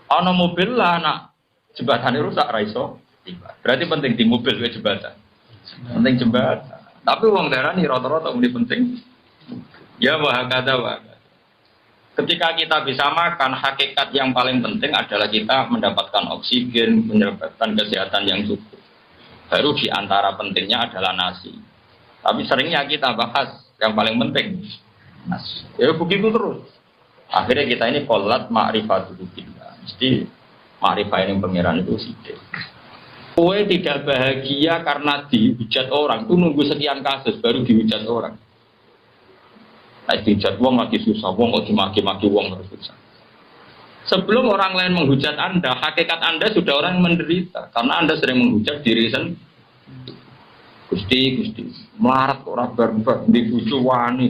Ana mobil lah nak jembatane rusak ra iso. Berarti penting di mobil ke jembatan. Penting jembatan. Tapi wong darani rata-rata muni penting. Ya wa hakada wa. Ketika kita bisa makan, hakikat yang paling penting adalah kita mendapatkan oksigen, mendapatkan kesehatan yang cukup. Baru di antara pentingnya adalah nasi. Tapi seringnya kita bahas yang paling penting nasi. Ya begitu terus. Akhirnya kita ini qolat ma'rifatul billah. Mesti ma'rifah yang pangeran itu sidik. Kowe tidak bahagia karena dihujat orang, itu nunggu sekian kasus baru dihujat orang. Nah, dihujat wong lagi susah, wong kok dimaki-maki wong harus susah. Sebelum orang lain menghujat Anda, hakikat Anda sudah orang yang menderita karena Anda sering menghujat diri sendiri. Gusti, melarat kok ora barbar, di bojo wani,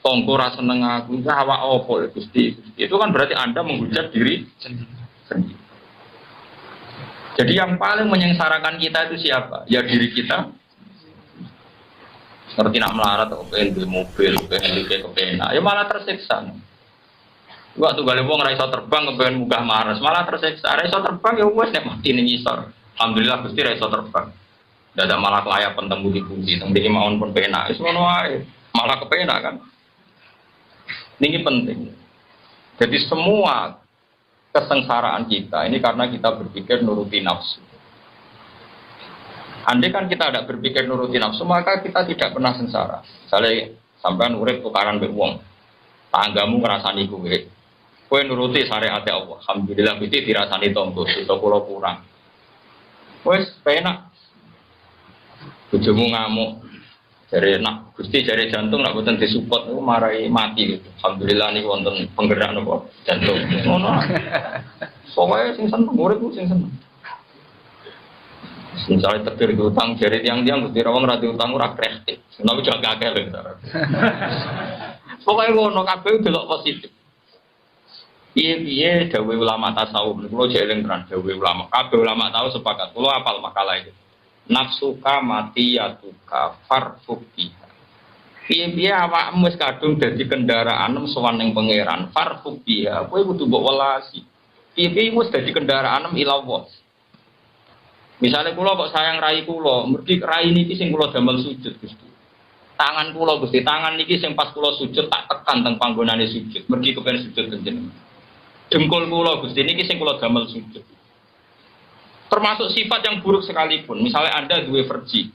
tonggo ora seneng aku, awak opo Gusti. Itu kan berarti Anda menghujat diri sendiri. Jadi yang paling menyengsarakan kita itu siapa? Ya diri kita. Seperti nak melarat, pengen beli mobil, pengen beli kepenak, ya malah tersiksa. Waktu gale wong ra iso terbang, kepengen munggah Mars, malah tersiksa. Ra iso terbang ya wis nek mati ning isor. Alhamdulillah Gusti ra iso terbang. Dadak malah kelayapan tembung di pundi, teng iki mawon pun penak. Wis ngono wae. Malah kepenak kan. Ini penting. Jadi semua kesengsaraan kita ini karena kita berpikir nuruti nafsu. Andai kan kita tidak berpikir nuruti nafsu, maka kita tidak pernah sengsara. Misalnya sampean urip tukaran mbek wong, tanggamu ngrasani kowe nuruti syariat Allah. Alhamdulillah iki dirasani tonggo, itu kula kurang. Wes penak. Bojomu ngamuk. Jare nak Gusti jare jantung nak boten disupport niku marai mati gitu. Alhamdulillah niku wonten penggerak napa jantung. Ngono. Pokoke sing seneng urip sing seneng. Misalnya tekir diutang jare tiang-tiang Gusti rawang ra diutang ora kreatif. Tapi jaga akeh lho. Pokoke ngono kabeh delok positif. Piye-piye dawuh ulama tasawuf niku jeling tenan dawuh ulama. Kabeh ulama tahu sepakat. Kula hafal makalah itu. Nafsuka mati yatuka farfukiha. Piye-piye awakmu wis kadung dadi kendaraan sowan ning pangeran farfukiha. Kowe kudu mbok welasi. Piye-piye wis dadi kendaraan ilawah. Misalnya kula kok sayang rai kula, mergi rai niki sing kula damel sujud Gusti. Tangan kula Gusti, tangan niki sing pas kula sujud tak tekan teng panggonane sujud. Mergi kepen sujud jenengan. Dengkul kula Gusti niki sing kula damel sujud. Termasuk sifat yang buruk sekalipun. Misalnya Anda duwe verji.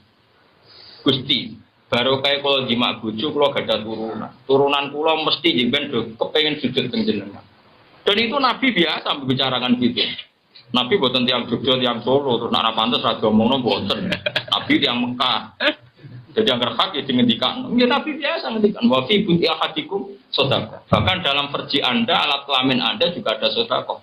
Gusti, baru kayak kalau jimak bojo kula gadah turunan. Turunan kula mesti jemben do kepengin sujud teng jenengan. Dan itu Nabi biasa membicarakan gitu. Nabi boten tiang Jogja, tiang Solo, terus nak pantes ra diomongno boten. Nabi tiang Mekah. Jadi yang hak ya ngendikan. Ya Nabi biasa ngendikan wa fi bunti ahadikum sedekah. Bahkan dalam verji Anda, alat kelamin Anda juga ada sedekah.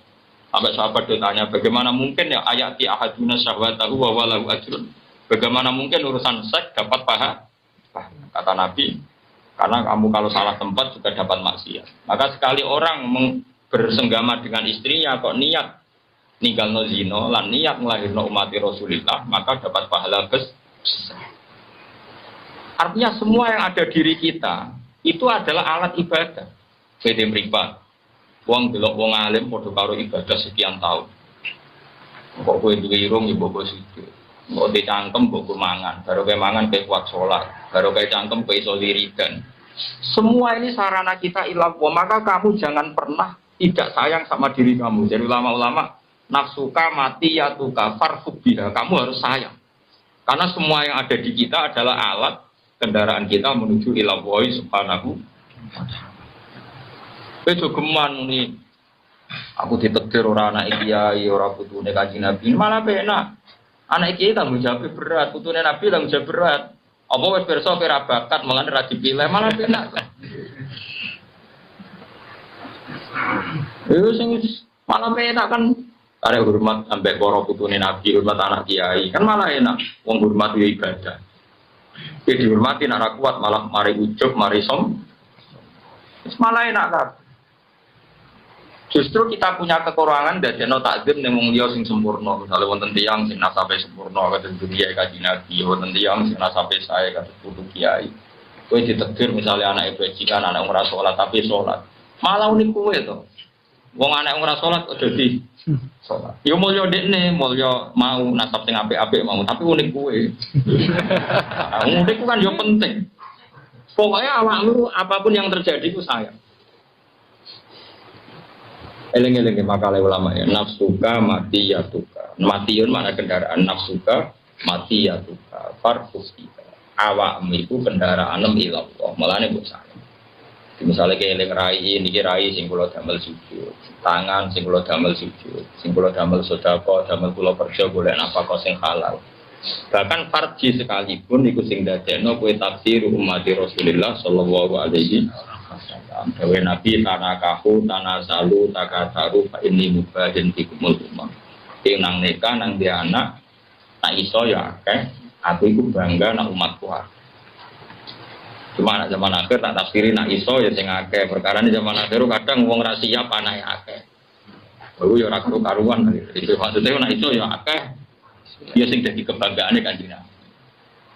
Sampai sahabat dia tanya, bagaimana mungkin ya ayati ahaduna syahwatahu wa walahu ajrun? Bagaimana mungkin urusan seks dapat pahala? Kata Nabi, karena kamu kalau salah tempat juga dapat maksiat. Maka sekali orang bersenggama dengan istrinya kok niat ninggalno zina lan niat nglahirno umat Rasulullah, maka dapat pahala besar. Artinya semua yang ada diri kita itu adalah alat ibadah. Beda mripat. Wong delok wong alim padha karo ibadah sekian tahun. Kok kowe duwe irung ya mbok sithik. Mbok dicangkem mbok mangan, baru kowe mangan kowe kuat salat, baru kowe cangkem kowe iso wiridan. Semua ini sarana kita ilah, maka kamu jangan pernah tidak sayang sama diri kamu. Jadi ulama-ulama nafsuka mati ya tuka farfuk biha, kamu harus sayang. Karena semua yang ada di kita adalah alat kendaraan kita menuju ilah Allah subhanahu wa ta'ala. Geman ini, aku ditektir orang anak kiai, orang putune Kanjeng Nabi, malah penak. Anak kiai tanggung jawab berat, putune Nabi tanggung jawab berat. Apa wis pirsa kira bakat malah ora dipilih, malah penak. Sing malah penak kan, are hormat ambek para putune Nabi, hormat anak kiai, kan malah enak. Wong hormat yo ibadah. Ki dihormati nek kuat malah mari ujug, mari som. Wis malah enak kan. Justru kita punya kekurangan dari takzim yang mulia sing sempurna. Misalnya wonten tiyang sing nasabe sempurna kata Kiai Kanjeng Nabi, wonten tiyang sing nasabe saya kata putu kiai. Kowe ditekdir misalnya anak bajingan, anak ora salat tapi salat. Malah unik kowe to. Wong anak ora salat kok dadi salat. Yo mulya dekne, mulya mau nasab sing apik-apik mau, tapi unik kowe. Unik ku kan yo penting. Pokoknya awakmu apapun yang terjadi ku sayang. Eleng-eleng makalah ulama ya, nafsuka mati ya tuka. Matiun mana kendaraan nafsuka mati ya tuka. Farfusika. Awakmu itu kendaraan ilah Allah. Malahnya buat saya. Misalnya kayak eleng rai, ini rai sing kula damel sujud, tangan sing kula damel sujud, sing kula damel sedekah, damel kula kerja golek nafkah sing halal. Bahkan farji sekalipun iku sing dadekno kowe taksir umat Rasulullah sallallahu alaihi Dawe Nabi tanakahu tanasalu takataru fa inni mubadin tikumul umam. Ing nang neka nang dia anak nak iso ya akeh, aku iku bangga nak umatku. Cuma anak zaman akhir tak tafsiri nak iso ya sing akeh. Perkara ini zaman akhir kadang wong ra siap anake akeh. Baru ya ora karuan. Itu maksudnya nak iso ya akeh. Ya sing dadi kebanggaane Kanjeng Nabi.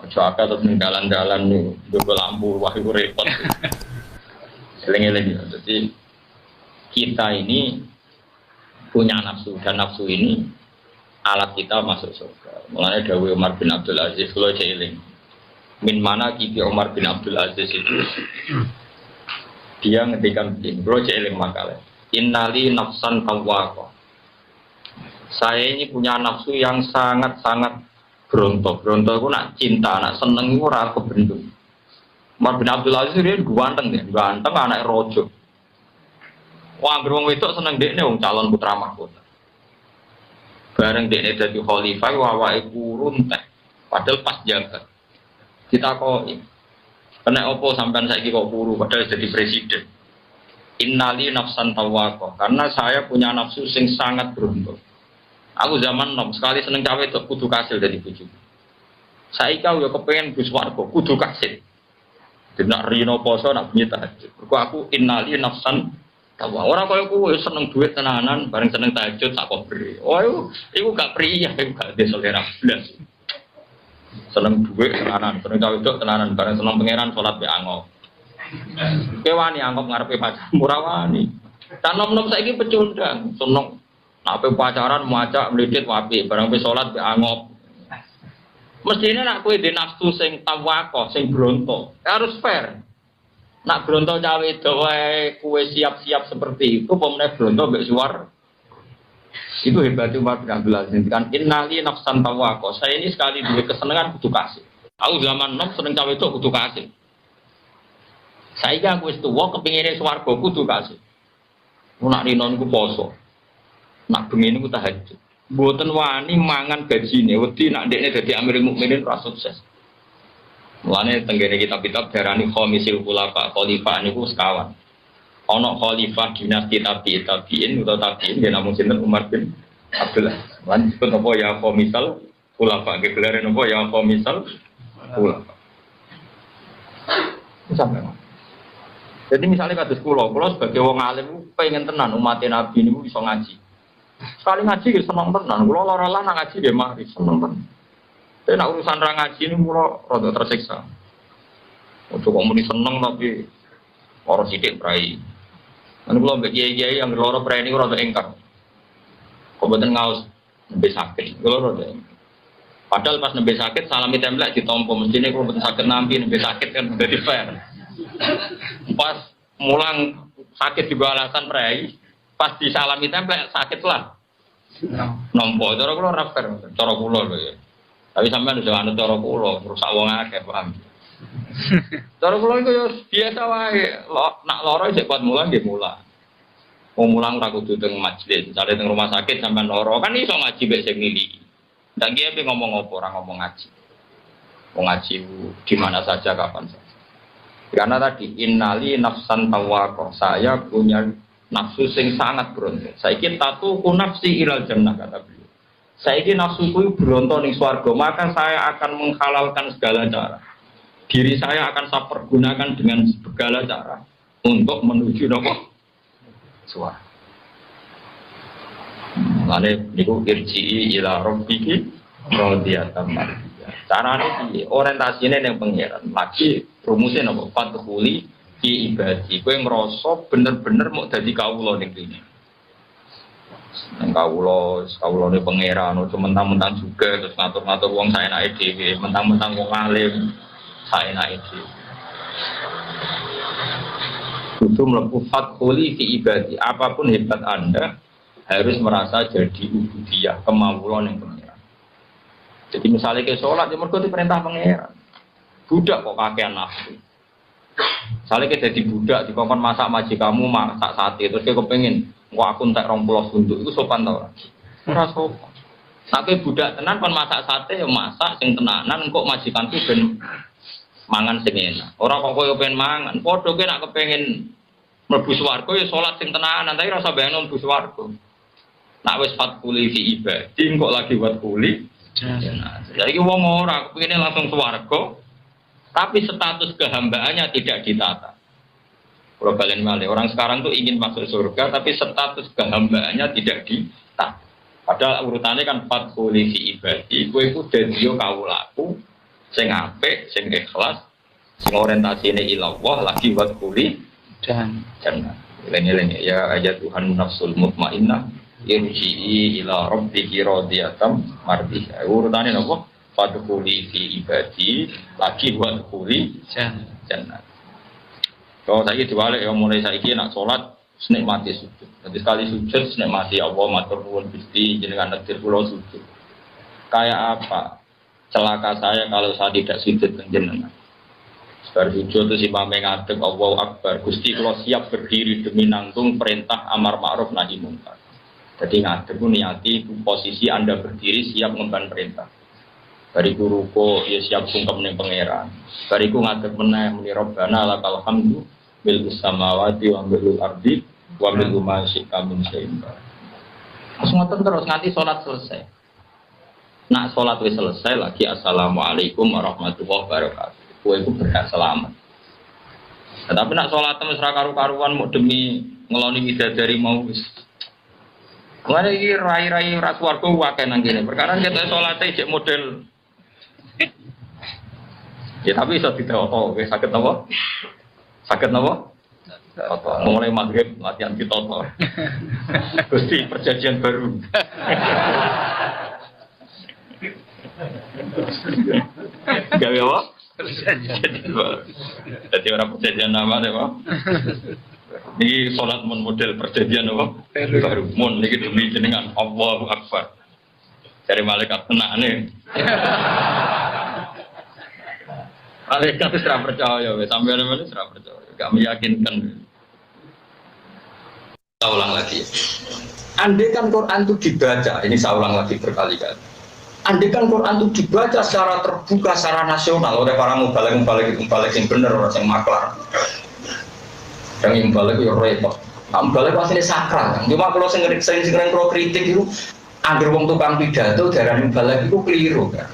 Aja akeh terus ning dalan-dalan niku ndoko lampu wah iku repot. Eleng-eleng. Jadi kita ini punya nafsu dan nafsu ini alat kita masuk surga. Mulanya dawuh Umar bin Abdul Aziz kula eling. Min mana kibi Umar bin Abdul Aziz itu dia ngendikan begini, kula eling makalah. Innali nafsan tawwaqah. Saya ini punya nafsu yang sangat-sangat berontok. Berontok itu nak cinta, nak seneng itu ora kebendung. Umar bin Abdul Aziz dia ganteng anak rojo. Wah, wong wedok seneng dekne wong calon putra mahkota. Bareng dekne dadi khalifah awake kurun teh. Padahal pas jabat. Ditakoki. Kena opo sampean saiki kok puru padahal jadi presiden. Innali nafsan tawwaqah. Karena saya punya nafsu sing sangat berontok. Aku zaman nom sekali seneng cawe itu kudu kasil dari bojoku. Saiki aku yo kepengin bus warga kudu kasil. Tidak rino poso nak bunyi tahajud. Aku innali nafsan tawa. Orang kaya aku seneng duit tenanan, bareng seneng tahajud tak beri. Oh, itu gak pria, itu gak ada selera belas. Seneng duit tenanan, seneng tahajud tenanan, bareng seneng pangeran sholat be angop. Kewani angop ngarepe pacar murah wani. Dan nom-nom saiki pecundang, seneng nape pacaran muacak mlidit wapi, bareng be sholat be angop. Mestinya nak kue di nafsu sing tawako, sing bronto, harus fair. Nak bronto cawe doa kue siap-siap seperti itu, pemenang bronto mbek suar. Itu hebat Umar bin Abdul Aziz. Kan innali nafsan tawako. Saya ini sekali dua kesenangan kudu kasih. Aku zaman nom seneng cawe itu kudu kasih. Saya kan aku istuwa kepinginnya suarga kudu kasih. Nak rinon ku poso, nak bengi ku tahajud. Mboten wani mangan gajine wedi nak ndekne dadi Amirul Mukminin ora sukses. Mulane tenggene kitab-kitab darani khamisul khulafa khalifah niku sekawan. Ono khalifah dinasti tabiin dia namun sinten Umar bin Abdullah. Lan disebut apa ya komisal khulafa ge gelare napa ya komisal khulafa. Sampai. Jadi misalnya kados kula sebagai wong alim pengen tenan umat Nabi niku iso ngaji. Sekali ngaji ya seneng tenan, kula lara lah nang ngaji nggih mari seneng tenan. Tapi nek urusan ra ngaji niku kula rada tersiksa. Untuk kok muni seneng tapi ora sithik prai. Kan kula mbek kiai-kiai yang loro prai niku rada engkar. Kok mboten ngaos nembe sakit. Kula rada engkar. Padahal pas nembe sakit salami templek ditampa mestine kula mboten saged nampi nembe sakit kan dadi fair. Pas mulang sakit juga alasan prai, pas disalami templek sakit lah. Nompo cara kula ora fair, cara kula lho ya. Tapi sampean wis anut cara kula, rusak wong akeh paham. Cara kula iku ya biasa wae, nak lara sik kuat mulang nggih mulang. Wong mulang ora kudu teng majelis, misale teng rumah sakit sampean lara kan iso ngaji mek sing miliki. Ndak kiye ngomong apa ora ngomong ngaji. Wong ngaji di mana saja kapan saja. Karena tadi innali nafsan tawaqo, saya punya nafsu sing sangat berontak. Saiki tatuku nafsi ilal jannah kata beliau. Saiki nafsuku berontak ning swarga, maka saya akan menghalalkan segala cara. Diri saya akan saya pergunakan dengan segala cara untuk menuju nopo swarga. Lane niku irji ila rabbiki radiyatan mardiyah. Carane piye? Orientasine ning pangeran. Lagi rumusnya nopo fathuli fi ibadi. Kowe ngrasa bener-bener mau dadi kawula ning kene. Nang kawula ne pangeran ojo mentang-mentang juga terus ngatur-ngatur wong saenake dhewe, mentang-mentang wong alim saenake dhewe. Kudu mlebu fathuli fi ibadi. Apapun hebat Anda harus merasa jadi ubudiyah kemawula ning pangeran. Jadi misalnya ke sholat, ya mergo diperintah pangeran. Budak kok kakean nafsu. Misalnya kita jadi budak, dikongkon masak majikamu masak sate, terus kita kepengen, kok aku entek 20 sunduk, itu sopan tau? Ora sopan. Tapi budak tenan kon masak sate, ya masak sing tenanan, kok majikan itu ben mangan sing enak. Ora kok koyo pengen mangan, padha kowe nek kepengin mlebu swarga ya salat sing tenanan, tapi rasa bayangno mlebu swarga. Nek wis fatkuli fi ibadi, kok lagi buat kuli. Jadi wong ora kepengine langsung swarga, tapi status kehambaannya tidak ditata. Kalau balen malih, orang sekarang tuh ingin masuk surga, tapi status kehambaannya tidak ditata. Padahal urutannya kan fathuli fi ibadi, kowe iku dadi kawulaku sing apik, sing ikhlas, sing orientasine ila Allah lagi watkuli dan jannah. Eling-eling ya ayat Tuhan nafsul mutmainnah irji'i ila rabbiki radiyatan mardiyah. Urutane napa? Fadkhuli fi ibadi lagi wadkhuli jannah. Kalau saiki diwalik ya mulai saiki nak salat nikmati sujud. Jadi sekali sujud nikmati Allah matur nuwun Gusti jenengan takdir kula sujud. Kayak apa? Celaka saya kalau saya tidak sujud jenengan. Bar sujud terus imam ngadeg Allahu Akbar. Gusti kula siap berdiri demi nanggung perintah amar ma'ruf nahi munkar. Jadi ngadeg niati posisi Anda berdiri siap ngemban perintah. Bariku ruko ya siap sungkem ning pangeran. Bariku ngadeg meneh muni Rabbana lakal hamdu bil samawati wa bil ardi wa bil ma syi'a min syai'in. Ngoten terus nganti salat selesai. Nak salat wis selesai lagi assalamualaikum warahmatullahi wabarakatuh. Kowe iku berhak selamat. Tapi nak salat wis ra karu-karuan mau demi ngeloni widadari mau wis. Mulane iki rai-rai ras warga wae nang kene. Perkara kita salate cek model. Ya tapi iso ditoto, wis saged napa? Saged napa? Toto. Mulai maghrib latihan ditoto. Gusti perjanjian baru. Gawe apa? Jadi orang perjanjian nama deh, Pak. Ini sholat model perjanjian apa? Baru mon niki demi jenengan Allahu Akbar. Dari malaikat tenan nih. Malaikat itu tidak percaya, sampai mana tidak percaya, gak meyakinkan. Saya ulang lagi. Andai kan Quran itu dibaca, ini saya ulang lagi berkali-kali. Andai kan Quran itu dibaca secara terbuka, secara nasional oleh para mubalik yang benar, orang yang maklar. Yang balik ya repot. Nah, balik asline sakral kan. Cuma kalau sering kalau kritik itu angger wong tukang pidato darane balik itu keliru kan.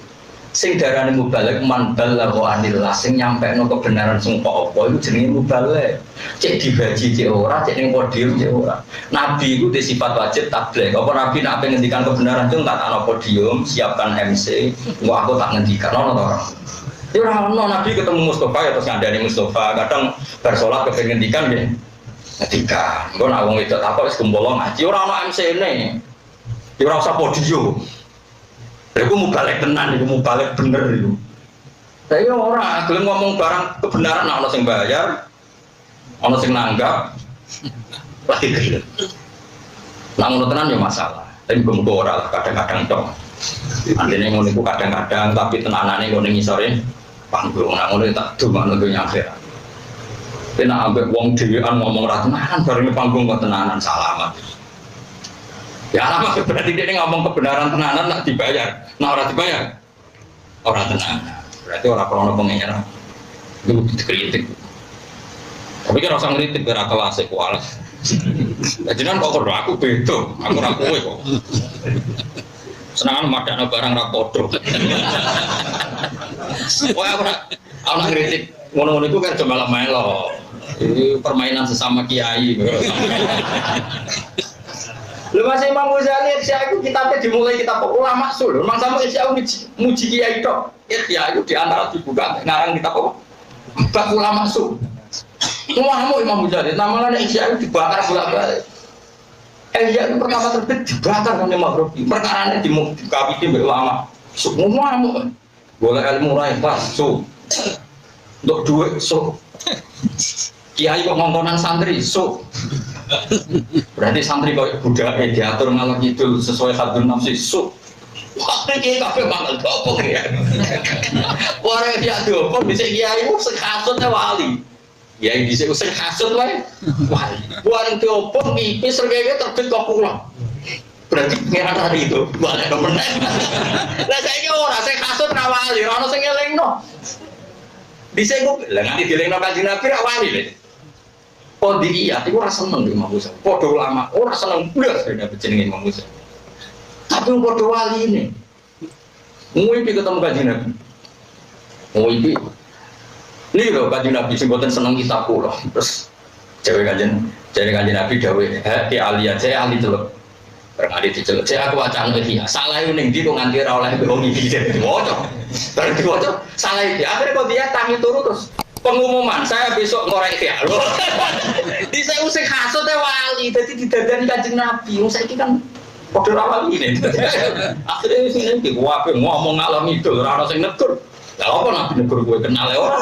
Sing darane mubalek man balagha anillah sing nyampekno kebenaran sing apa iku jenenge mubalek. Cek dibaji cek ora, cek ning podium cek ora. Nabi iku di sifat wajib tabligh. Apa nabi nek ape ngendikan kebenaran itu tak ana podium, siapkan MC, engko aku tak ngendikan ono to ora. Ya ora ono nabi ketemu Mustofa ya terus ngandani Mustofa, kadang bar salat kepen ngendikan nggih. Ngendikan. Engko nek wong wedok takok wis gembolo ngaji ora ono MC-ne. Ya ora usah podium. Iku mau balik tenan, iku mau balik bener itu. Tapi orang gelem ngomong barang kebenaran, ana sing bayar, ana sing nanggap, lagi gelem. Lah ngono tenan ya masalah. Tapi muga ora lah kadang-kadang tok. Andene ngono iku kadang-kadang tapi tenanane ngono ngisore panggung. Nah ngono tak dumano donya akhirat. Nek ambek wong dhewean ngomong ra tenanan bareng panggung kok tenanan salamat. Ya lama berarti dia ngomong kebenaran tenanan nak dibayar, nah orang dibayar, orang tenanan. Berarti orang krono pengenyar itu dikritik. Tapi kan rasa ngeritik biar kelas kualas. Jangan kok kerja aku bedo, aku rapoe kok. Senangan madana barang rapodo. Wah aku nak ngeritik, ngono-ngono itu kan cuma melo. Ini permainan sesama kiai. Lu masih Imam Ghazali Ihya itu kitabnya dimulai kitab ulama sul. Memang sama Ihya muji kiai tok. Ihya itu di antara dibuka ngarang kitab apa? Bab ulama sul. Semua Imam Ghazali namanya Ihya itu dibakar bolak-balik. Ihya itu pertama terbit dibakar oleh Imam Rabi. Perkaranya dikawiti oleh ulama. Semua boleh ilmu rai pas sul. Untuk duit sul. Kiai kok ngongkonan santri sul. Berarti santri kok budak diatur ngalor ngidul sesuai hadun nafsi su. Wah iki kabeh mangan opo ya. Ora dia opo bisa kiai ku sing hasud wali. Kiai dhisik sing hasud wae wali. Buang opo pipis rege terbit kok kula. Berarti pengeran hari itu balik ke meneh. Lah saiki ora sing hasud ra wali, ora ono sing elingno. Dhisik ku lha nganti dielingno Kanjeng Nabi ra wali lho. Qadiriyah itu ora seneng Imam Ghazali. Padha ulama ora seneng blas dene jenenge Imam Ghazali. Tapi padha wali ini. Ngimpi ketemu Kanjeng Nabi. Ngimpi. Ini lho Kanjeng Nabi sing boten seneng kitab kula. Terus cewek Kanjeng Nabi dawuh, "Hati ali aja ali teluk." Berkali diceluk, "Cek aku wacana iki. Salah ning ndi kok nganti ora oleh wong iki diwaca." Bareng diwaca salah iki. Akhire kok dia tangi turu terus pengumuman saya besok ngorek ya loh. Di saya usik hasut wali, jadi didadani Kanjeng Nabi. Saiki kan padha wali ini. Akhirnya sing iki wae ngomong ngalor ngidul ora ono sing negur. Lah apa Nabi negur kowe kenal e ora?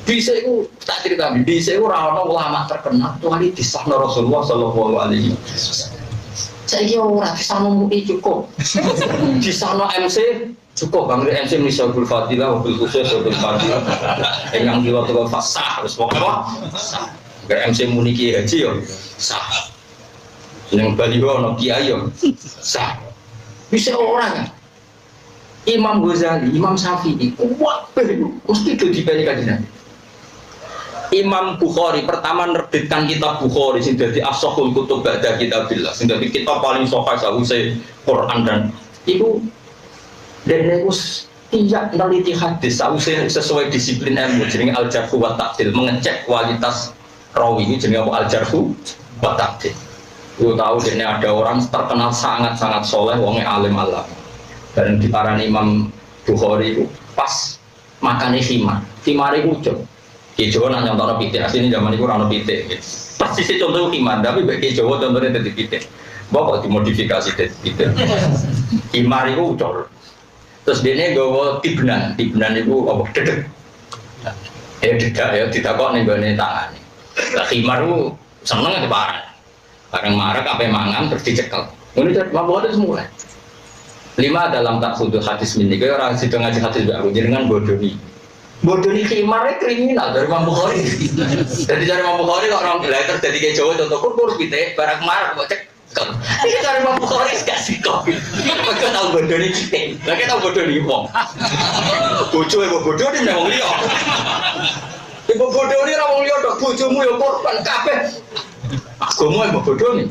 Bisa iku tak cerita bisa iku ora ono ulama terkenal kecuali disahno Rasulullah sallallahu alaihi wasallam. Saiki ora disahno MUI cukup. Disahno MC cukup bang MC Misyabul Fadilah mobil khusus mobil Fadilah yang diwaktu fasah harus pokoknya apa sah MC Muniki Haji yo sah yang Bali ono kiai yo sah bisa orang Imam Ghazali Imam Syafi'i kuat mesti itu dibandingkan Imam Bukhari pertama nerbitkan kitab Bukhari sing dadi as-sahihul kutub ba'da kitabillah sing dadi kitab paling sahih sawise Quran dan itu dan itu tidak meneliti hadis sesuai disiplin ilmu jenenge al-jarhu wa ta'dil mengecek kualitas rawi ini jenenge al-jarhu wa ta'dil. Lu tahu ini ada orang terkenal sangat-sangat soleh wonge alim Allah dan diparani Imam Bukhari itu pas makane khimar itu ucap Ki Jawa nak nyontono pitik asline zaman iku ora ono pitik persis contoh khimar tapi bagi Jawa contohnya dadi pitik mbok dimodifikasi dadi pitik khimar itu ucap. Terus dia gawa tibnan itu apa dedek dedak ya ditakok ning gone tangane lah khimar itu seneng ya parah bareng marek ape mangan terus dicekel ngono jan mabuk itu semula 5 dalam takhudul hadis ini kaya ora sida ngaji hadis aku jenengan bodoni khimar kriminal dari Imam Bukhari jadi dari Imam Bukhari kok orang belajar terjadi ke Jawa contoh kur pitik bareng marek kok cek ini dari Imam Bukhari gak sih kopi mereka tahu bodoh ini kita mereka tahu bodoh ini wong bodoh ya bodoh ini memang liya Mbok bodoni ra wong liya tok bojomu ya korban kabeh. Agama mbok bodoni.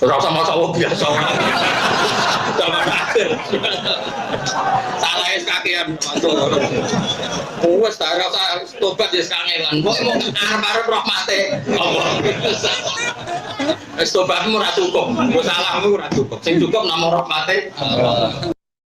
Ora usah masalah biasa. Sama akhir. Salah es kakean masuk. Wes ta ora usah tobat ya kangelan. Kok mau arep-arep rahmate Allah. Wes tobatmu ora cukup. Salahmu ora cukup. Sing cukup namung rahmate Allah.